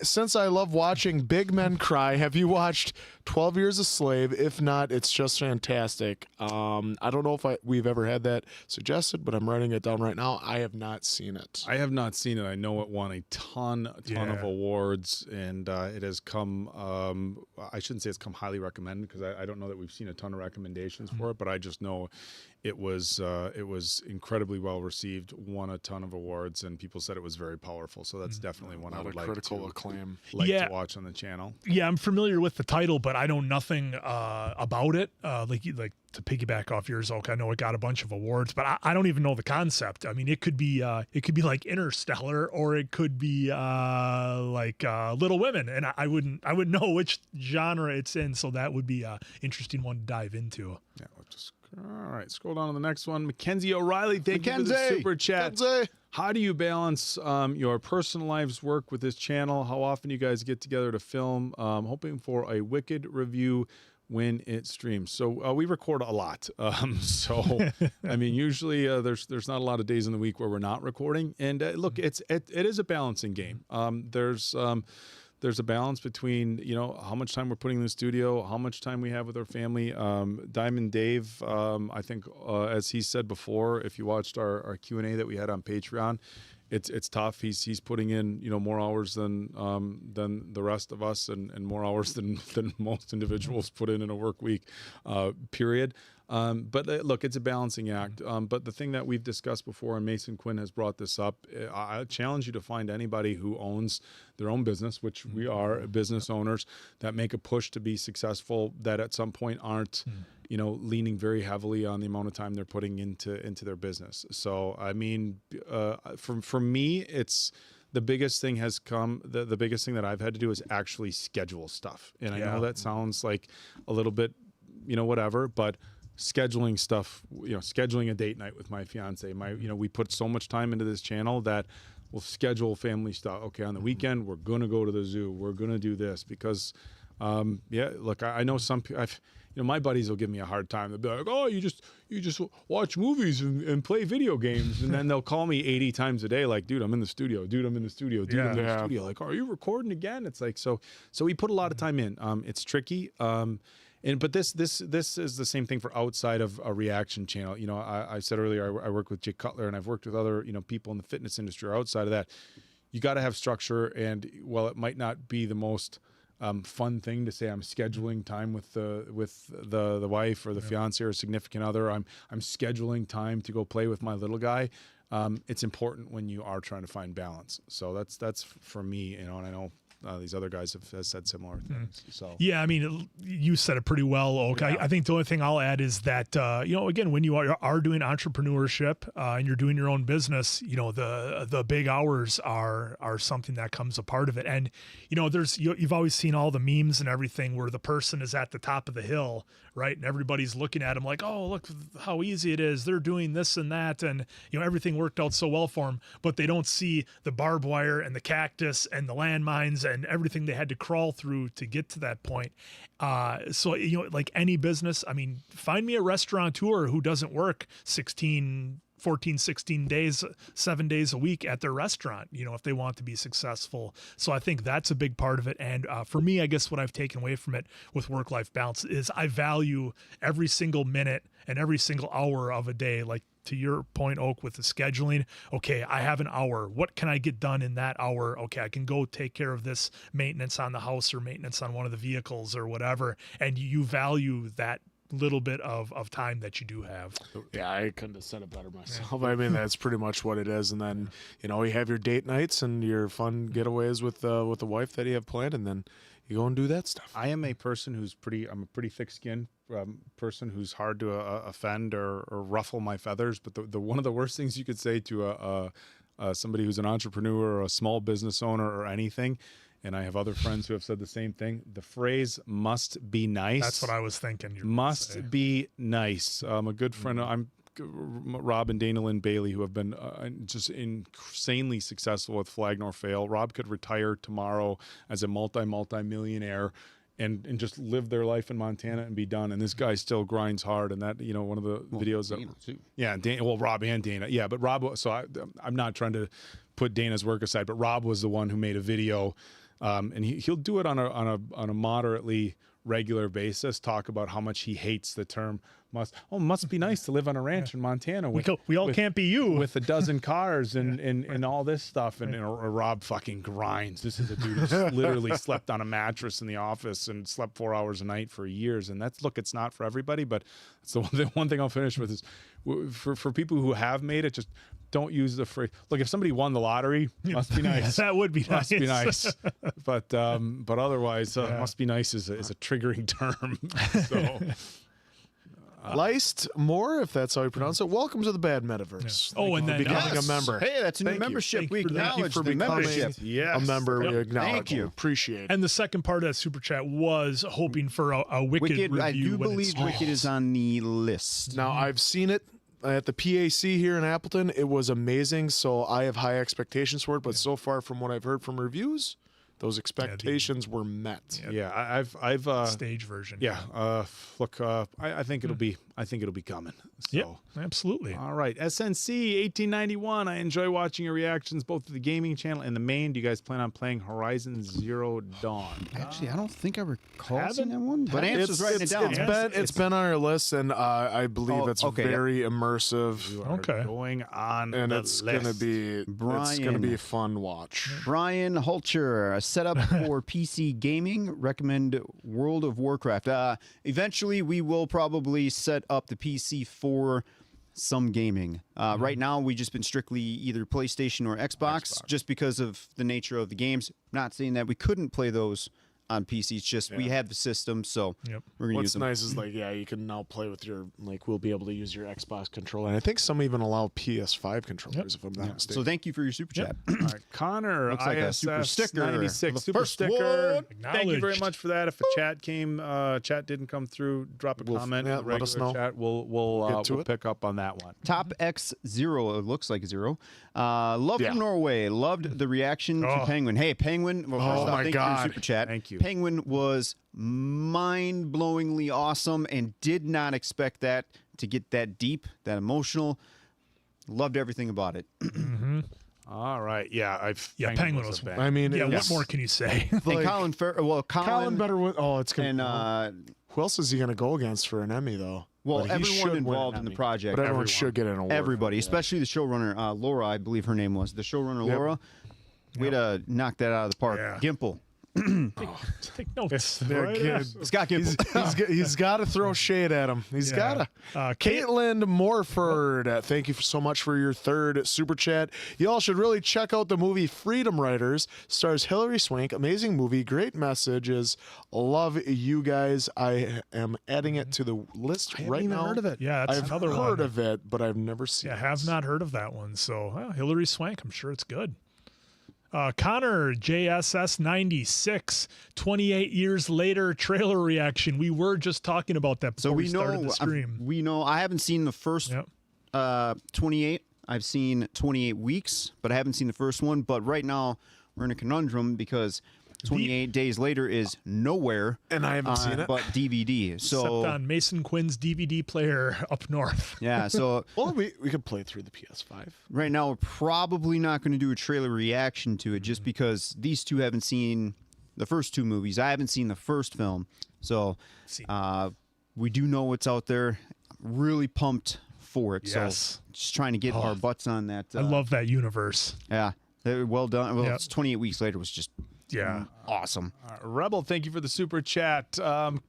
Since I love watching big men cry, have you watched 12 Years a Slave? If not, it's just fantastic. I don't know if we've ever had that suggested, but I'm writing it down right now. I have not seen it. I have not seen it. I know it won a ton of awards, and it has come. I shouldn't say it's come highly recommended because I don't know that we've seen a ton of recommendations for it, but I just know it was incredibly well received, won a ton of awards, and people said it was very powerful. So that's definitely one I would like critical acclaim. to watch on the channel. Yeah, I'm familiar with the title, but I know nothing about it. Like to piggyback off yours, Oak, I know it got a bunch of awards, but I don't even know the concept. I mean, it could be like Interstellar, or it could be like Little Women, and I wouldn't know which genre it's in. So that would be an interesting one to dive into. Yeah, all right, scroll down to the next one. Mackenzie O'Reilly, thank you for the super chat. How do you balance your personal life's work with this channel? How often do you guys get together to film? Hoping for a Wicked review when it streams. So we record a lot. So I mean, usually there's not a lot of days in the week where we're not recording. And look, it is a balancing game. There's a balance between, how much time we're putting in the studio, how much time we have with our family. Diamond Dave, I think, as he said before, if you watched our Q&A that we had on Patreon, it's tough. He's putting in, more hours than the rest of us, and more hours than most individuals put in a work week, period. But look, it's a balancing act. But the thing that we've discussed before, and Mason Quinn has brought this up, I challenge you to find anybody who owns their own business, which we are business owners, that make a push to be successful, that at some point aren't, leaning very heavily on the amount of time they're putting into their business. So, I mean, for me, it's the biggest thing has come, the biggest thing that I've had to do is actually schedule stuff. And I know that sounds like a little bit, whatever, but scheduling stuff, scheduling a date night with my fiance, we put so much time into this channel that we'll schedule family stuff. Okay, on the weekend, we're going to go to the zoo. We're going to do this because, look, I know some people, my buddies will give me a hard time. They'll be like, oh, you just watch movies and play video games. And then they'll call me 80 times a day. Like, dude, I'm in the studio. Dude, I'm in the studio. Dude, I'm in the studio. Like, are you recording again? It's like, so we put a lot of time in. It's tricky. But this is the same thing for outside of a reaction channel. I said earlier, I work with Jake Cutler, and I've worked with other, people in the fitness industry or outside of that. You got to have structure. And while it might not be the most fun thing to say, I'm scheduling time with the wife or the fiance or significant other, I'm scheduling time to go play with my little guy. It's important when you are trying to find balance. So that's for me, and I know these other guys have said similar things. So yeah, I mean, you said it pretty well, Oak. Yeah. I think the only thing I'll add is that again, when you are doing entrepreneurship and you're doing your own business, the big hours are something that comes a part of it. And you've always seen all the memes and everything where the person is at the top of the hill, right? And everybody's looking at them like, oh, look how easy it is. They're doing this and that, and everything worked out so well for them. But they don't see the barbed wire and the cactus and the landmines and everything they had to crawl through to get to that point. So, like any business, I mean, find me a restaurateur who doesn't work 14, 16 days, 7 days a week at their restaurant, if they want to be successful. So I think that's a big part of it. And for me, I guess what I've taken away from it with work-life balance is I value every single minute and every single hour of a day. Like, to your point, Oak, with the scheduling, okay, I have an hour. What can I get done in that hour? Okay, I can go take care of this maintenance on the house or maintenance on one of the vehicles or whatever. And you value that little bit of time that you do have. Yeah, I couldn't have said it better myself. I mean, that's pretty much what it is. And then, you have your date nights and your fun getaways with the wife that you have planned, and then you go and do that stuff. I am a person I'm a pretty thick-skinned person who's hard to offend or ruffle my feathers. But the one of the worst things you could say to somebody who's an entrepreneur or a small business owner or anything, and I have other friends who have said the same thing, the phrase "must be nice." That's what I was thinking. Must be nice. A good friend, Rob and Dana Lynn Bailey, who have been just insanely successful with Flag Nor Fail. Rob could retire tomorrow as a multi-millionaire and just live their life in Montana and be done. And this guy still grinds hard. And that, one of the videos Dana too. Yeah, Rob and Dana. Yeah, but Rob, so I'm not trying to put Dana's work aside, but Rob was the one who made a video, and he'll do it on a moderately regular basis, talk about how much he hates the term must be nice to live on a ranch in Montana. We all can't be you. With a dozen cars and all this stuff. And Rob fucking grinds. This is a dude who's literally slept on a mattress in the office and slept 4 hours a night for years. And it's not for everybody, but it's the one thing I'll finish with is for people who have made it, just don't use the phrase. Look, if somebody won the lottery, must be nice. That would be nice. Must be nice. But otherwise, must be nice is a triggering term. So. Leist Moore, if that's how you pronounce it. Welcome to the Bad Metaverse. Yeah. Oh, and then becoming a member. Hey, that's a new membership. We acknowledge for the becoming membership. a member. We acknowledge. Thank you. Appreciate it. And the second part of that super chat was hoping for a Wicked review. I do believe Wicked is on the list. Now, I've seen it at the PAC here in Appleton. It was amazing, so I have high expectations for it. But so far, from what I've heard from reviews, those expectations were met. Yeah, I've stage version. Yeah, look, I think it'll be coming. So. Yeah, absolutely. All right, SNC 1891. I enjoy watching your reactions both to the gaming channel and the main. Do you guys plan on playing Horizon Zero Dawn? Actually, I don't think I recall seeing that one. But Answer's writing it down. It's been on our list, and I believe it's very immersive. Going on, and the it's list. gonna be a fun watch. Brian Hulcher, setup for PC gaming. Recommend World of Warcraft. Eventually, we will probably set up the PC for some gaming. Right now, we've just been strictly either PlayStation or Xbox, just because of the nature of the games. Not saying that we couldn't play those on PC. It's just we have the system, so we're going to use them. What's nice is you can now play with your we'll be able to use your Xbox controller, and I think some even allow PS5 controllers if I'm not mistaken. So thank you for your super chat. All right, Connor, looks like a ISS super sticker. 96 super first sticker. one. Thank you very much for that. If a chat didn't come through, drop a comment. Yeah, let us know. Chat. We'll pick up on that one. Top X0, it looks like 0. Love from Norway. Loved the reaction to Penguin. Hey, Penguin. Well, first off, thank you for your super chat. Thank you. Penguin was mind-blowingly awesome and did not expect that to get that deep, that emotional. Loved everything about it. All right. Yeah. Penguin was I mean, what more can you say? And Colin better win. Oh, it's going and who else is he going to go against for an Emmy though? Well, everyone involved in the project. But everyone should get an award. Everybody, especially the showrunner, Laura, I believe her name was. The showrunner, Laura. Way to knock that out of the park. Yeah. Gimple. Take notes. Scott Gimple. He's got to throw shade at him. He's got to. Caitlin Morford, thank you so much for your third super chat. Y'all should really check out the movie Freedom Writers. Stars Hilary Swank. Amazing movie. Great messages. Love you guys. I am adding it to the list right now. Heard of it. Yeah, that's I've another one. heard of it, but I've never seen it. I have not heard of that one. So Hilary Swank, I'm sure it's good. Connor, JSS 96, 28 years later, trailer reaction. We were just talking about that before we started the stream. We know I haven't seen the first 28. I've seen 28 weeks, but I haven't seen the first one. But right now, we're in a conundrum because 28 days later is nowhere. And I haven't seen it. But DVD. So, except on Mason Quinn's DVD player up north. Yeah, so... well, we could play through the PS5. Right now, we're probably not going to do a trailer reaction to it just because these two haven't seen the first two movies. I haven't seen the first film. So we do know what's out there. I'm really pumped for it. Yes. So just trying to get our butts on that. I love that universe. Yeah. Well done. Well, it's 28 weeks later was just awesome. Rebel, thank you for the super chat.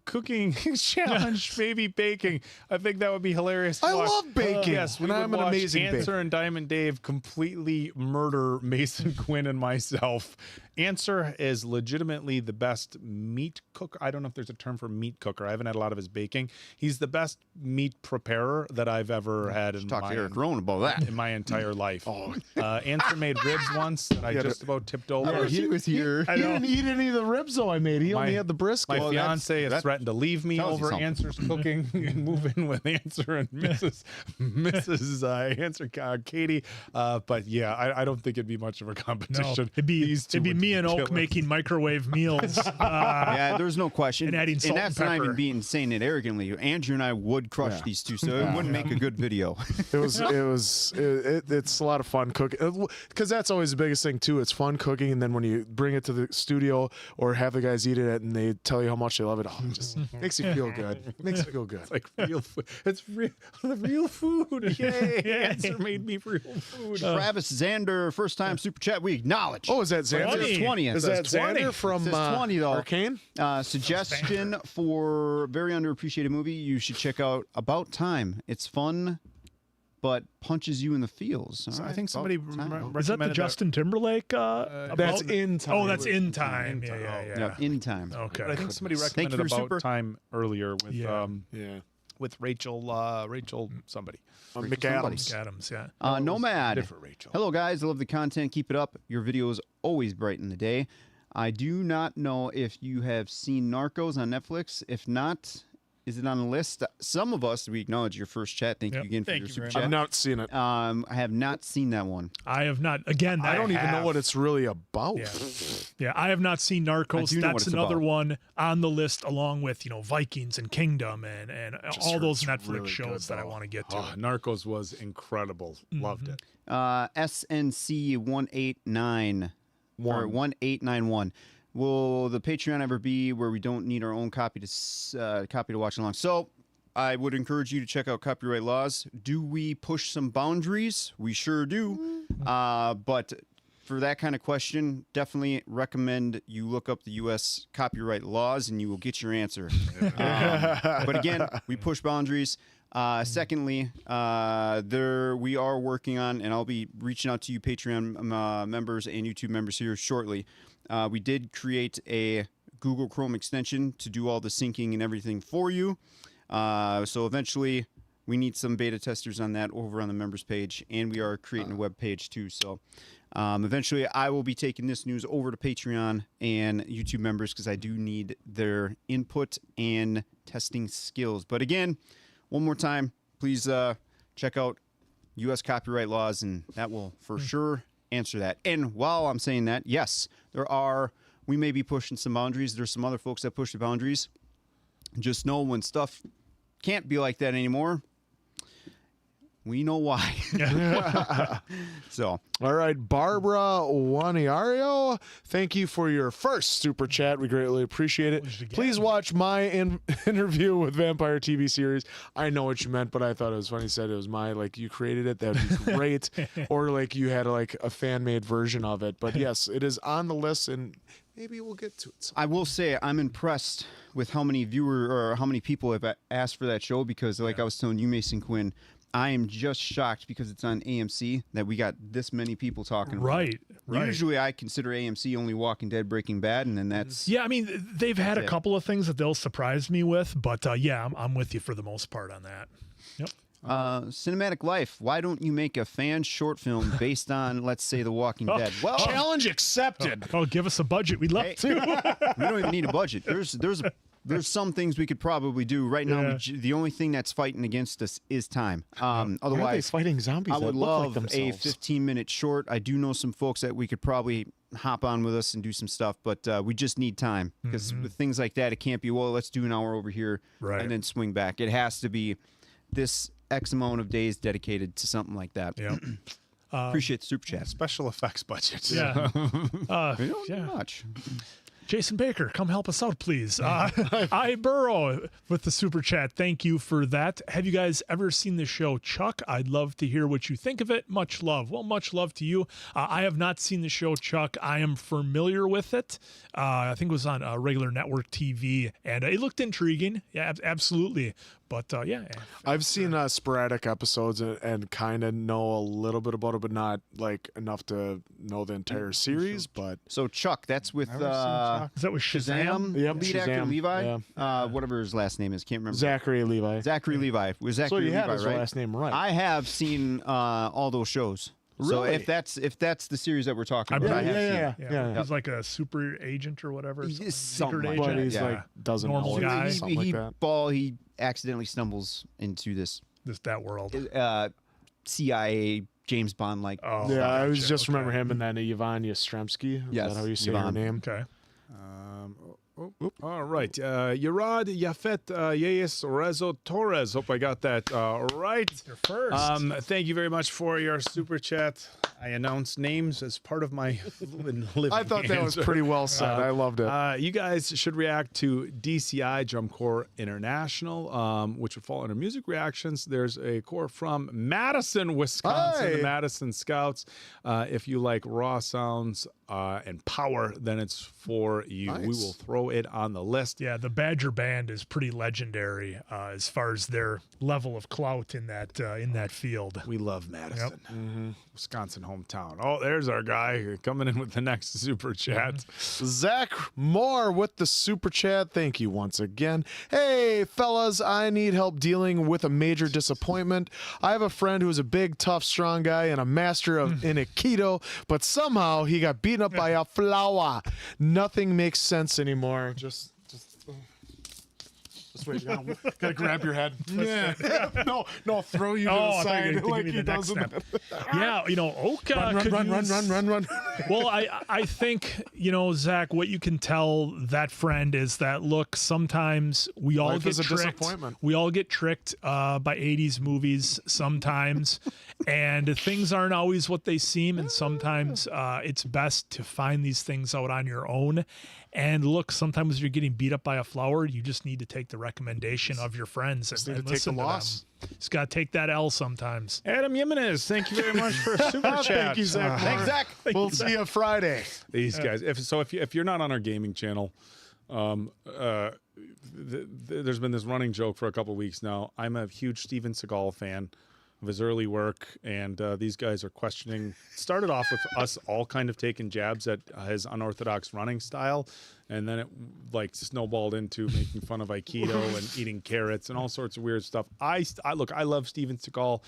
Cooking challenge, maybe baking. I think that would be hilarious. I love baking. Yes, and I'm an amazing Answer and Diamond Dave completely murder Mason Quinn and myself. Answer is legitimately the best meat cooker. I don't know if there's a term for meat cooker. I haven't had a lot of his baking. He's the best meat preparer that I've ever had in Talk to Eric Rowan about that. In my entire life. Answer made ribs once that I just about tipped over. He was here. He didn't eat eat any of the ribs though I made. He only had the brisket. My fiance has threatened to leave me tells you over something. Answer's cooking and move in with Answer and Mrs. Answer Katie. But yeah, I don't think it'd be much of a No, competition. it'd be These two would me and kill Oak us. making microwave meals. Yeah, there's no question. And adding salt that's and not pepper. even being saying it arrogantly. Andrew and I would crush these two, so it wouldn't make a good video. It's a lot of fun cooking because that's always the biggest thing too. It's fun cooking, and then when you bring it to the studio or have the guys eat it and they tell you how much they love it, it just makes you feel good. Makes you feel good. It's like real food. It's real food. Yay! Answer made me real food. Travis Zander, first time super chat. We acknowledge. Oh, is that Xander? 20. 20. Is that 20. Xander from It says 20 though. Arcane? Suggestion for very underappreciated movie. You should check out About Time. It's fun, but punches you in the feels. So All I right, think somebody About Time. Is that the recommended Justin Timberlake? That's In Time. Oh, that's In Time. Yeah. Yeah, In Time. Okay. But I think somebody Thank you recommended for About super. Time earlier with Yeah. with Rachel somebody. McAdams. Adams, yeah. Nomad. different Rachel. Hello, guys. I love the content. Keep it up. Your videos always brighten the day. I do not know if you have seen Narcos on Netflix. If not, is it on the list? Some of us, we acknowledge your first chat. Thank you again for your super chat. I've not seen it. I have not seen that one. I have not. Again, I don't even know have. what it's really about. Yeah, I have not seen Narcos. I do know what That's it's another about. one on the list, along with Vikings and Kingdom and all heard those it's Netflix really shows good, that I though. want to get to. Oh, Narcos was incredible. Loved it. SNC 189 or 1891. Will the Patreon ever be where we don't need our own copy to watch along? So I would encourage you to check out Copyright Laws. Do we push some boundaries? We sure do. But for that kind of question, definitely recommend you look up the U.S. copyright laws and you will get your answer. But again, we push boundaries. Secondly, we are working on, and I'll be reaching out to you Patreon members and YouTube members here shortly. We did create a Google Chrome extension to do all the syncing and everything for you. So eventually we need some beta testers on that over on the members page, and we are creating a web page too. So eventually I will be taking this news over to Patreon and YouTube members because I do need their input and testing skills. But again, one more time, please check out U.S. copyright laws, and that will for sure answer that. And while I'm saying that, yes, we may be pushing some boundaries. There's some other folks that push the boundaries. Just know when stuff can't be like that anymore, we know why. So, All right, Barbara Waniario, thank you for your first super chat. We greatly appreciate it. Please watch my interview with Vampire TV series. I know what you meant, but I thought it was funny. You said it was you created it. That would be great. Or like you had like a fan-made version of it. But yes, it is on the list, and maybe we'll get to it. I will say I'm impressed with how many how many people have asked for that show because, like I was telling you, Mason Quinn, I am just shocked because it's on AMC that we got this many people talking about it. Right. Usually I consider AMC only Walking Dead, Breaking Bad, and then that's... Yeah, I mean, they've had a couple of things that they'll surprise me with, but yeah, I'm with you for the most part on that. Yep. Cinematic Life. Why don't you make a fan short film based on, let's say, The Walking Dead? Well, Challenge accepted. Oh, give us a budget. We'd love to. we don't even need a budget. There's some things we could probably do right now. The only thing that's fighting against us is time. Why are they Otherwise, fighting zombies? I that would look like love a themselves? 15-minute short. I do know some folks that we could probably hop on with us and do some stuff, but we just need time because with things like that, it can't be, well, let's do an hour over here Right. and then swing back. It has to be this X amount of days dedicated to something like that. Yeah. Appreciate the super chat. Special effects budget. Yeah. We don't do much. Jason Baker, come help us out, please. I Burrow with the super chat. Thank you for that. Have you guys ever seen the show Chuck? I'd love to hear what you think of it. Much love. Well, much love to you. I have not seen the show Chuck. I am familiar with it. I think it was on regular network TV, and it looked intriguing. Yeah, absolutely. But yeah, I've seen sporadic episodes and kind of know a little bit about it, but not like enough to know the entire series. But So Chuck, that's with is that with Shazam? Yep, lead actor Shazam. Levi, whatever his last name is, can't remember. Zachary Levi. Levi. Was Zachary So you Levi, had his right? last name right. I have seen all those shows. So Really? if that's the series that we're talking about, I have seen. Yeah. He's like a super agent or whatever. He's Secret something like agent. But he's Yeah. like doesn't Normal know it, guy. something like that. He accidentally stumbles into this That world. CIA James Bond like. Oh, Yeah, I was gotcha. just Okay. remember him and then Yvonne Yastrzemski. Is Yes, that how you say her Yvonne. name? Okay. All right. Yerad Yafet Yeyes Rezo Torres. Hope I got that right. You're first. Thank you very much for your super chat. I announced names as part of my living I thought that was answer. pretty well said. I loved it. You guys should react to DCI Drum Corps International, which would fall under music reactions. There's a corps from Madison, Wisconsin, Hey. the Madison Scouts. If you like raw sounds and power, then it's for you. Nice. We will throw it on the list. Yeah, the Badger Band is pretty legendary as far as their level of clout in that field. We love Madison, Wisconsin hometown. Oh, there's our guy coming in with the next super chat. Zach Moore with the super chat. Thank you once again. Hey, fellas, I need help dealing with a major disappointment. I have a friend who is a big, tough, strong guy and a master of in Aikido, but somehow he got beaten up by a flower. Nothing makes sense anymore. Just wait. You gotta grab your head. Yeah. No, throw you to the I thought side you were gonna like give me he the next does. step. Yeah, Oka Run. Well, I think, Zach, what you can tell that friend is that, look, sometimes we all Life get is a tricked. disappointment. We all get tricked by 80s movies sometimes, and things aren't always what they seem, and sometimes it's best to find these things out on your own. And look, sometimes you're getting beat up by a flower, you just need to take the recommendation of your friends and, need to and take listen the to loss. them. Just got to take that L sometimes. Adam Jimenez, thank you very much for a super chat. Thank you, Zach. Thanks, Zach. We'll see you Friday. These guys. If you're not on our gaming channel, there's been this running joke for a couple weeks now. I'm a huge Steven Seagal fan of his early work, and these guys are questioning. It started off with us all kind of taking jabs at his unorthodox running style, and then it like snowballed into making fun of Aikido and eating carrots and all sorts of weird stuff. I love Steven Seagal.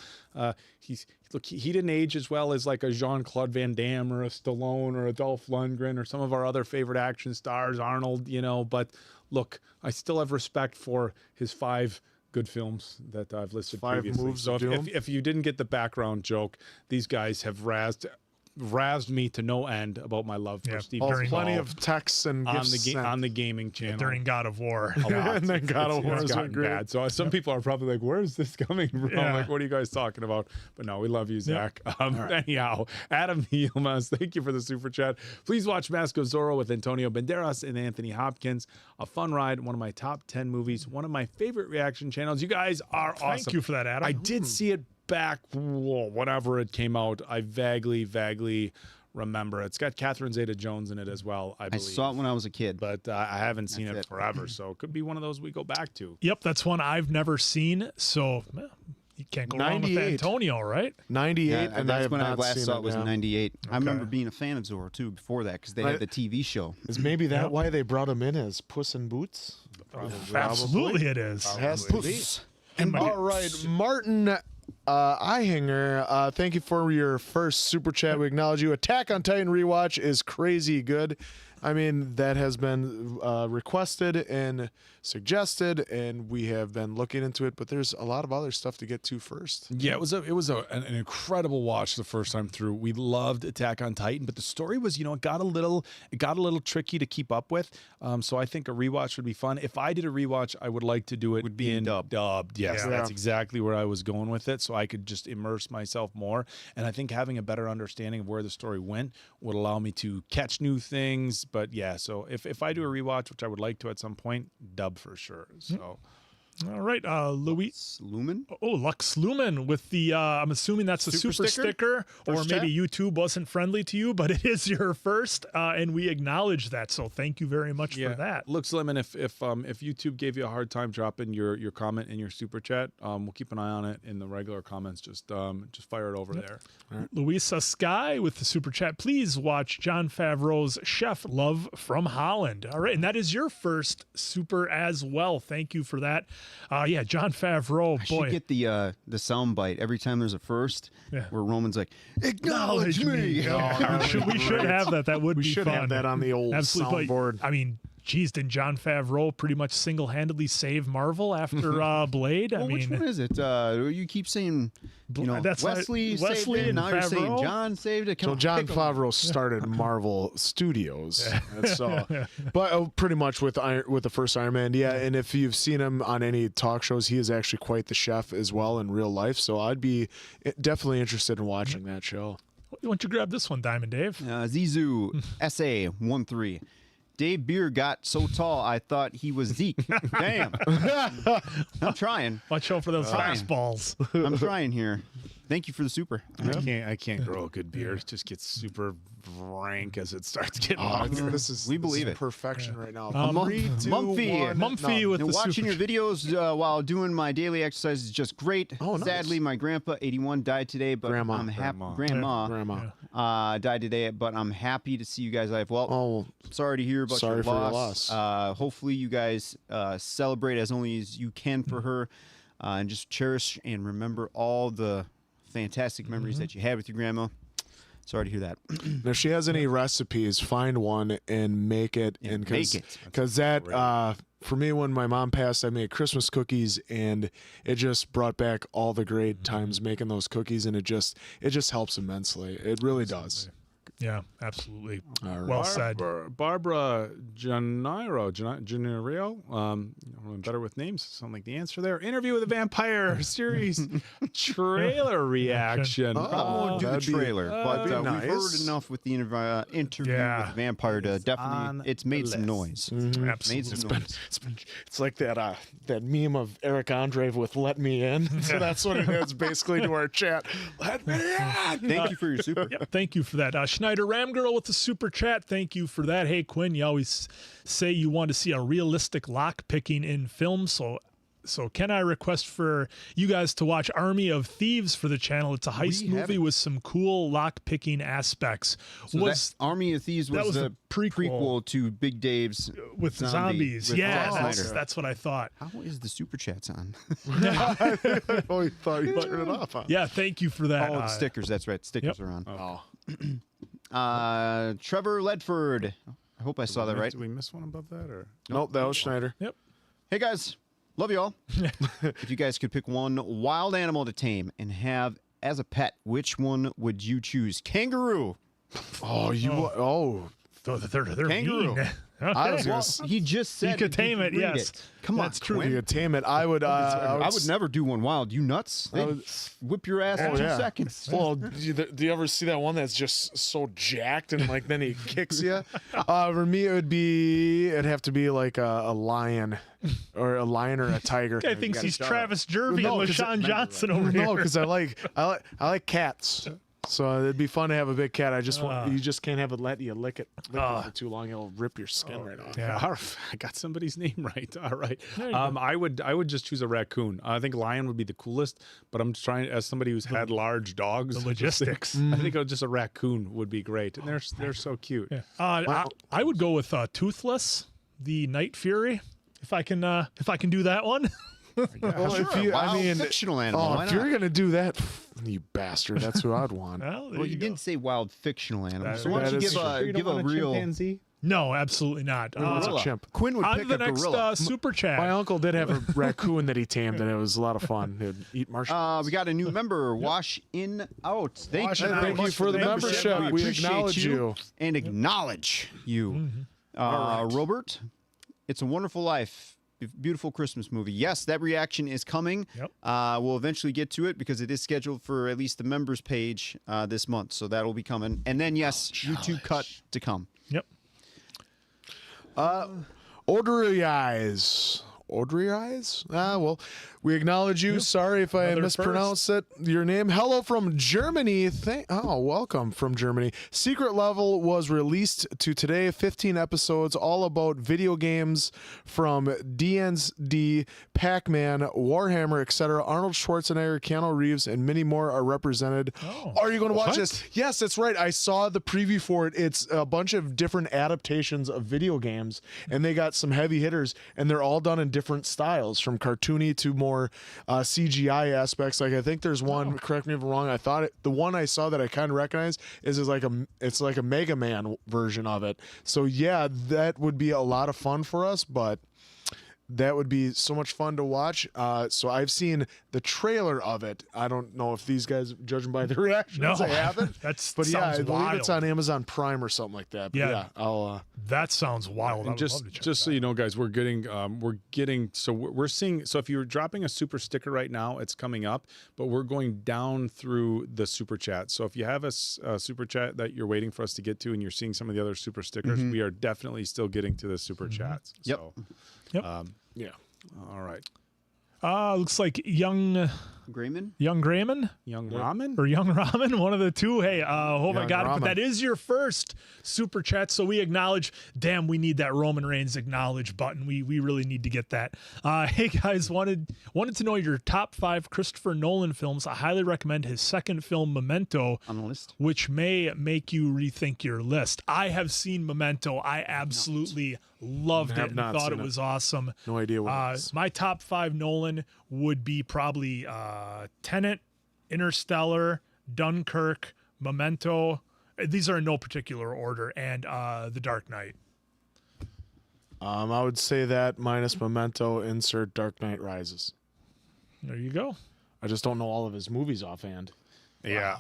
He didn't age as well as like a Jean-Claude Van Damme or a Stallone or a Dolph Lundgren or some of our other favorite action stars, Arnold, but look, I still have respect for his 5 good films that I've listed 5 previously. moves So of doom? if you didn't get the background joke, these guys have razzed me to no end about my love for Steven Seagal Plenty of texts and gifts on the gaming channel During God of War. a lot. And then God of War it's has gotten been great. bad. So some people are probably like, "Where is this coming from? Yeah. Like, what are you guys talking about?" But no, we love you, Zach. Anyhow, Adam Yilmaz, thank you for the super chat. Please watch Mask of Zorro with Antonio Banderas and Anthony Hopkins. A fun ride, one of my top 10 movies, one of my favorite reaction channels. You guys are awesome. Thank you for that, Adam. I did see it back whenever it came out. I vaguely remember. It's got Catherine Zeta-Jones in it as well, I I believe. saw it when I was a kid. But I haven't seen That's it it. forever, so it could be one of those we go back to. Yep, that's one I've never seen. So you can't go wrong with 98. Antonio, right? 98, Yeah, and I that's have when I not last seen saw it was yeah. in '98. I remember being a fan of Zorro too before that because they Right. had the TV show. Is maybe that why they brought him in as Puss in Boots? Absolutely, it is. Has to be. All right, Martin Ihinger, thank you for your first super chat. We acknowledge you. Attack on Titan rewatch is crazy good. I mean, that has been requested and suggested, and we have been looking into it. But there's a lot of other stuff to get to first. Yeah, it was an incredible watch the first time through. We loved Attack on Titan, but the story was, it got a little tricky to keep up with. So I think a rewatch would be fun. If I did a rewatch, I would like to do it in dubbed. Yes, Yeah. that's exactly where I was going with it. So I could just immerse myself more. And I think having a better understanding of where the story went would allow me to catch new things. But yeah, so if I do a rewatch, which I would like to at some point, dub for sure. So. All right, Louis Lumen? Oh, Lux Lumen with the, I'm assuming that's a super sticker or First maybe chat? YouTube wasn't friendly to you, but it is your first, and we acknowledge that. So thank you very much for that. Looks Lemon, if YouTube gave you a hard time dropping your comment in your super chat, we'll keep an eye on it in the regular comments. Just fire it over there. Louisa Sky with the super chat. Please watch Jon Favreau's Chef Love from Holland. All right, and that is your first super as well. Thank you for that. Yeah, Jon Favreau, I boy. should get the sound bite every time there's a first Yeah. where Roman's like, acknowledge me. We should have that. That would We be should fun. have that on the old Absolutely. But, soundboard. I mean, geez, did Jon Favreau pretty much single-handedly save Marvel after Blade? I Well, mean, which one is it? You keep saying, That's Wesley right. saved Wesley it, and now you're saying Favreau? John saved it. Come So on, Jon pick 'em. Favreau started Marvel Studios, and so, but pretty much with the first Iron Man, yeah. And if you've seen him on any talk shows, he is actually quite the chef as well in real life. So I'd be definitely interested in watching that show. why don't you grab this one, Diamond Dave? Zizou SA13. Dave Beer got so tall, I thought he was Zeke. Damn. I'm trying. Watch out for those fastballs. I'm trying here. Thank you for the super. I can't grow a good beard. It just gets super rank as it starts getting Oh, longer. We believe this is it. perfection right now. Mumphy with And the watching super your videos while doing my daily exercise is just great. Oh, nice. Sadly, my grandpa, 81, died today, but I'm happy. Grandma died today, but I'm happy to see you guys alive. Well, Oh, sorry to hear about sorry your for your loss. loss. Hopefully, you guys celebrate as only as you can for her, and just cherish and remember all the fantastic memories that you had with your grandma. Sorry to hear that. And if she has any recipes, find one and make it. Yeah, and make it. because that for me, when my mom passed, I made Christmas cookies, and it just brought back all the great times making those cookies, and it just helps immensely. It really does. Yeah, absolutely. All right. Well said. Barbara Gennaro, I'm better with names. Sound like the answer there. Interview with the Vampire series trailer reaction. Probably won't do the that'd be- trailer, but that'd be we've heard nice. enough with the interview Yeah. with the Vampire to on definitely. It's made the some list. noise. Made Absolutely. some noise. It's like that meme of Eric Andre with "Let Me In." So that's what it is basically to our chat. Let me in. Thank you for your super. Yep, thank you for that. Schneider Ramgirl with the super chat. Thank you for that. Hey, Quinn, you always say you want to see a realistic lock picking in film. So can I request for you guys to watch Army of Thieves for the channel? It's a heist We have movie it. with some cool lock picking aspects. So that Army of Thieves that was was the the prequel. to Big Dave's with zombies. with Yeah, Zack that's, Snyder. that's what I thought. How is the super chats on? Oh, you thought you turned it off, huh? Yeah, thank you for that. Oh, the stickers. That's right. Stickers Yep. are on. Oh, Trevor Ledford. I hope I saw that right. Did we miss one above that? Or nope, that was Schneider. Yep. Hey guys, love you all. If you guys could pick one wild animal to tame and have as a pet, which one would you choose? Kangaroo. Oh, They're Kangaroo. mean. Okay. I was gonna say, He just said You could tame it, read yes. Come on, That's true. if Quinn. you could tame it, I would. I would never do one wild. You nuts? They whip your ass in 2 seconds. Well, do you ever see that one that's just so jacked and like then he kicks you? For me, it'd have to be like a lion or a tiger. Guy thinks he's Travis Jervey and 'cause LaShawn Johnson over here. No, because I like cats. So it'd be fun to have a big cat. I just want you just can't have it let you lick it for too long. It'll rip your skin right off. Yeah. I got somebody's name right. All right. I would just choose a raccoon. I think lion would be the coolest, but I'm trying as somebody who's had large dogs. The logistics. I think just a raccoon would be great, and they're so cute. I would go with Toothless, the Night Fury, if I can do that one. Well, Sure, wild fictional animal. Why if not? you're gonna do that, you bastard, that's who I'd want. Well, there Well, you go. didn't say wild fictional animal. That- So why don't you that is give true. give a real chimpanzee? No, absolutely not. It's a gorilla? chimp. Quinn would On pick to a the next gorilla. super chat. My uncle did have a raccoon that he tamed, and it was a lot of fun. He'd eat marshmallows. We got a new member, Wash In Out. Thank you, very Thank you much for the membership. We appreciate acknowledge you. and acknowledge you. Robert, It's a Wonderful Life. Beautiful Christmas movie. Yes, that reaction is coming. Yep. We'll eventually get to it because it is scheduled for at least the members page this month. So that'll be coming. And then, yes, YouTube cut to come. Yep. Ordery eyes. Well, We acknowledge you. Sorry if I Another mispronounced your name. Hello from Germany. Welcome from Germany. Secret Level was released to today. 15 episodes, all about video games from D&D, Pac-Man, Warhammer, etc. Arnold Schwarzenegger, Keanu Reeves, and many more are represented. Are you going to watch this? Yes, that's right. I saw the preview for it. It's a bunch of different adaptations of video games, and they got some heavy hitters, and they're all done in different styles, from cartoony to more CGI aspects. Like I think there's one. Correct me if I'm wrong. I thought the one I saw that I kind of recognize is like a Mega Man version of it. So yeah, that would be a lot of fun for us, but that would be so much fun to watch. So I've seen the trailer of it. I don't know if these guys, judging by the reactions, I haven't. But yeah, I believe it's on Amazon Prime or something like that. But yeah, I'll. That sounds wild. And just so you know, guys, we're getting. So we're seeing. So if you're dropping a super sticker right now, it's coming up. But we're going down through the super chat. So if you have a super chat that you're waiting for us to get to, and you're seeing some of the other super stickers, we are definitely still getting to the super chats. Yep. So, Yep. Yeah. All right. Looks like Young Grayman? Young Ramen? Young Ramen? Or Young Ramen, one of the two. Hey, hope I Young got it. Ramen. But that is your first super chat, so we acknowledge. Damn, we need that Roman Reigns acknowledge button. We really need to get that. Hey guys, wanted to know your top 5 Christopher Nolan films. I highly recommend his second film, Memento, On the list? which may make you rethink your list. I have seen Memento. I absolutely loved it and not thought it seen it. was awesome. No idea what it is. My top 5 Nolan would be probably Tenet, Interstellar, Dunkirk, Memento. These are in no particular order, and The Dark Knight. I would say that minus Memento, insert Dark Knight Rises. There you go. I just don't know all of his movies offhand. Yeah,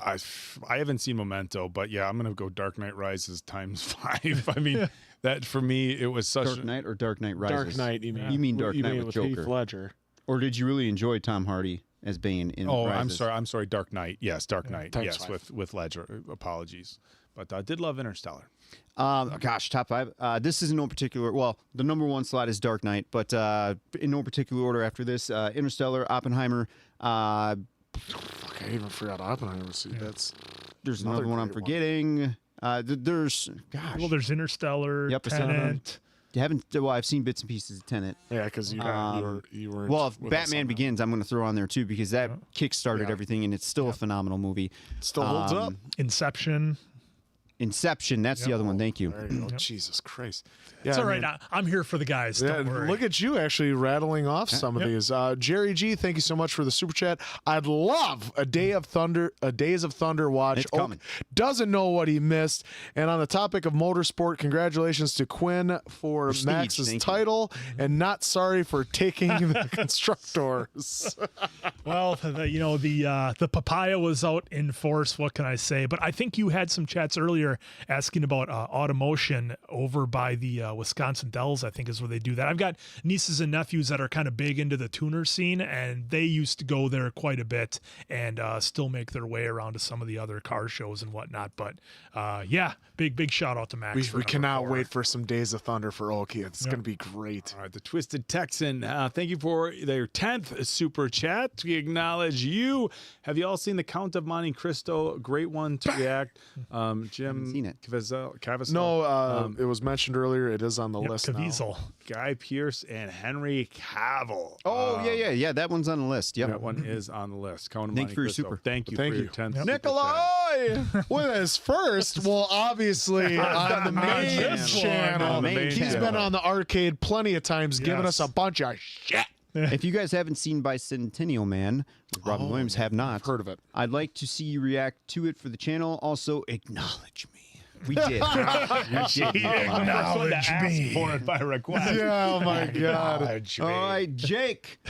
I haven't seen Memento, but yeah, I'm gonna go Dark Knight Rises times 5. I mean, that for me it was such Dark Knight or Dark Knight Rises? Dark Knight, you mean? You mean Dark Knight with Heath Joker? Ledger? Or did you really enjoy Tom Hardy as Bane in Rises? I'm sorry, Dark Knight. Yes, Dark Knight. times Yes, 5. with Ledger. Apologies, but I did love Interstellar. Gosh, top 5. This is in no particular. Well, the number 1 slot is Dark Knight, but in no particular order after this: Interstellar, Oppenheimer. Fuck, I even forgot Oppenheimer. See, There's another one I'm great one. forgetting. There's Well, there's Interstellar, Yep, Tenet. I've seen bits and pieces of Tenet. Yeah, because you were. Well, if Batman Begins, I'm going to throw on there too because that kickstarted everything, and it's still a phenomenal movie. still holds up. Inception. Inception, that's the other one. Thank you. There you go. Jesus Christ. Yeah, It's all I right. mean, I'm here for the guys. yeah, Don't worry. look at you actually rattling off some of these. Jerry G, thank you so much for the super chat. I'd love a Days of Thunder watch. It's coming. Doesn't know what he missed. And on the topic of motorsport, congratulations to Quinn for Prestige, Max's thank you. title, and not sorry for taking the constructors. Well, the papaya was out in force. What can I say? But I think you had some chats earlier asking about automotion over by the Wisconsin Dells, I think is where they do that. I've got nieces and nephews that are kind of big into the tuner scene, and they used to go there quite a bit and still make their way around to some of the other car shows and whatnot. But yeah, big shout out to Max. We for cannot number 4. wait for some Days of Thunder for Oki. It's going to be great. All right, the Twisted Texan. Thank you for their 10th super chat. We acknowledge you. Have you all seen The Count of Monte Cristo? Great one to react. Jim seen it. Caviezel. No, it was mentioned earlier. It is on the list now. Caviezel. Guy Pearce and Henry Cavill. Oh, yeah. That one's on the list. Yep. That one is on the list. Count of Thank Monte you for your Cristo. super. Thank you Thank for you. your 10th Yep. super chat. Nikolai with his first. Well, obviously on the main this one. channel. On the main He's channel. been on the arcade plenty of times, giving us Yes. a bunch of shit. If you guys haven't seen Bicentennial Man with Robin Williams, have not heard of it. I'd like to see you react to it for the channel. Also, acknowledge me. We did. Acknowledge me. For it by request. Yeah, oh my God. Acknowledge me. All right, Jake.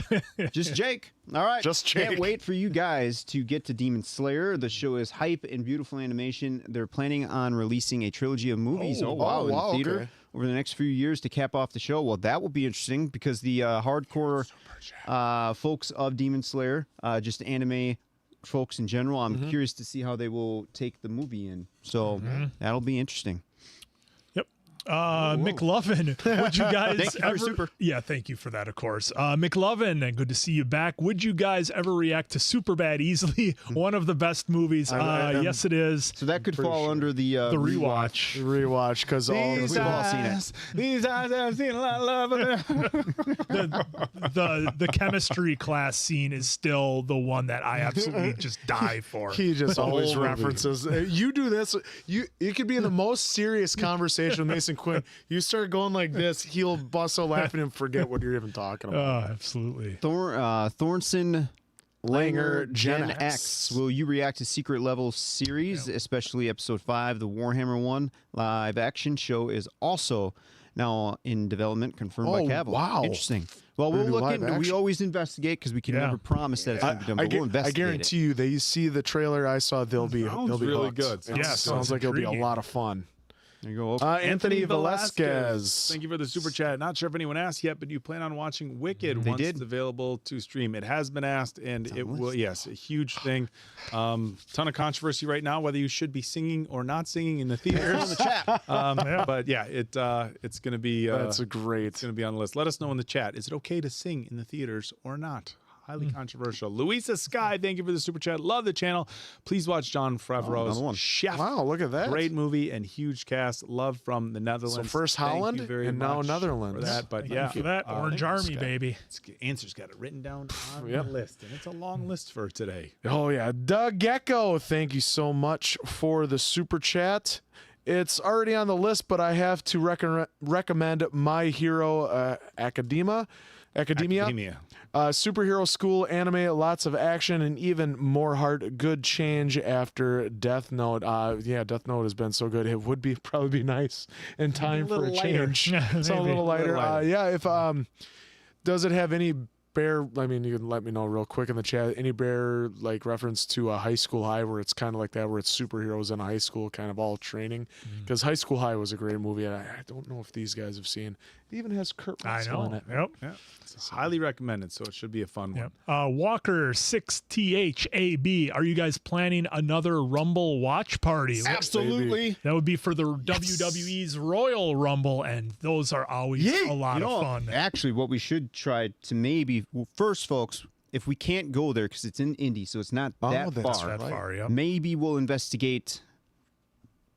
Just Jake. All right. Just Jake. Can't wait for you guys to get to Demon Slayer. The show is hype and beautiful animation. They're planning on releasing a trilogy of movies. Oh, wow. wow, In theater okay. over the next few years to cap off the show. Well, that will be interesting because the hardcore folks of Demon Slayer, just anime folks in general, I'm curious to see how they will take the movie in. So that'll be interesting. Yep. McLovin, would you guys Thank you for ever? super. Yeah, thank you for that, of course. McLovin, and good to see you back. Would you guys ever react to Superbad? Easily one of the best movies. Yes, it is. So that could fall under the Rewatch. Rewatch, because We've all seen it. These eyes have seen a lot of love. The chemistry class scene is still the one that I absolutely just die for. he just always movie. references. You do this. It could be in the most serious conversation with Mason Quinn. You start going like this, he'll bust out laughing and forget what you're even talking about. Absolutely. Thornton Langer, Gen X. X. Will you react to Secret Level series, especially episode 5? The Warhammer 1 live action show is also now in development, confirmed by Cavill. Wow. Interesting. Well, We're we'll gonna do look live into. We action? always investigate because we can Yeah. never promise that it's going to be done. But we'll I investigate. guarantee you, they see the trailer I saw. They'll be really hooked. good. It Yeah, sounds sounds like it'll be a intriguing. lot of fun. There you go. Anthony Velasquez. Thank you for the super chat. Not sure if anyone asked yet, but you plan on watching Wicked They once did. it's available to stream. It has been asked, and it will. Yes, a huge thing. Ton of controversy right now whether you should be singing or not singing in the theaters. in the chat. But yeah, it's going to be. That's a great. It's going to be on the list. Let us know in the chat. Is it okay to sing in the theaters or not? Highly controversial. Louisa Sky, thank you for the super chat. Love the channel. Please watch John another one. Favreau's Chef. Wow, look at that. Great movie and huge cast. Love from the Netherlands. So first Thank Holland you very and now much Netherlands. for that. But Thank yeah, you for that. Orange Army, baby. Answer's got it written down on Yep. the list, and it's a long list for today. Oh yeah, Doug Gecko, thank you so much for the super chat. It's already on the list, but I have to recommend My Hero Academia. Superhero school anime, lots of action and even more heart. Good change after Death Note. Death Note has been so good. It would probably be nice in time for a change. It's a Maybe. little lighter. Little lighter. Does it have any bear? I mean, you can let me know real quick in the chat. Any bear like reference to a High School High, where it's kind of like that, where it's superheroes in a high school, kind of all training? Because High School High was a great movie. And I don't know if these guys have seen. It even has Kurt I Russell in know. it. Yep. Yeah, it's highly recommended. So it should be a fun one. Walker 6THAB. Are you guys planning another Rumble watch party? Absolutely. That would be for the WWE's Royal Rumble, and those are always a lot of fun. Actually, what we should try to maybe first, folks, if we can't go there because it's in Indy, so it's not that that's far. That far, yep. Maybe we'll investigate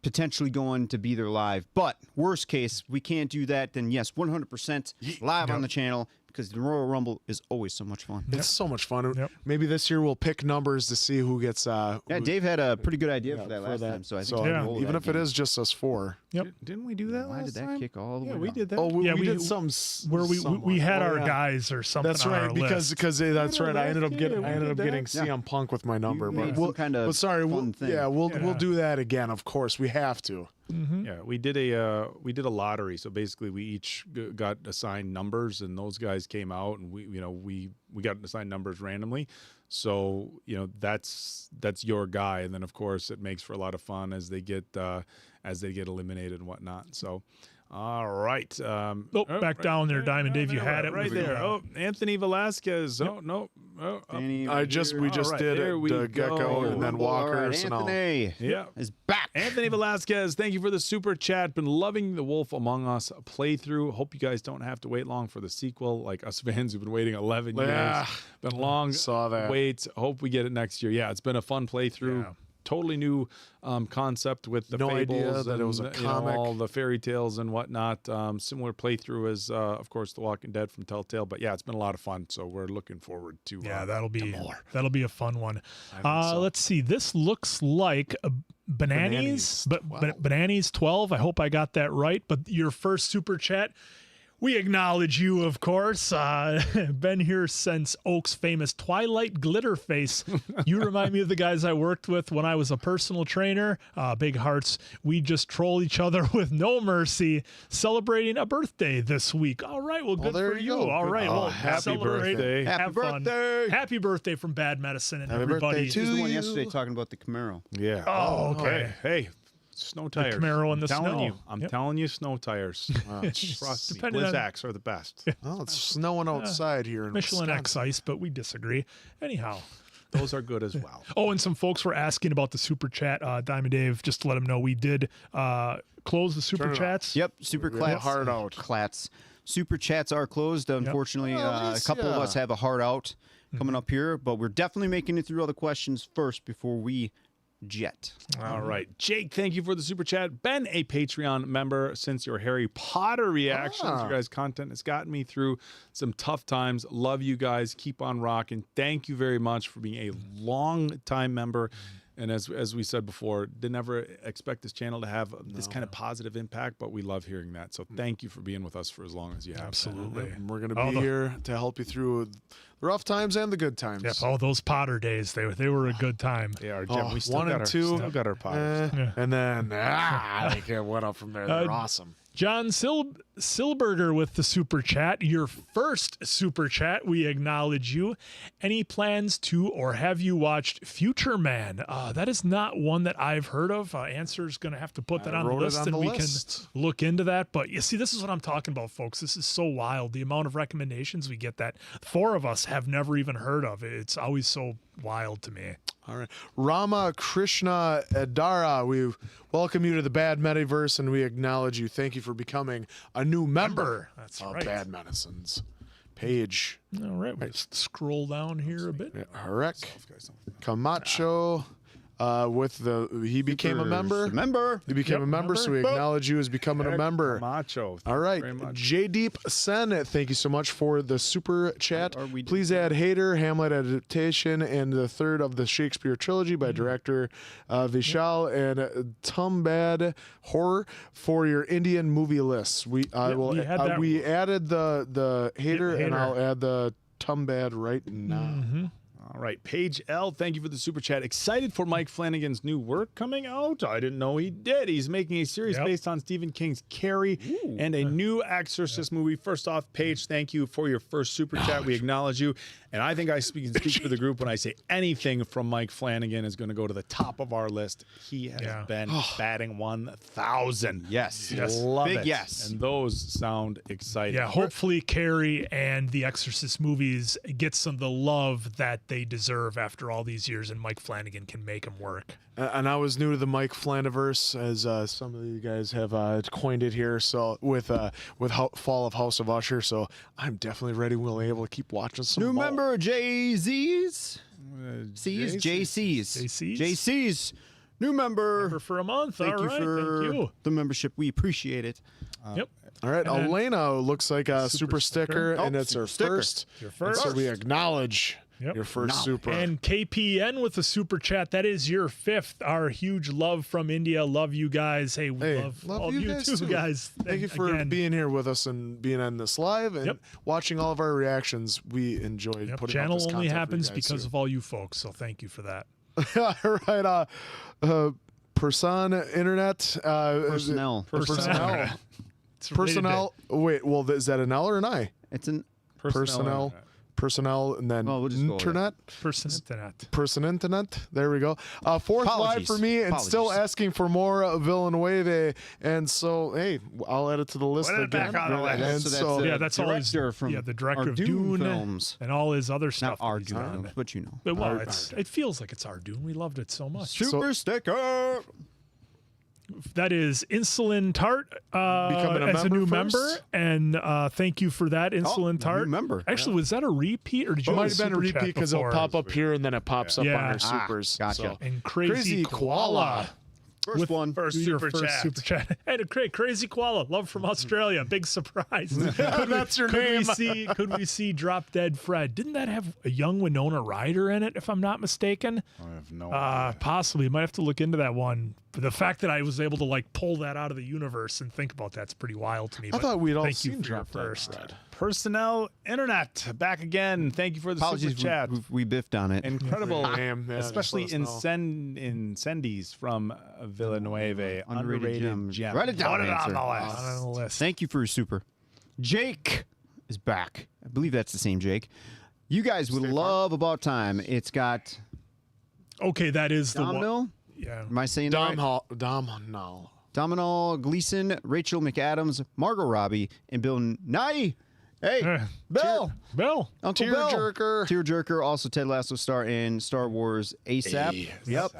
potentially going to be there live. But worst case, we can't do that. Then yes, 100% live on the channel because the Royal Rumble is always so much fun. It's so much fun. Yep. Maybe this year we'll pick numbers to see who gets. Yeah, Dave had a pretty good idea for that last time, so I think we'll roll even that if it again. is just us four. Yep. Didn't we do that Why last did that time? kick all the way we down? did that. Oh, we Yeah, we- did something Where we had our yeah. guys or something. That's on right, our because list. that's right. I ended up getting we did that. getting CM Punk with my number, You but made we'll, some kind of but sorry, fun thing. we'll do that again. Of course, we have to. Yeah, we did a lottery. So basically, we each got assigned numbers, and those guys came out, and we got assigned numbers randomly. So that's your guy, and then of course it makes for a lot of fun as they get eliminated and whatnot. So. All right. Back down there, Diamond Dave. You had it right there. Oh, Anthony Velasquez. Oh no. Oh, Danny, We just All right, did there it. we The Gecko go. and then All Walker. right, so now- Anthony Yeah. is back. Anthony Velasquez, thank you for the super chat. Been loving the Wolf Among Us playthrough. Hope you guys don't have to wait long for the sequel, like us fans who've been waiting 11 Yeah. years. Been long. Saw that. Wait. Hope we get it next year. Yeah, it's been a fun playthrough. Yeah. Totally new concept with the No fables idea that it was a and, comic. all the fairy tales and whatnot. Similar playthrough as, of course, The Walking Dead from Telltale. But yeah, it's been a lot of fun. So we're looking forward to that'll be a fun one. so. Let's see. This looks like Bananas, but Bananas 12. I hope I got that right. But your first super chat. We acknowledge you, of course. Been here since Oak's famous Twilight Glitter Face. You remind me of the guys I worked with when I was a personal trainer. Big hearts. We just troll each other with no mercy. Celebrating a birthday this week. All right. Well, good there for you you. go. All Good. right. Oh, Well, happy celebrate. birthday. Have Happy fun. birthday. Happy birthday from Bad Medicine and Happy everybody. birthday to This is the one you. yesterday talking about the Camaro. Yeah. Oh, okay. Hey, snow tires. Camaro in the telling snow. You, I'm Yep. telling you, snow tires. Trust me. Depending on- Blizzaks are the best. Well, it's snowing outside here in Michelin Wisconsin. X Ice, but we disagree. Anyhow, those are good as well. Oh, and some folks were asking about the super chat. Diamond Dave, just to let them know, we did close the super chats. Yep, super clats. Hard out. Clats. Super chats are closed. Unfortunately, a couple of us have a hard out coming up here, but we're definitely making it through all the questions first before we jet. All right. Jake, thank you for the super chat. Ben, a Patreon member since your Harry Potter reactions. Your guys' content has gotten me through some tough times. Love you guys. Keep on rocking. Thank you very much for being a long-time member. And as we said before, didn't ever expect this channel to have this kind of positive impact, but we love hearing that. So thank you for being with us for as long as you have. Absolutely. And we're going to be here to help you through the rough times and the good times. Yep. Oh, those Potter days, they were a good time. They are, Jim. We still 1 and 2. Still got our Potters. And then, they went up from there. They're awesome. John Silberger with the super chat. Your first super chat. We acknowledge you. Any plans to or have you watched Future Man? That is not one that I've heard of. Answer's going to have to put that on the list and we can look into that. But you see, this is what I'm talking about, folks. This is so wild. The amount of recommendations we get that 4 of us have never even heard of. It's always so wild to me. All right. Rama Krishna Adara, we welcome you to the Bad Mediverse and we acknowledge you. Thank you for becoming a new member of Bad Medicines. Page. All right. We'll scroll down here a bit. Correct. Camacho. He became a member. He became a member, so we acknowledge you as becoming a member. Macho. All right. J Deep Sen, thank you so much for the super chat. Please add Hater, Hamlet adaptation, and the third of the Shakespeare trilogy by director Vishal and Tumbad Horror for your Indian movie lists. We added the Hater, and I'll add the Tumbad right now. All right, Paige L, thank you for the super chat. Excited for Mike Flanagan's new work coming out? I didn't know he did. He's making a series based on Stephen King's Carrie and a new Exorcist movie. First off, Paige, thank you for your first super chat. We acknowledge you. And I think I can speak for the group when I say anything from Mike Flanagan is going to go to the top of our list. He has been batting 1,000. Yes. Love Big it. yes. And those sound exciting. Yeah, hopefully Carrie and the Exorcist movies get some of the love that they deserve after all these years, and Mike Flanagan can make them work. And I was new to the Mike Flaniverse, as some of you guys have coined it here. So with Fall of House of Usher, so I'm definitely ready. We'll be able to keep watching some. New member JZ's, JC's. New member for a month. Thank you for the membership. We appreciate it. Yep. All right, Elena looks like a super sticker, and it's her first. Your first. So we acknowledge your first super. And KPN with the super chat. That is your 5th. Our huge love from India. Love you guys. Hey, we love all you guys too, guys. Thank you for being here with us and being on this live and watching all of our reactions. We enjoyed putting channel out this only content happens for you guys because of all you folks. So thank you for that. All right. Person Internet. Personnel. Wait, well, is that an L or an I? It's an personnel, and then we'll just go internet. Person Internet. There we go. 4th live for me, and still asking for more Villanueva. And so, hey, I'll add it to the list again. Back on the list. That's all his from the director of Dune films and all his other stuff. Not our Dune, but you know. But well, it feels like it's our Dune. We loved it so much. Super sticker. That is Insulin Tart as a new member, and thank you for that, Insulin Tart. Member. Actually, was that a repeat, or did you? It might have been a repeat because it'll pop up here and then it pops up on our supers. Gotcha. So. And Crazy Koala. First super chat. And Crazy Koala, love from Australia. Big surprise. That's your name. Could we see Drop Dead Fred? Didn't that have a young Winona Ryder in it, if I'm not mistaken? I have no idea. Possibly. Might have to look into that one. But the fact that I was able to pull that out of the universe and think about that's pretty wild to me. I thought we'd all seen seen Drop Dead Dead Fred. Personnel Internet back again. Thank you for the super chat. We biffed on it. Incredible, especially incendies from Villanueva. Underrated gem. Write it down. Put it on the list. Thank you for your super. Jake is back. I believe that's the same Jake. You guys would love About Time. It's got. Okay, that is the Domino. one. Yeah. Am I saying that right? Domino Gleason, Rachel McAdams, Margot Robbie, and Bill Nye. Hey, Bill. Bill. Uncle Tear Bill. jerker. Tearjerker, also Ted Lasso star in Star Wars ASAP. Yep.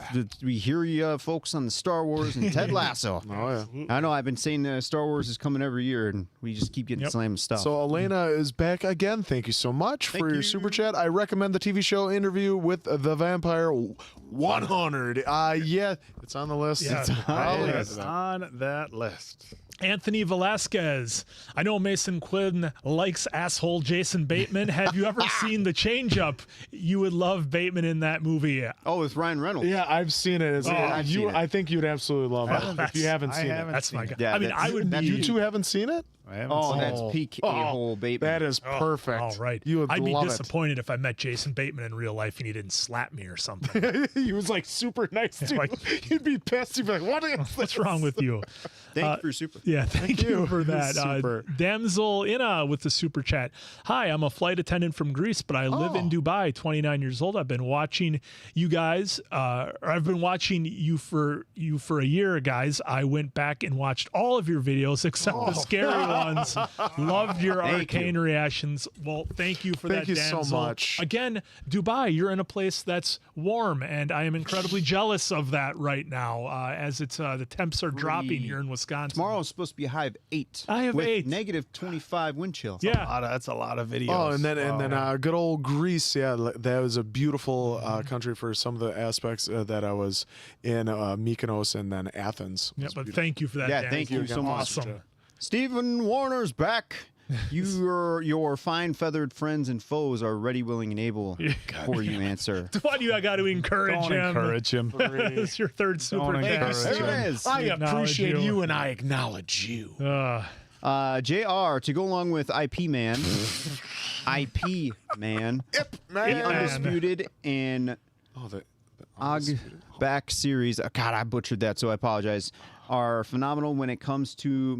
We hear you folks on the Star Wars and Ted Lasso. Oh, yeah. I know, I've been saying Star Wars is coming every year, and we just keep getting slammed with stuff. So Elena is back again. Thank you so much for your super chat. I recommend the TV show Interview with the Vampire 100. Yeah, it's on the list. Yeah. It's on that list. Anthony Velasquez. I know Mason Quinn likes asshole Jason Bateman. Have you ever seen The Change Up? You would love Bateman in that movie. Oh, with Ryan Reynolds. Yeah, I've seen it. I've seen it. I think you'd absolutely love it if you haven't seen it. That's my guy. Yeah, I mean, I would be. You two haven't seen it? I haven't Oh, seen that's it. peak a-hole Bateman. That is perfect. All right. You would I'd be love disappointed if I met Jason Bateman in real life and he didn't slap me or something. He was like super nice too. Like- You'd be pissed. You'd be like, "What is What's wrong with you? Thank you for your super. Yeah, thank you for that. Super. Damsel Ina with the super chat. Hi, I'm a flight attendant from Greece, but I live in Dubai, 29 years old. I've been watching you guys, or I've been watching you for a year, guys. I went back and watched all of your videos except the scary ones. Loved your arcane reactions. Well, thank you for that, Thank you so Damsel. much. Again, Dubai, you're in a place that's warm, and I am incredibly jealous of that right now, as it's the temps are dropping here in Wisconsin. Tomorrow is supposed to be a high of 8. I have with 8. negative 25 wind chill. Yeah. That's a lot of videos. Oh, and then good old Greece. Yeah, that was a beautiful country for some of the aspects that I was in Mykonos and then Athens. Yeah, but thank you for that. Yeah, Dan. thank you so much. Awesome. Stephen Warner's back. Your fine feathered friends and foes are ready, willing, and able for you answer. Why do I got to encourage Don't him? encourage him. It's your third super Don't chat. encourage There it is. I Acknowledge appreciate you. you and I acknowledge you. JR, to go along with IP Man. IP Man. The Undisputed and back series. God, I butchered that, so I apologize. Are phenomenal when it comes to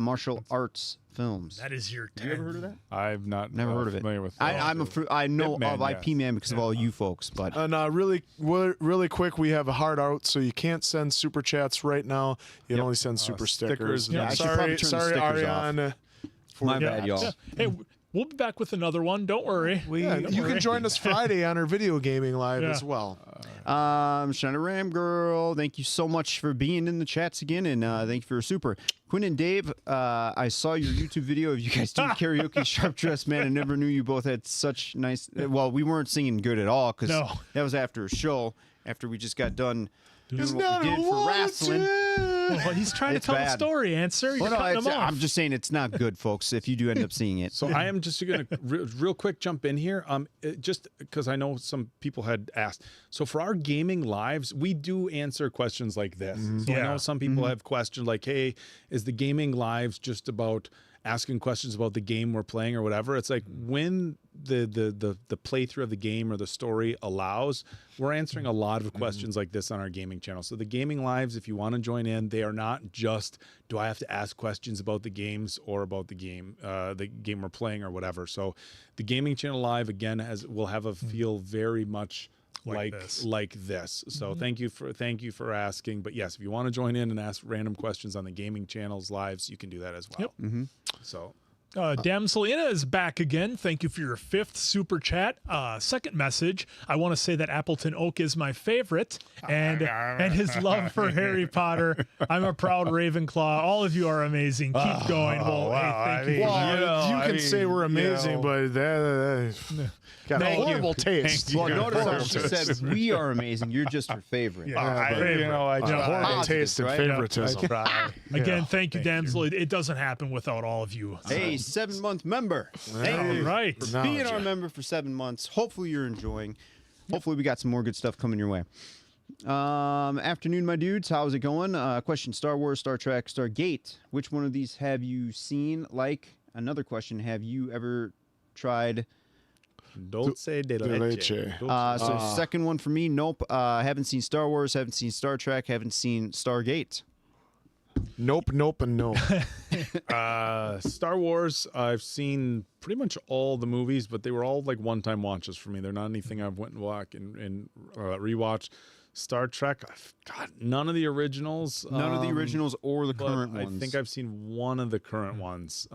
martial arts films. That is your 10. You ever heard of that? I've not Never heard of it. familiar with I know Hitman, of IP yes. Man because of all you folks, but And really quick, we have a hard out, so you can't send super chats right now. You can only send super stickers. stickers. Yeah, I should probably turn the sorry, stickers Ariane. my bad, y'all. Yeah. Hey, we'll be back with another one. Don't worry. Yeah, you can join us Friday on our video gaming live Yeah. as well. Shana Ram Girl, thank you so much for being in the chats again, and thank you for your super. Quinn and Dave, I saw your YouTube video of you guys doing karaoke Sharp Dressed Man. I never knew you both had such nice. Well, we weren't singing good at all because that was after a show. After we just got done doing what we did for wrestling. Well, he's trying to It's tell bad. a story, Answer. You're Well, no, cutting him off. I'm just saying it's not good, folks. If you do end up seeing it, So I am just going to real quick jump in here, just because I know some people had asked. So for our gaming lives, we do answer questions like this. So I know some people have questioned, like, "Hey, is the gaming lives just about asking questions about the game we're playing or whatever?" It's like when the playthrough of the game or the story allows, we're answering a lot of questions like this on our gaming channel. So the gaming lives, if you want to join in, they are not just, do I have to ask questions about the games or about the game we're playing or whatever. So the gaming channel live again will have a feel very much like this. So thank you for asking. But yes, if you want to join in and ask random questions on the gaming channels lives, you can do that as well. Yep. So Damsel Ina is back again. Thank you for your 5th super chat. Second message, I want to say that Appleton Oak is my favorite, and his love for Harry Potter. I'm a proud Ravenclaw. All of you are amazing. Keep going. Well, hey, thank you. Well, you can say we're amazing, but that got a horrible taste. well, notice how she said we are amazing. You're just her favorite. Horrible taste and right? favoritism. Again, thank you, Damsel. It doesn't happen without all of you. Hey, 7-month member. Thank you. Right. For being our member for 7 months. Hopefully you're enjoying. Hopefully we got some more good stuff coming your way. Afternoon, my dudes. How's it going? Question: Star Wars, Star Trek, Stargate. Which one of these have you seen? Another question: have you ever tried? Dulce de leche. So second one for me. Nope. Haven't seen Star Wars. Haven't seen Star Trek. Haven't seen Stargate. Nope, and no. Star Wars, I've seen pretty much all the movies, but they were all like one-time watches for me. They're not anything I've went and walked and rewatched. Star Trek, none of the originals. None of the originals or the current I ones. think I've seen one of the current ones.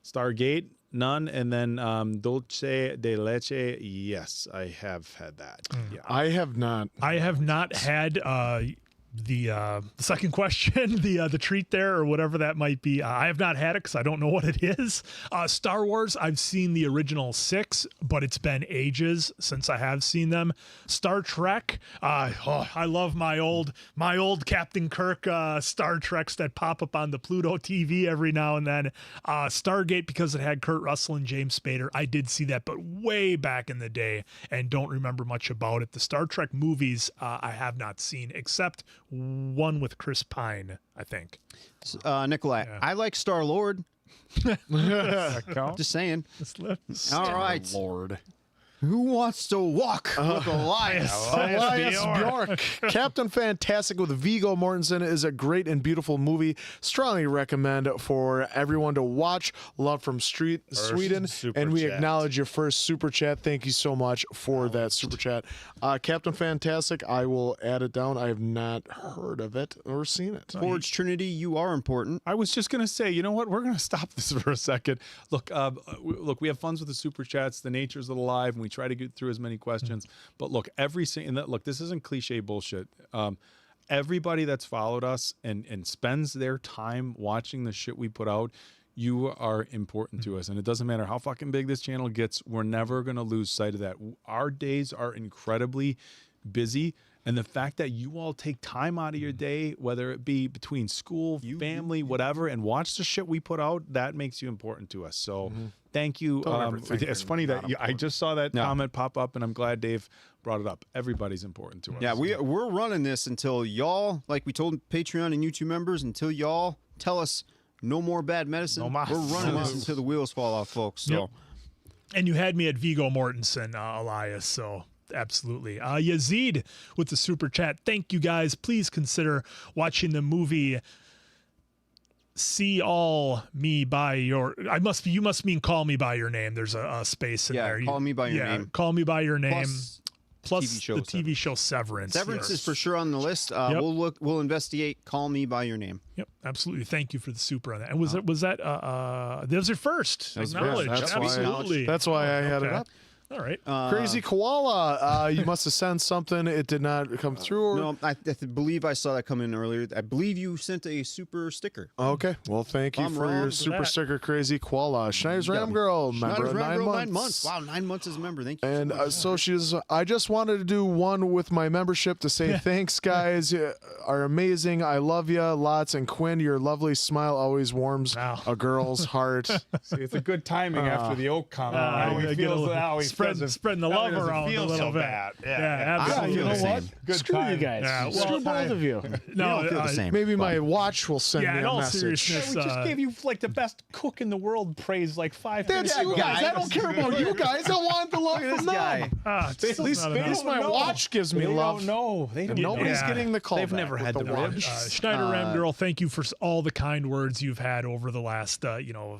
Stargate, none. And then dulce de leche. Yes, I have had that. Yeah. I have not. I have not had the second question, the treat there or whatever that might be. I have not had it because I don't know what it is. Star Wars, I've seen the original 6, but it's been ages since I have seen them. Star Trek, I love my old Captain Kirk Star Treks that pop up on the Pluto TV every now and then. Stargate, because it had Kurt Russell and James Spader. I did see that, but way back in the day, and don't remember much about it. The Star Trek movies I have not seen, except one with Chris Pine, I think. Nikolai, I like Star-Lord. Just saying. All right. Lord. Who wants to walk with Elias? Elias Bjork. Captain Fantastic with Viggo Mortensen is a great and beautiful movie. Strongly recommend for everyone to watch. Love from Sweden. And we acknowledge your first super chat. Thank you so much for that super chat. Captain Fantastic, I will add it down. I have not heard of it or seen it. Forge Trinity, you are important. I was just going to say, you know what? We're going to stop this for a second. Look, we have fun with the super chats. The nature's of the live, and we try to get through as many questions. But look, this isn't cliche bullshit. Everybody that's followed us and spends their time watching the shit we put out, you are important to us. And it doesn't matter how fucking big this channel gets, we're never going to lose sight of that. Our days are incredibly busy. And the fact that you all take time out of your day, whether it be between school, family, whatever, and watch the shit we put out, that makes you important to us. So thank you. It's funny that I just saw that comment pop up, and I'm glad Dave brought it up. Everybody's important to us. Yeah, we're running this until y'all, like we told Patreon and YouTube members, until y'all tell us no more bad medicine. We're running this until the wheels fall off, folks. So. Yep. And you had me at Viggo Mortensen, Elias, so... Absolutely. Yazid with the super chat. Thank you guys. Please consider watching the movie See All Me By Your... You must mean Call Me By Your Name. There's a space in there. Call Me By Your Name. Call Me By Your Name. Plus the TV show Severance. Severance is for sure on the list. We'll investigate Call Me By Your Name. Yep, absolutely. Thank you for the super on that. And was that your first? Acknowledge. Absolutely. That's why I had it up. All right. Crazy Koala, you must have sent something. It did not come through. Or... No, I believe I saw that come in earlier. I believe you sent a super sticker. Okay. Well, thank you for your super sticker, Crazy Koala. Schneider's Ram Girl, member of 9 months. 9 months. Wow, 9 months as a member. Thank you. And so she's, I just wanted to do one with my membership to say thanks, guys. You are amazing. I love you lots. And Quinn, your lovely smile always warms a girl's heart. See, it's a good timing after the oak comment. Spreading the love around a little bit. Bad. Yeah, absolutely. You know what? Good Screw time. you guys. Yeah, Screw both of you. No, feel the same. Maybe my watch will send me in a all message. seriousness, We just gave you like the best cook in the world praise like 5 That's minutes you ago. guys. I don't care about you guys. I want the love from them. At least my watch gives me love. No, they don't. Nobody's getting the call. They've never had the watch. Schneider Ram Girl, thank you for all the kind words you've had over the last,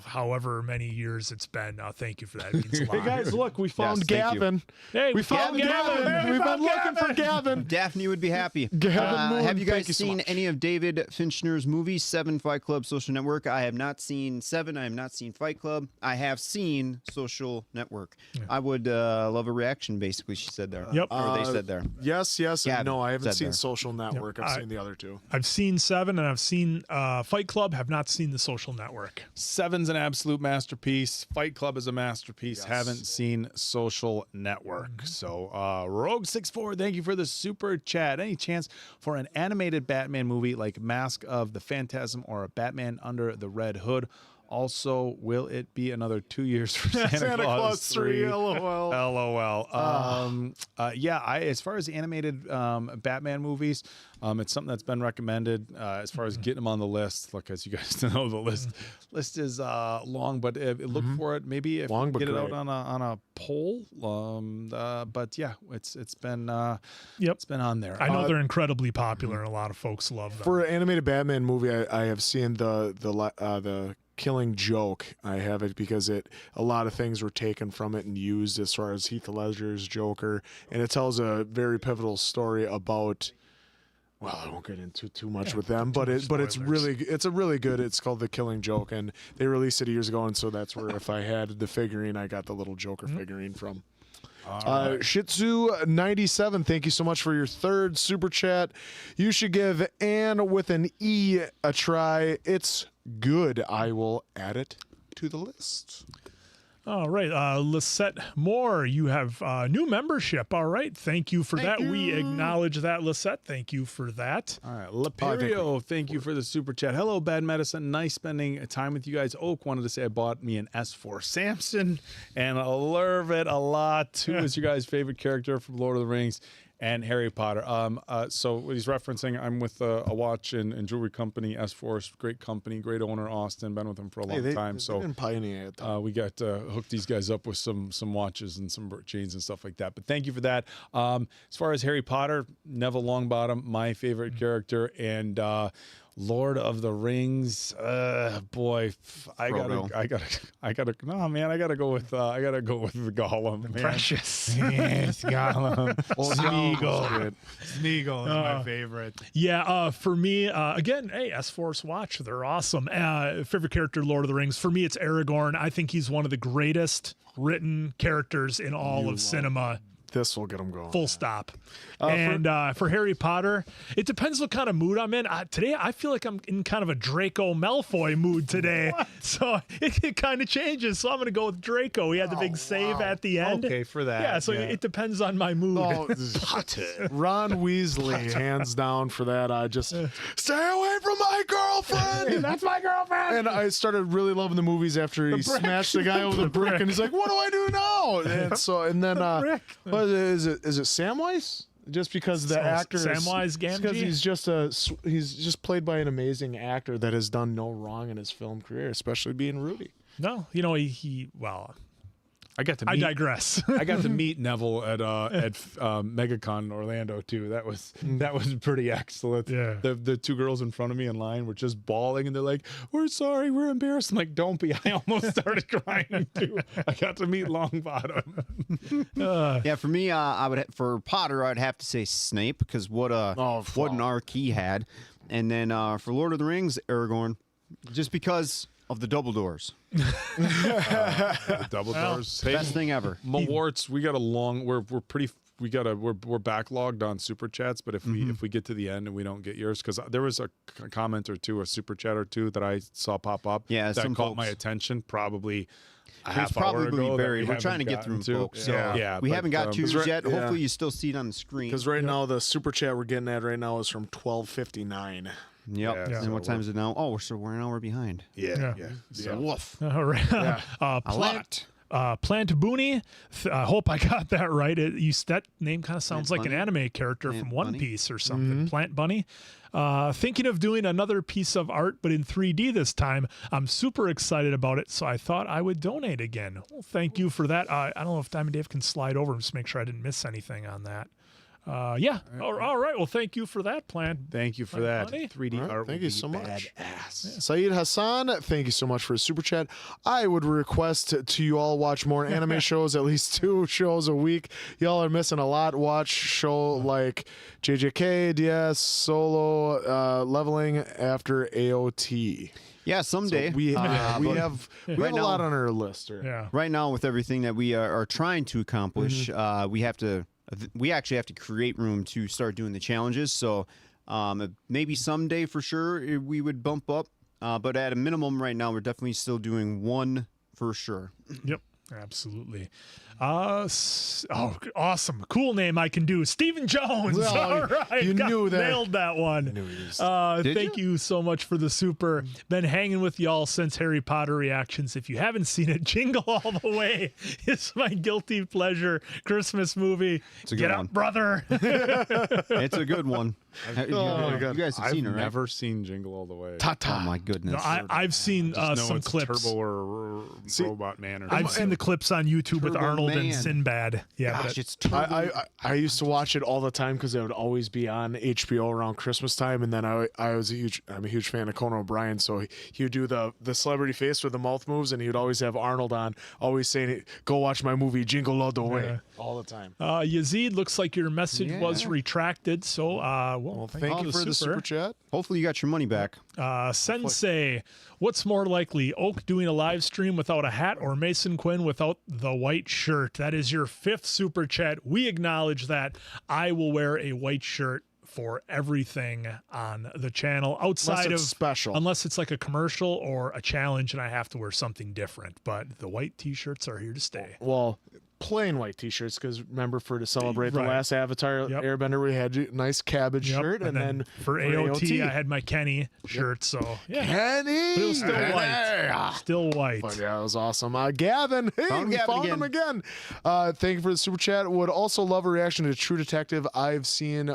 however many years it's been. Thank you for that. It means a lot. Hey guys, look, we found Gavin. Hey, we found Gavin. We've been looking for Gavin. Daphne would be happy. Gavin Moon, have you guys thank you so seen much. any of David Fincher's movies, 7, Fight Club, Social Network? I have not seen 7. I have not seen Fight Club. I have seen Social Network. Yeah. I would love a reaction, basically, she said there. Yep. Or they said there. Yes. Gavin No, I haven't said seen there. Social Network. I've seen the other two. I've seen 7 and I've seen Fight Club, have not seen The Social Network. 7's an absolute masterpiece. Fight Club is a masterpiece. Yes. Haven't seen Social Network. So Rogue64, thank you for the super chat. Any chance for an animated Batman movie like Mask of the Phantasm or a Batman Under the Red Hood? Also, will it be another 2 years for Santa Claus 3? LOL. LOL. As far as animated Batman movies, it's something that's been recommended. As far as getting them on the list, look, as you guys know, the list is long, but look for it. Maybe if Long, we but get it great. out on a poll. But yeah, it's been Yep. it's been on there. I know they're incredibly popular and a lot of folks love them. For an animated Batman movie, I have seen the Killing Joke. I have it because a lot of things were taken from it and used as far as Heath Ledger's Joker, and it tells a very pivotal story about Well, I won't get into too much with them, but it's a really good. It's called The Killing Joke, and they released it years ago, and so that's where if I had the figurine, I got the little Joker figurine from. Shitsu97, thank you so much for your third super chat. You should give Anne with an E a try. It's good. I will add it to the list. All right. Lisette Moore, you have new membership. All right. Thank you for that. We acknowledge that, Lisette. Thank you for that. All right. Laperio, thank you for the super chat. Hello, Bad Medicine. Nice spending time with you guys. Oak wanted to say I bought me an S4 Samson, and I love it a lot. Who is your guys' favorite character from Lord of the Rings and Harry Potter? So what he's referencing, I'm with a watch and jewelry company, S4, great company, great owner, Austin. Been with him for a long time. So in Pioneer, we got hooked these guys up with some watches and some chains and stuff like that. But thank you for that. As far as Harry Potter, Neville Longbottom, my favorite character, and Lord of the Rings, boy, I gotta go with the Gollum, man. Precious. Yes, Gollum. Smeagol is my favorite. Yeah, for me, again, hey, S-Force Watch, they're awesome. Favorite character, Lord of the Rings. For me, it's Aragorn. I think he's one of the greatest written characters in all of cinema. This will get them going. Full stop. For Harry Potter, it depends what kind of mood I'm in. Today, I feel like I'm in kind of a Draco Malfoy mood today. So it kind of changes. So I'm going to go with Draco. He had the big save at the end. Okay, for that. Yeah, so it depends on my mood. Ron Weasley, hands down for that. I just stay away from my girlfriend. That's my girlfriend. And I started really loving the movies after he smashed the guy over the brick, and he's like, "What do I do now?" And then what is it Samwise? Just because the actor Samwise Gamgee? Because he's just played by an amazing actor that has done no wrong in his film career, especially being Rudy. No, I digress. I got to meet Neville at MegaCon in Orlando too. That was pretty excellent. Yeah. The two girls in front of me in line were just bawling, and they're like, "We're sorry, we're embarrassed." I'm like, "Don't be." I almost started crying too. I got to meet Longbottom. Yeah, for me, for Potter, I'd have to say Snape, because what an arc he had, and then for Lord of the Rings, Aragorn, just because of the double doors. Double doors. Best thing ever. Mawarts, we got a long. We're backlogged on super chats, but if we get to the end and we don't get yours, because there was a comment or two, a super chat or two that I saw pop up. Yeah, that caught my attention. Probably a half It's hour probably ago. buried. We're trying to get through them, folks. So we haven't got to yet. Hopefully, you still see it on the screen. Because right now the super chat we're getting at right now is from 12:59. Yep. Yeah, And what time is it now? Oh, we're an hour behind. Yeah. Woof. All right. Plant Booney. Hope I got that right. That name kind of sounds Plant like Bunny? an anime character Plant from One Bunny? Piece or something. Plant Bunny. Thinking of doing another piece of art, but in 3D this time. I'm super excited about it, so I thought I would donate again. Well, thank you for that. I don't know if Diamond Dave can slide over and just make sure I didn't miss anything on that. All right. Well, thank you for that, Plant. Thank you for that. Bunny. 3D art. Thank you so much. Badass. Saeed Hassan, thank you so much for a super chat. I would request to you all watch more anime shows, at least 2 shows a week. Y'all are missing a lot. Watch show like JJK, DS, Solo, Leveling After AOT. Yeah, someday. So we have a now- lot on our list. Yeah. Right now, with everything that we are trying to accomplish, we actually have to create room to start doing the challenges. So maybe someday for sure we would bump up. But at a minimum right now, we're definitely still doing 1 for sure. Yep. Absolutely. Awesome. Cool name I can do. Stephen Jones. Well, all right. you knew that. Nailed that one. Thank you so much for the super. Been hanging with y'all since Harry Potter reactions. If you haven't seen it, Jingle All the Way is my guilty pleasure Christmas movie. It's a good Get one. up, brother. It's a good one. You guys have seen it, right? I've never seen Jingle All the Way. Oh my goodness. I've seen Just know some it's clips. Turbo or Robot Man or I've something. seen the clips on YouTube with Turbo Arnold and Man. Sinbad. Yeah, Gosh, but it's Turbo. I used to watch it all the time because it would always be on HBO around Christmas time, and then I'm a huge fan of Conan O'Brien, so he would do the celebrity face with the mouth moves, and he would always have Arnold on, always saying, "Go watch my movie Jingle All the Way," all the time. Yazid, looks like your message was retracted, so Thank you for the super chat. Hopefully you got your money back. Sensei, what's more likely, Oak doing a live stream without a hat or Mason Quinn without the white shirt? That is your 5th super chat. We acknowledge that. I will wear a white shirt for everything on the channel outside Unless of it's special. unless it's like a commercial or a challenge and I have to wear something different. But the white t-shirts are here to stay. Well, plain white t-shirts, because remember, to celebrate the Right. last Avatar Airbender, we had a nice cabbage shirt, and then for AOT, I had my Kenny shirt. So yeah, Kenny, but it was still white. Still white. But yeah, it was awesome. Gavin, hey, we found him again. Thank you for the super chat. Would also love a reaction to True Detective. I've seen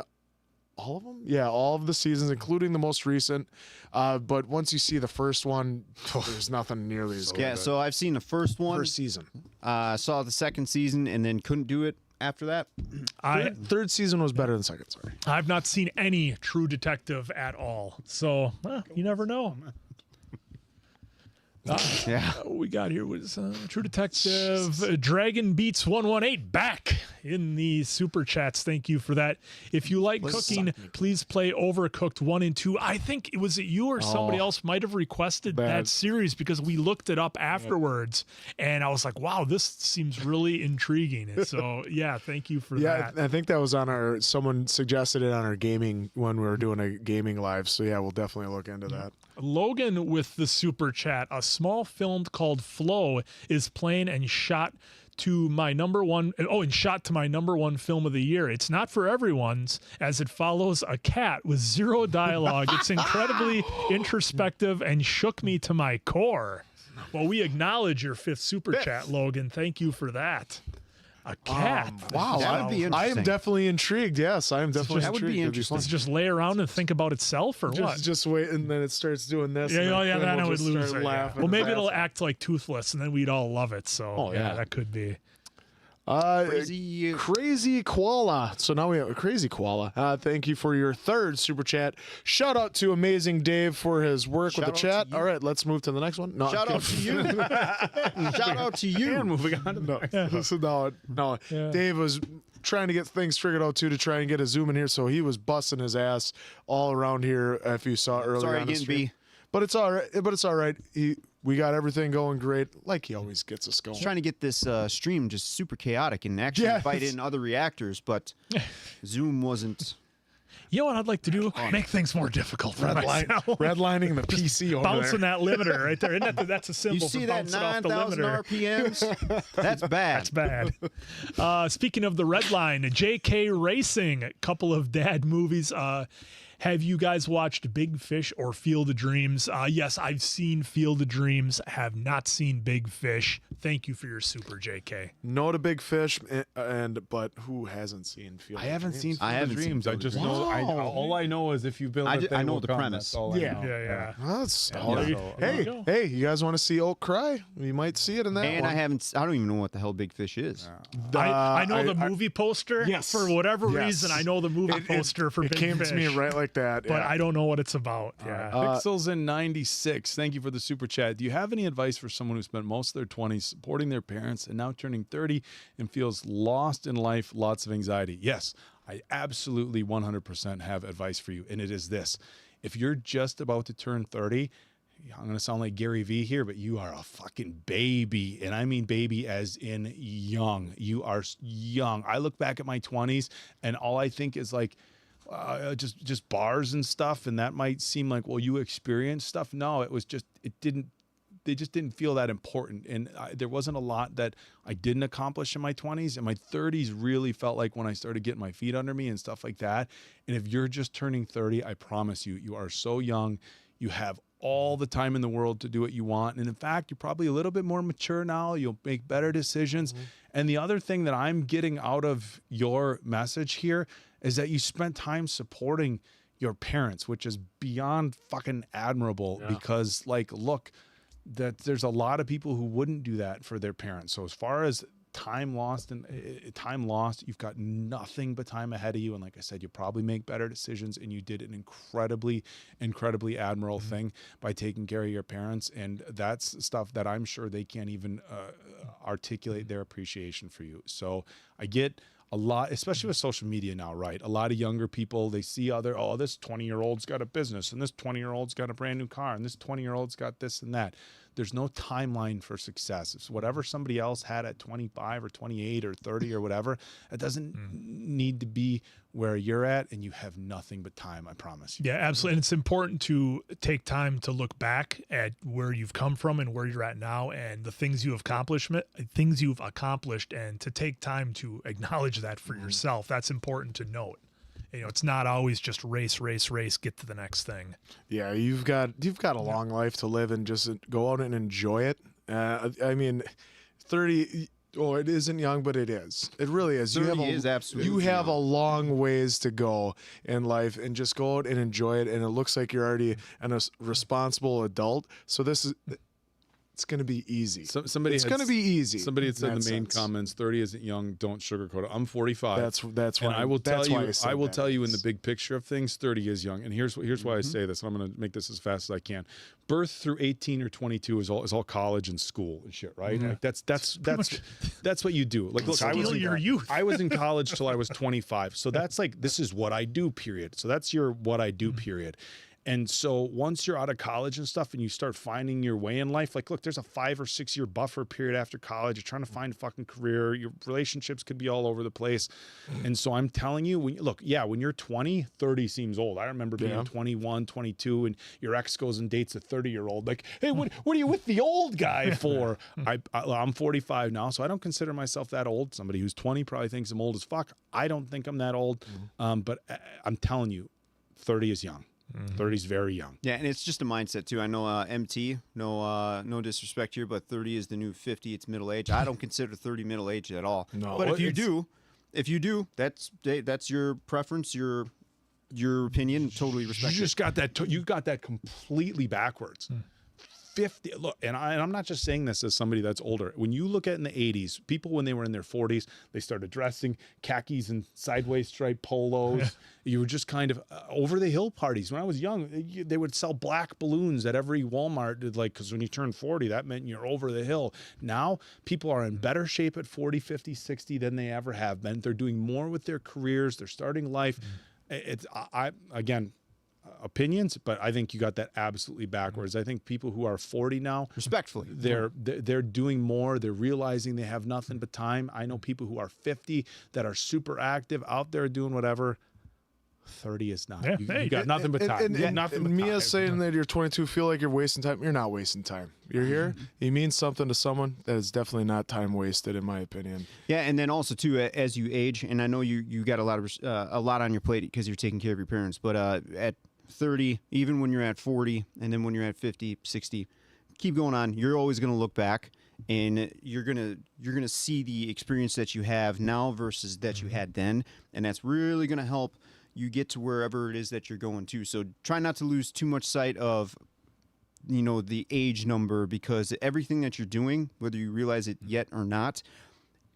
all of them. Yeah, all of the seasons, including the most recent. But once you see the first one, there's nothing nearly as good. Yeah, so I've seen the first one. First season. Saw the second season and then couldn't do it after that. Third season was better than second. Sorry, I've not seen any True Detective at all. So you never know. We got here was True Detective Dragon Beats 118 back in the super chats. Thank you for that. If you like cooking, please play Overcooked 1 and 2. I think it was you or somebody else might have requested that series because we looked it up afterwards and I was like, wow, this seems really intriguing. And so yeah, thank you for that. I think that was on someone suggested it on our gaming when we were doing a gaming live. So yeah, we'll definitely look into that. Logan with the super chat. A small film called Flow is playing and shot to my number one film of the year. It's not for everyone's, as it follows a cat with zero dialogue. It's incredibly introspective and shook me to my core. Well, we acknowledge your 5th super chat, Logan. Thank you for that. A cat. Wow, That would be interesting. I am definitely intrigued. Yes, I am definitely that would be intrigued. interesting. Does it just lay around and think about itself or what? Just wait, and then it starts doing this. and Then we'll I would just lose start it. laughing Well, maybe and it'll laughing. act like Toothless, and then we'd all love it. So yeah. that could be. Crazy Koala. So now we have a Crazy Koala. Thank you for your 3rd super chat. Shout out to Amazing Dave for his work with the chat. All right, let's move to the next one. No, Shout out to you. Shout out to you. And moving on to the next. No. Dave was trying to get things figured out too, to try and get a zoom in here, so he was busting his ass all around here. If you saw earlier Sorry on the again, stream. B. But it's all right. We got everything going great, like he always gets us going. Trying to get this stream just super chaotic and actually invite in other reactors, but Zoom wasn't. You know what I'd like to do? Make things more difficult for myself. Redlining the PC over Bouncing there. that limiter right there. Isn't that's a symbol You see for that bouncing off the 9,000 limiter. RPMs? That's bad. That's bad. Speaking of the red line, JK Racing, a couple of dad movies. Have you guys watched Big Fish or Field of Dreams? Yes, I've seen Field of Dreams. Have not seen Big Fish. Thank you for your super, JK. No to Big Fish, but who hasn't seen Field? I haven't seen I haven't Dreams. seen I just Field of know. All I know is if you build it, I they know will the come. premise. That's all I know. Yeah. Well, that's so- hey, you guys want to see Oak cry? You might see it in that And one. I don't even know what the hell Big Fish is. I know the movie poster. Yes. For whatever Yes. reason, I know the movie poster for It Big came Fish. to me right like that. But I don't know what it's about. Yeah. Pixels in 96. Thank you for the super chat. Do you have any advice for someone who spent most of their 20s supporting their parents and now turning 30 and feels lost in life, lots of anxiety? Yes, I absolutely 100% have advice for you. And it is this. If you're just about to turn 30, I'm going to sound like Gary Vee here, but you are a fucking baby. And I mean baby as in young. You are young. I look back at my 20s and all I think is like, just bars and stuff, and that might seem like, well, you experienced stuff. No, it was just they just didn't feel that important, and there wasn't a lot that I didn't accomplish in my 20s. And my 30s really felt like when I started getting my feet under me and stuff like that. And if you're just turning 30, I promise you, you are so young. You have all the time in the world to do what you want. And in fact, you're probably a little bit more mature now. You'll make better decisions. Mm-hmm. And the other thing that I'm getting out of your message here is that you spent time supporting your parents, which is beyond fucking admirable because, like, look, that there's a lot of people who wouldn't do that for their parents. So as far as time lost, you've got nothing but time ahead of you. And like I said, you probably make better decisions, and you did an incredibly admirable thing by taking care of your parents. And that's stuff that I'm sure they can't even articulate their appreciation for you. So I get a lot, especially with social media now, right? A lot of younger people, they see this 20-year-old's got a business, and this 20-year-old's got a brand new car, and this 20-year-old's got this and that. There's no timeline for success. It's whatever somebody else had at 25 or 28 or 30 or whatever. It doesn't need to be where you're at, and you have nothing but time, I promise you. Yeah, absolutely. And it's important to take time to look back at where you've come from and where you're at now, and the things you've accomplished, and to take time to acknowledge that for yourself. That's important to note. It's not always just race, get to the next thing. Yeah, you've got a long life to live, and just go out and enjoy it. I mean, 30. Oh, it isn't young, but it is. It really is. 30 is absolutely You have young. a long ways to go in life, and just go out and enjoy it. And it looks like you're already a responsible adult. So it's going to be easy. It's going to be easy. Somebody had said in the main sense. comments, 30 isn't young, don't sugarcoat it. I'm 45. That's why. And I will tell you, I in the big picture of things, 30 is young. And here's why I say this. And I'm going to make this as fast as I can. Birth through 18 or 22 is all college and school and shit, right? Like that's what you do. Like, look, I was in college till I was 25. So that's like, this is what I do, period. So that's your what I do, period. And so once you're out of college and stuff, and you start finding your way in life, like, look, there's a 5 or 6 year buffer period after college. You're trying to find a fucking career. Your relationships could be all over the place. And so I'm telling you, when you're 20, 30 seems old. I remember being 21, 22, and your ex goes and dates a 30-year-old. Like, hey, what are you with the old guy for? I'm 45 now, so I don't consider myself that old. Somebody who's 20 probably thinks I'm old as fuck. I don't think I'm that old. But I'm telling you, 30 is young. 30 is very young. Yeah, and it's just a mindset too. I know MT, no disrespect here, but 30 is the new 50. It's middle age. I don't consider 30 middle age at all. No, but if you do, that's your preference, your opinion. Totally respect. You just got that. You got that completely backwards. 50. Look, and I'm not just saying this as somebody that's older. When you look at in the 80s, people when they were in their 40s, they started dressing khakis and sideways striped polos. You were just kind of over the hill parties. When I was young, they would sell black balloons at every Walmart, because when you turn 40, that meant you're over the hill. Now, people are in better shape at 40, 50, 60 than they ever have been. They're doing more with their careers. They're starting life. Again, opinions, but I think you got that absolutely backwards. I think people who are 40 now, respectfully, they're doing more. They're realizing they have nothing but time. I know people who are 50 that are super active out there doing whatever. 30 is not. Yeah, you got nothing but time. Mia saying that you're 22, feel like you're wasting time. You're not wasting time. You're here. You mean something to someone. That is definitely not time wasted, in my opinion. Yeah, and then also too, as you age, and I know you got a lot on your plate because you're taking care of your parents. But at 30, even when you're at 40, and then when you're at 50, 60, keep going on. You're always going to look back, and you're gonna see the experience that you have now versus that you had then, and that's really going to help you get to wherever it is that you're going to. So try not to lose too much sight of, the age number, because everything that you're doing, whether you realize it yet or not,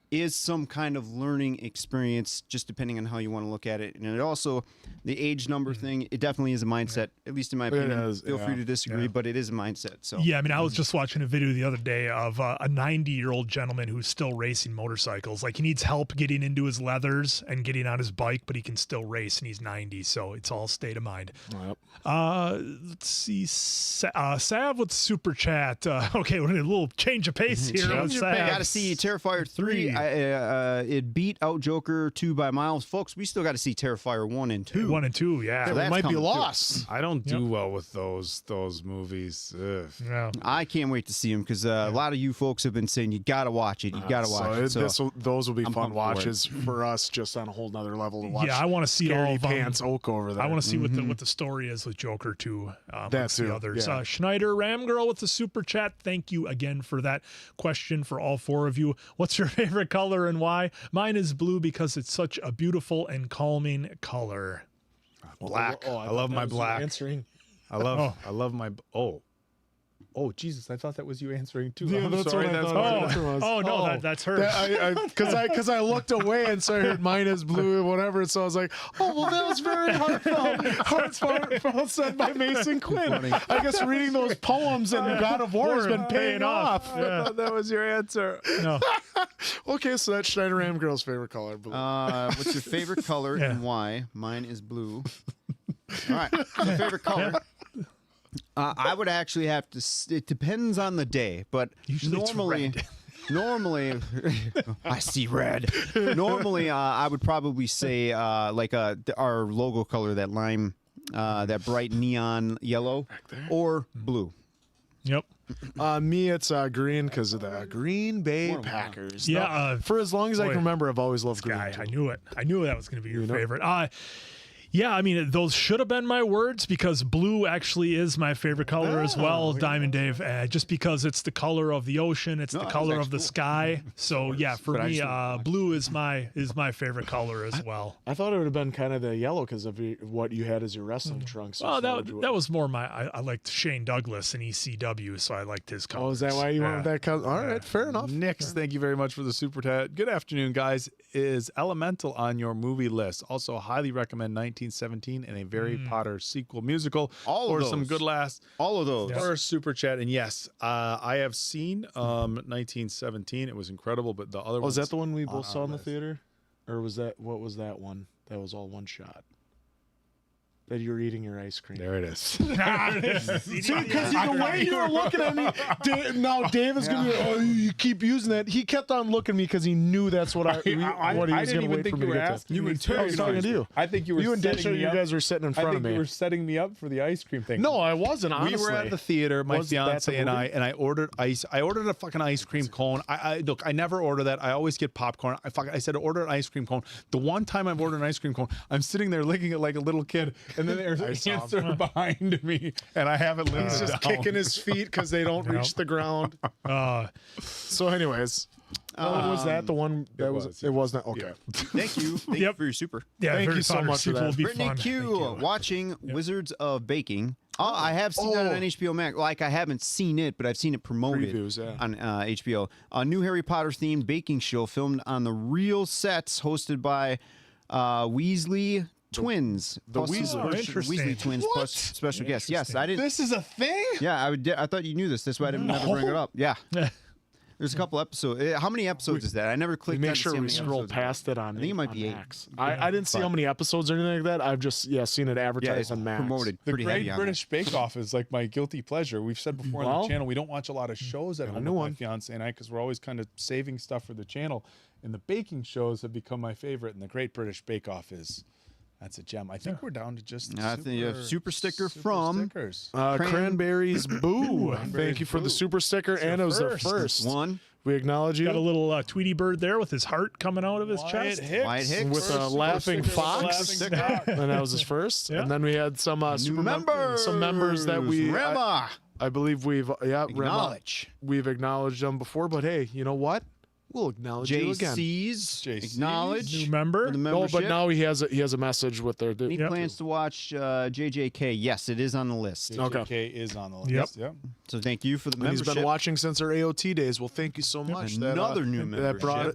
is some kind of learning experience, just depending on how you want to look at it. And it also, the age number thing, it definitely is a mindset, at least in my opinion. Feel free to disagree, but it is a mindset. So yeah, I mean, I was just watching a video the other day of a 90-year-old gentleman who's still racing motorcycles. Like, he needs help getting into his leathers and getting on his bike, but he can still race, and he's 90, so it's all state of mind. Yep. Let's see, Sav with Super Chat. Okay, we're in a little change of pace here. Got to see Terrifier 3. It beat out Joker 2 by miles. Folks, we still got to see Terrifier 1 and 2. 1 and 2, yeah. So might be lost. I don't do well with those movies. Ugh. Yeah. I can't wait to see them, because a lot of you folks have been saying you got to watch it. You got to watch it. So those will be I'm fun pumped watches for us, just on a whole nother level to watch. Yeah, I want to see Scary all of them. Pants Oak over there. I want to see what the story is with Joker 2. That's the others. Yeah. Schneider Ramgirl with the Super Chat. Thank you again for that question for all 4 of you. What's your favorite color and why? Mine is blue because it's such a beautiful and calming color. Black. I love my black. Answering. I love my. Oh, Jesus, I thought that was you answering too. Yeah, I'm that's sorry. what I That's thought. my That's what it was. Oh, no, that's her. Because I looked away and so I heard mine is blue and whatever. So I was like, oh, well, that was very heartfelt said by Mason Quinn. I guess reading those poems and God of War has been paying off. I thought that was your answer. No. Okay, so that's Schneider Ram Girl's favorite color, blue. What's your favorite color and why? Mine is blue. All right, my favorite color. I would actually have to. It depends on the day, but Usually normally, I see red. Normally, I would probably say like our logo color, that lime, that bright neon yellow, or blue. Yep. Me, it's green because of the Green Bay Packers. Yeah, for as long as I can remember, I've always loved green. I knew it. I knew that was going to be your favorite. Yeah, I mean, those should have been my words because blue actually is my favorite color as well, Diamond Dave, just because it's the color of the ocean, it's the color of the sky. So yeah, for me, blue is my favorite color as well. I thought it would have been kind of the yellow because of what you had as your wrestling trunks. Well, that was more I liked Shane Douglas in ECW, so I liked his color. Oh, is that why you went with that color? All right, fair enough. Nix, thank you very much for the super chat. Good afternoon, guys. Is Elemental on your movie list? Also, highly recommend 1917 and a Harry Potter sequel musical. All of or those. some good laughs. All of those. First super chat, and yes, I have seen 1917. It was incredible, but the other one Was that the one we both saw in the theater, or was that what was that one? That was all one shot. That you were eating your ice cream. There it is. See, because the way you were looking at me, now Dave is going to be, oh, you keep using that. He kept on looking at me because he knew that's what what he was going to wait for me to get to. You were I was talking to you. I think you were. You and Disher, you guys were sitting in front of me. You were setting me up for the ice cream thing. No, I wasn't. Honestly, we were at the theater, my Was that fiance the and movie? I ordered ice. I ordered a fucking ice cream cone. I look, I never order that. I always get popcorn. I said order an ice cream cone. The one time I've ordered an ice cream cone, I'm sitting there licking it like a little kid, and then there's a answer behind me, and I haven't lived. He's just kicking his feet because they don't reach the ground. So, anyways, was that the one that was? It was not okay. Thank you. Thank you for your super. Yeah, Thank Harry you so Potter much for sequel that. will be Brittany fun. Q watching Wizards of Baking. Oh, I have seen that on HBO Max. Like I haven't seen it, but I've seen it promoted Previews, yeah. on HBO. A new Harry Potter themed baking show filmed on the real sets, hosted by Weasley twins. The Weasley. Interesting. Weasley twins plus special guests. Yes, I didn't. This is a thing. Yeah, I thought you knew this. That's why I didn't never bring it up. Yeah. There's a couple episodes. How many episodes is that? I never We clicked. make on to see sure how we many scroll episodes past it on. I think it might be on 8. Max. I didn't see how many episodes or anything like that. I've just seen it advertised on Max. promoted. The Pretty Great heavy on British Bake Off is like my guilty pleasure. We've said before on Well, the channel we don't watch a lot of shows at home new with one. my fiance and I because we're always kind of saving stuff for the channel. And the baking shows have become my favorite. And the Great British Bake Off that's a gem. I think we're down to just I think a super sticker from stickers. Cranberries Boo. Thank you for the super sticker, and it was the first one. We acknowledge you. Got a little Tweety bird there with his heart coming out of his chest. Wyatt Hicks. with a laughing fox, and that was his first. Yeah. And then we had some New members. some members that we Rema. I believe we've Acknowledge. We've acknowledged them before, but hey, you know what? We'll acknowledge you again. JC's. JC's. Acknowledge. New member. For the No, membership. but now he has a message with their. Any plans to watch JJK? Yes, it is on the list. Okay. JK is on the list. Yep. Yep. So thank you for the And he's membership. been watching since our AOT days. Well, thank you so much. Another new that brought you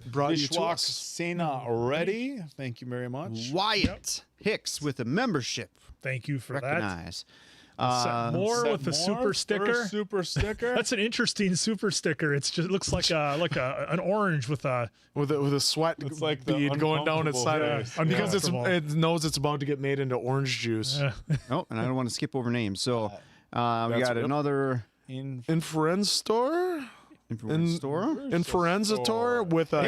to Bishwak us. Sena already. Thank you very much. Wyatt Hicks with a membership. Thank you for Recognize. more with the super sticker. Super sticker. That's an interesting super sticker. It looks like an orange with a with a sweat It's like the bead going down its side uncomfortable face. because Uncomfortable. it knows it's about to get made into orange juice. Oh, and I don't want to skip over names. So we got yep. another in In Friends store. influence store. In Forenzator with a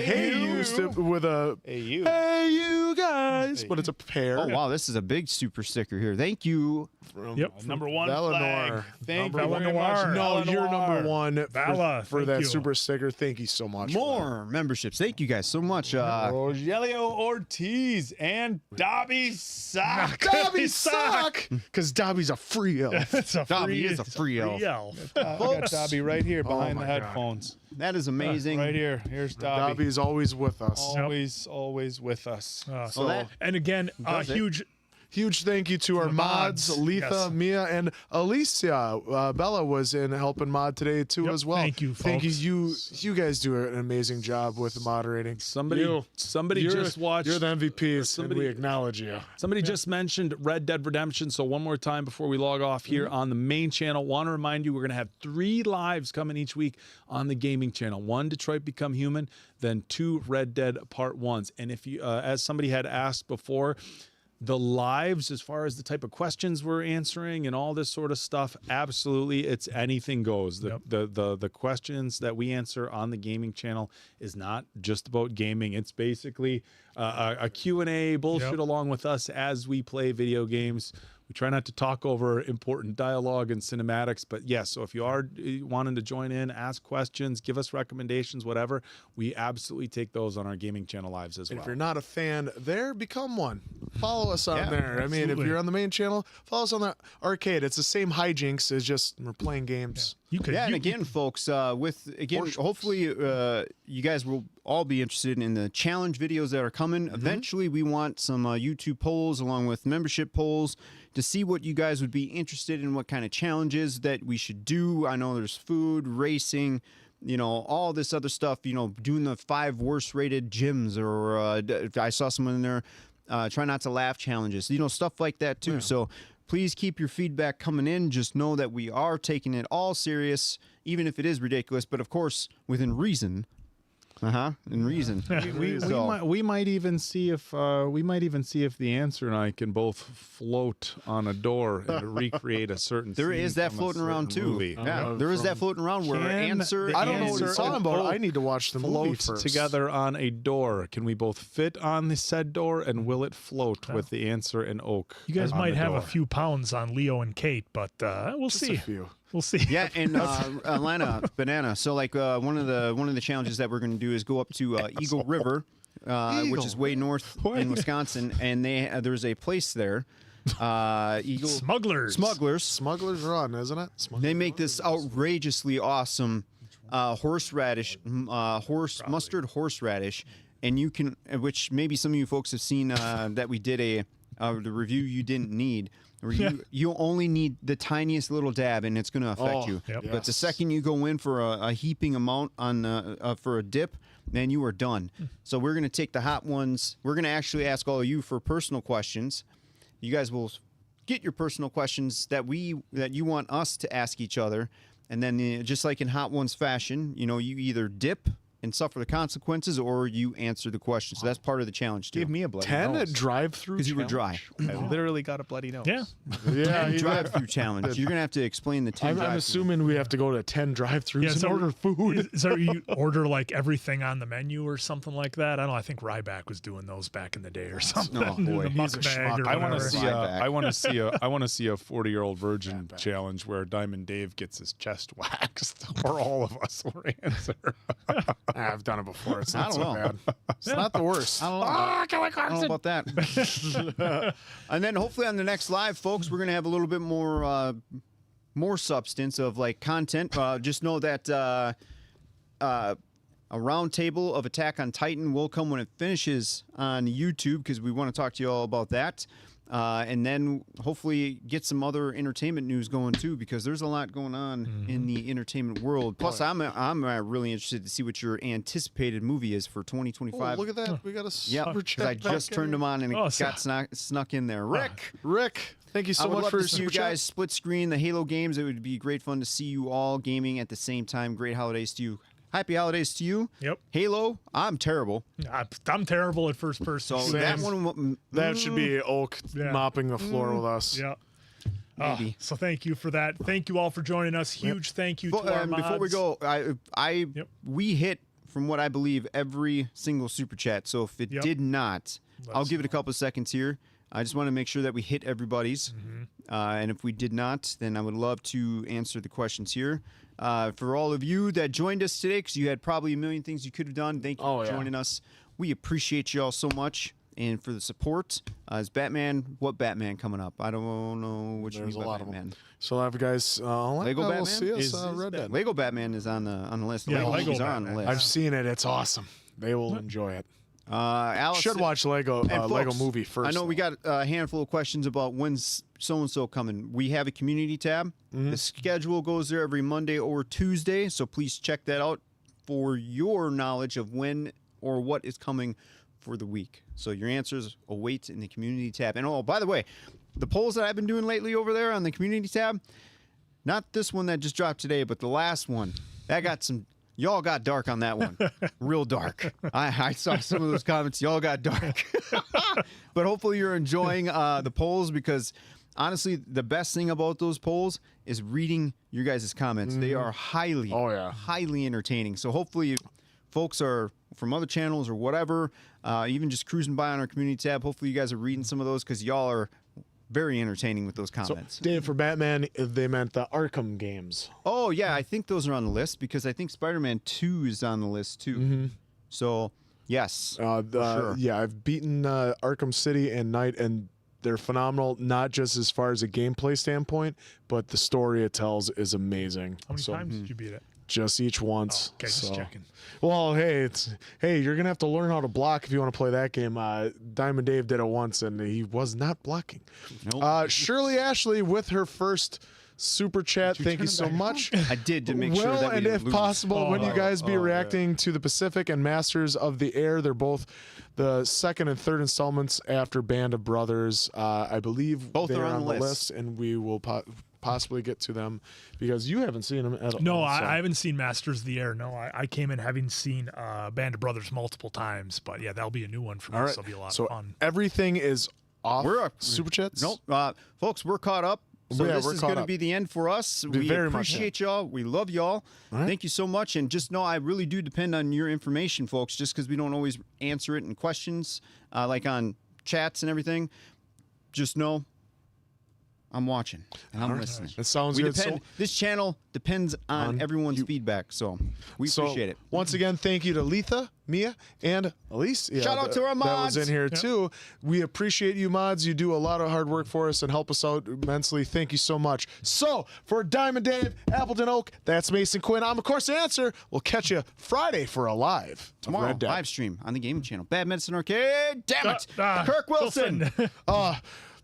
with a AU. hey you guys, but it's a pair. Oh wow, this is a big super sticker here. Thank you. Yep. Number one Eleanor. flag. Thank you Number very one. much. No, Eleanor. you're number one Vala, for thank that you. super sticker. Thank you so much. More memberships. Thank you guys so much. Rogelio Ortiz and Dobby Sock. Dobby suck because Dobby's a free elf. It's a Dobby is a free elf. I got Dobby right here behind my the God. headphones. That is amazing. Right here. Here's Dobby. Dobby's always with us. Always with us. And again, huge huge thank you to our mods, Letha, Yes. Mia, and Alicia. Bella was in helping mod today too Yep, as well. thank you, Thank folks. you. You guys do an amazing job with moderating. Somebody You're- just watched. You're the MVPs, somebody- and we acknowledge you. Somebody just mentioned Red Dead Redemption. So one more time before we log off here on the main channel, want to remind you we're going to have 3 lives coming each week on the gaming channel. 1, Detroit Become Human, then 2, Red Dead Part 1s. And if you, as somebody had asked before, the lives, as far as the type of questions we're answering and all this sort of stuff, absolutely, it's anything goes. The questions that we answer on the gaming channel is not just about gaming. It's basically a Q&A bullshit along with us as we play video games. We try not to talk over important dialogue and cinematics, but yes, so if you are wanting to join in, ask questions, give us recommendations, whatever, we absolutely take those on our gaming channel lives as And well. if you're not a fan there, become one. Follow us on there. I mean, if absolutely. you're on the main channel, follow us on the arcade. It's the same hijinks as just we're playing games. You could. Yeah, and you- again, folks, hopefully you guys will all be interested in the challenge videos that are coming. Eventually, we want some YouTube polls along with membership polls to see what you guys would be interested in, what kind of challenges that we should do. I know there's food, racing, all this other stuff, doing the 5 worst rated gyms, or I saw someone in there, try not to laugh challenges, stuff like that too. So please keep your feedback coming in. Just know that we are taking it all serious, even if it is ridiculous, but of course, within reason. In reason. We might even see if the answer and I can both float on a door and recreate a certain. There scene is that from a floating around certain too. movie. Yeah, there is that floating around where Can answer. the I don't know what answer you're talking and about. Oak I need to watch the movie float first. together on a door. Can we both fit on the said door, and will it float with the answer and Oak? you guys on might the have door? a few pounds on Leo and Kate, but we'll see. A few. We'll see. Yeah, and Lana, banana. So like one of the challenges that we're going to do is go up to Eagle River, which is way north in Wisconsin, and there's a place there. Eagle Smugglers. Smuggler's Run, isn't it? They make this outrageously awesome mustard horseradish, and you can, which maybe some of you folks have seen that we did the review you didn't need. Where you only need the tiniest little dab, and it's going to affect you. Yep. But the second you go in for a heaping amount on for a dip, then you are done. So we're going to take the hot ones. We're going to actually ask all of you for personal questions. You guys will get your personal questions that you want us to ask each other, and then just like in Hot Ones fashion, you either dip and suffer the consequences, or you answer the question. So that's part of the challenge too. Give me a bloody 10 nose. a drive-through because you were dry. I literally got a bloody nose. Yeah. Yeah, Drive-through challenge. You're gonna have to explain the 10 I'm drive-through. assuming we have to go to 10 drive-throughs Yeah, and so order food. So you order like everything on the menu or something like that? I don't know. I think Ryback was doing those back in the day or something. Oh, boy. The He's a mukbang or schmuck. I want to whatever. see Ryback. I want to see a 40-year-old virgin challenge where Diamond Dave gets his chest waxed, or all of us will answer. I've done it before. It's not I so don't know. bad. It's not the worst. I don't know about that. And then hopefully on the next live, folks, we're going to have a little bit more substance of like content. Just know that a round table of Attack on Titan will come when it finishes on YouTube, because we want to talk to you all about that. And then hopefully get some other entertainment news going too, because there's a lot going on in the entertainment world. Plus, I'm really interested to see what your anticipated movie is for 2025. Oh, look at that. We got a Yeah, super because I chat. just turned them on and it Oh, got snuck in there. Rick, thank you I so would much love for to your see you super chat. guys split screen the Halo games. It would be great fun to see you all gaming at the same time. Great holidays to you. Happy holidays to you. Yep. Halo, I'm terrible. I'm terrible at first person. So Same. that one, That should be Oak Yeah. mopping the floor with us. Yeah. Maybe. So thank you for that. Thank you all for joining us. Huge thank you to our mods. before we go, we hit, from what I believe, every single super chat. So if it Yep. did not, I'll give it a couple of seconds here. I just want to make sure that we hit everybody's. And if we did not, then I would love to answer the questions here. For all of you that joined us today, because you had probably a million things you could have done, thank you for joining us. We appreciate you all so much. And for the support, is Batman, what Batman coming up? I don't know what you There's mean a by lot of Batman. them. So have guys, Lego we'll Batman? see us, Is Red Dead. Lego Batman is on the list. Yeah, Lego Lego movies are on the Batman. list. I've seen it. It's awesome. They will enjoy it. Alice Should watch Lego and Lego folks, Movie first. I know we got a handful of questions about when's so-and-so coming. We have a community tab. The schedule goes there every Monday or Tuesday, so please check that out for your knowledge of when or what is coming for the week. So your answers await in the community tab. And oh, by the way, the polls that I've been doing lately over there on the community tab, not this one that just dropped today, but the last one, that got some... Y'all got dark on that one. Real dark. I saw some of those comments. Y'all got dark. But hopefully you're enjoying the polls, because honestly, the best thing about those polls is reading your guys' comments. They are highly entertaining. So hopefully folks are from other channels or whatever, even just cruising by on our community tab. Hopefully you guys are reading some of those, because y'all are very entertaining with those comments. So, Dave, for Batman, they meant the Arkham games. Oh, yeah, I think those are on the list, because I think Spider-Man 2 is on the list, too. So, yes, sure. Yeah, I've beaten Arkham City and Night, and they're phenomenal, not just as far as a gameplay standpoint, but the story it tells is amazing. How many times did you beat it? Just each once. Oh, okay, just checking. Well, hey, you're gonna have to learn how to block if you want to play that game. Diamond Dave did it once, and he was not blocking. Nope. Shirley Ashley with her first super chat. Thank you so much. I did to make sure that we and didn't if lose. possible, when you guys be reacting to the Pacific and Masters of the Air, they're both the second and third installments after Band of Brothers. I believe Both they're are on the list, and we will possibly get to them, because you haven't seen them at all. No, I haven't seen Masters of the Air. No, I came in having seen Band of Brothers multiple times, but yeah, that'll be a new one for me. All right. So it'll be a lot of fun. Everything is off. We're up. Super chats. Nope. Folks, we're caught up. So Yeah, this we're is caught going to up. be the end for us. We very much appreciate y'all. We love y'all. right. Thank you so much. And just know I really do depend on your information, folks, just because we don't always answer it in questions, like on chats and everything. Just know I'm watching and I'm listening. That sounds We good. depend, this channel depends on On everyone's you. feedback, so we appreciate it. Once again, thank you to Letha, Mia, and Elise. Yeah, Shout out to our mods. That was in here too. We appreciate you mods. You do a lot of hard work for us and help us out immensely. Thank you so much. So for Diamond Dave, Appleton Oak, that's Mason Quinn. I'm of course the answer. We'll catch you Friday for a live of Tomorrow, Red Dead. live stream on the gaming channel. Bad Medicine Arcade. Damn it. Kirk Wilson.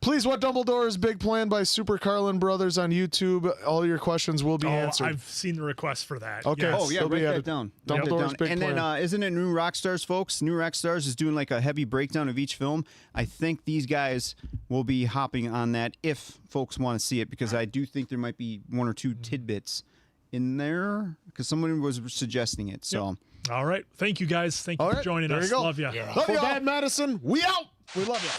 Please, what Dumbledore's big plan by Super Carlin Brothers on YouTube. All your questions will be answered. I've seen the request for that. Okay. Yes. Oh, yeah, They'll be write that added. down. Dumbledore's Write that big down. And plan. then, isn't it New Rockstars, folks? New Rockstars is doing like a heavy breakdown of each film. I think these guys will be hopping on that if folks want to see it, because I do think there might be one or two tidbits in there, because someone was suggesting it. So, All right. Thank you, guys. Thank you All for right, joining there us. you go. Love you. For Bad Madison, we out. We love you.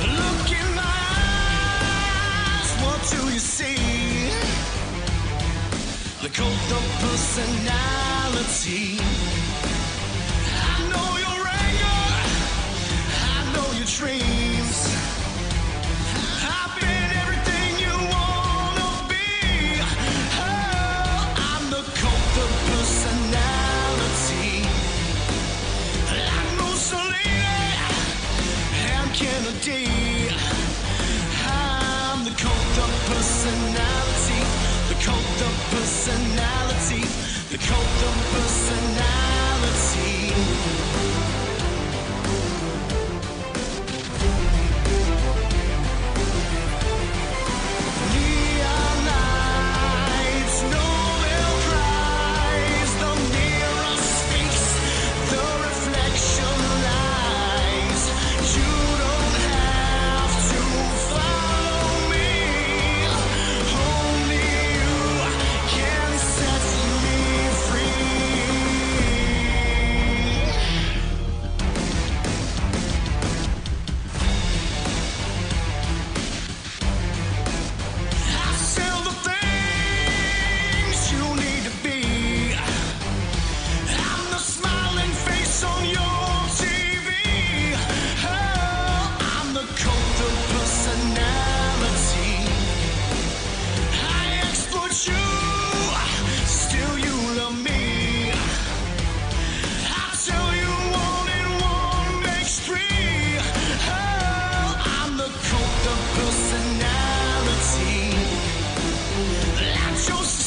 Look in my eyes, what do you see? The cult of personality. I know your anger, I know your dreams. I've been everything you wanna be. Oh, I'm the cult of personality. Like Mussolini and Kennedy, I'm the cult of personality, the cult of personality, the cult of personality. Neon lights, Nobel Prize, the mirror speaks, the reflection lies. You don't have to follow me, only you can set me free. Show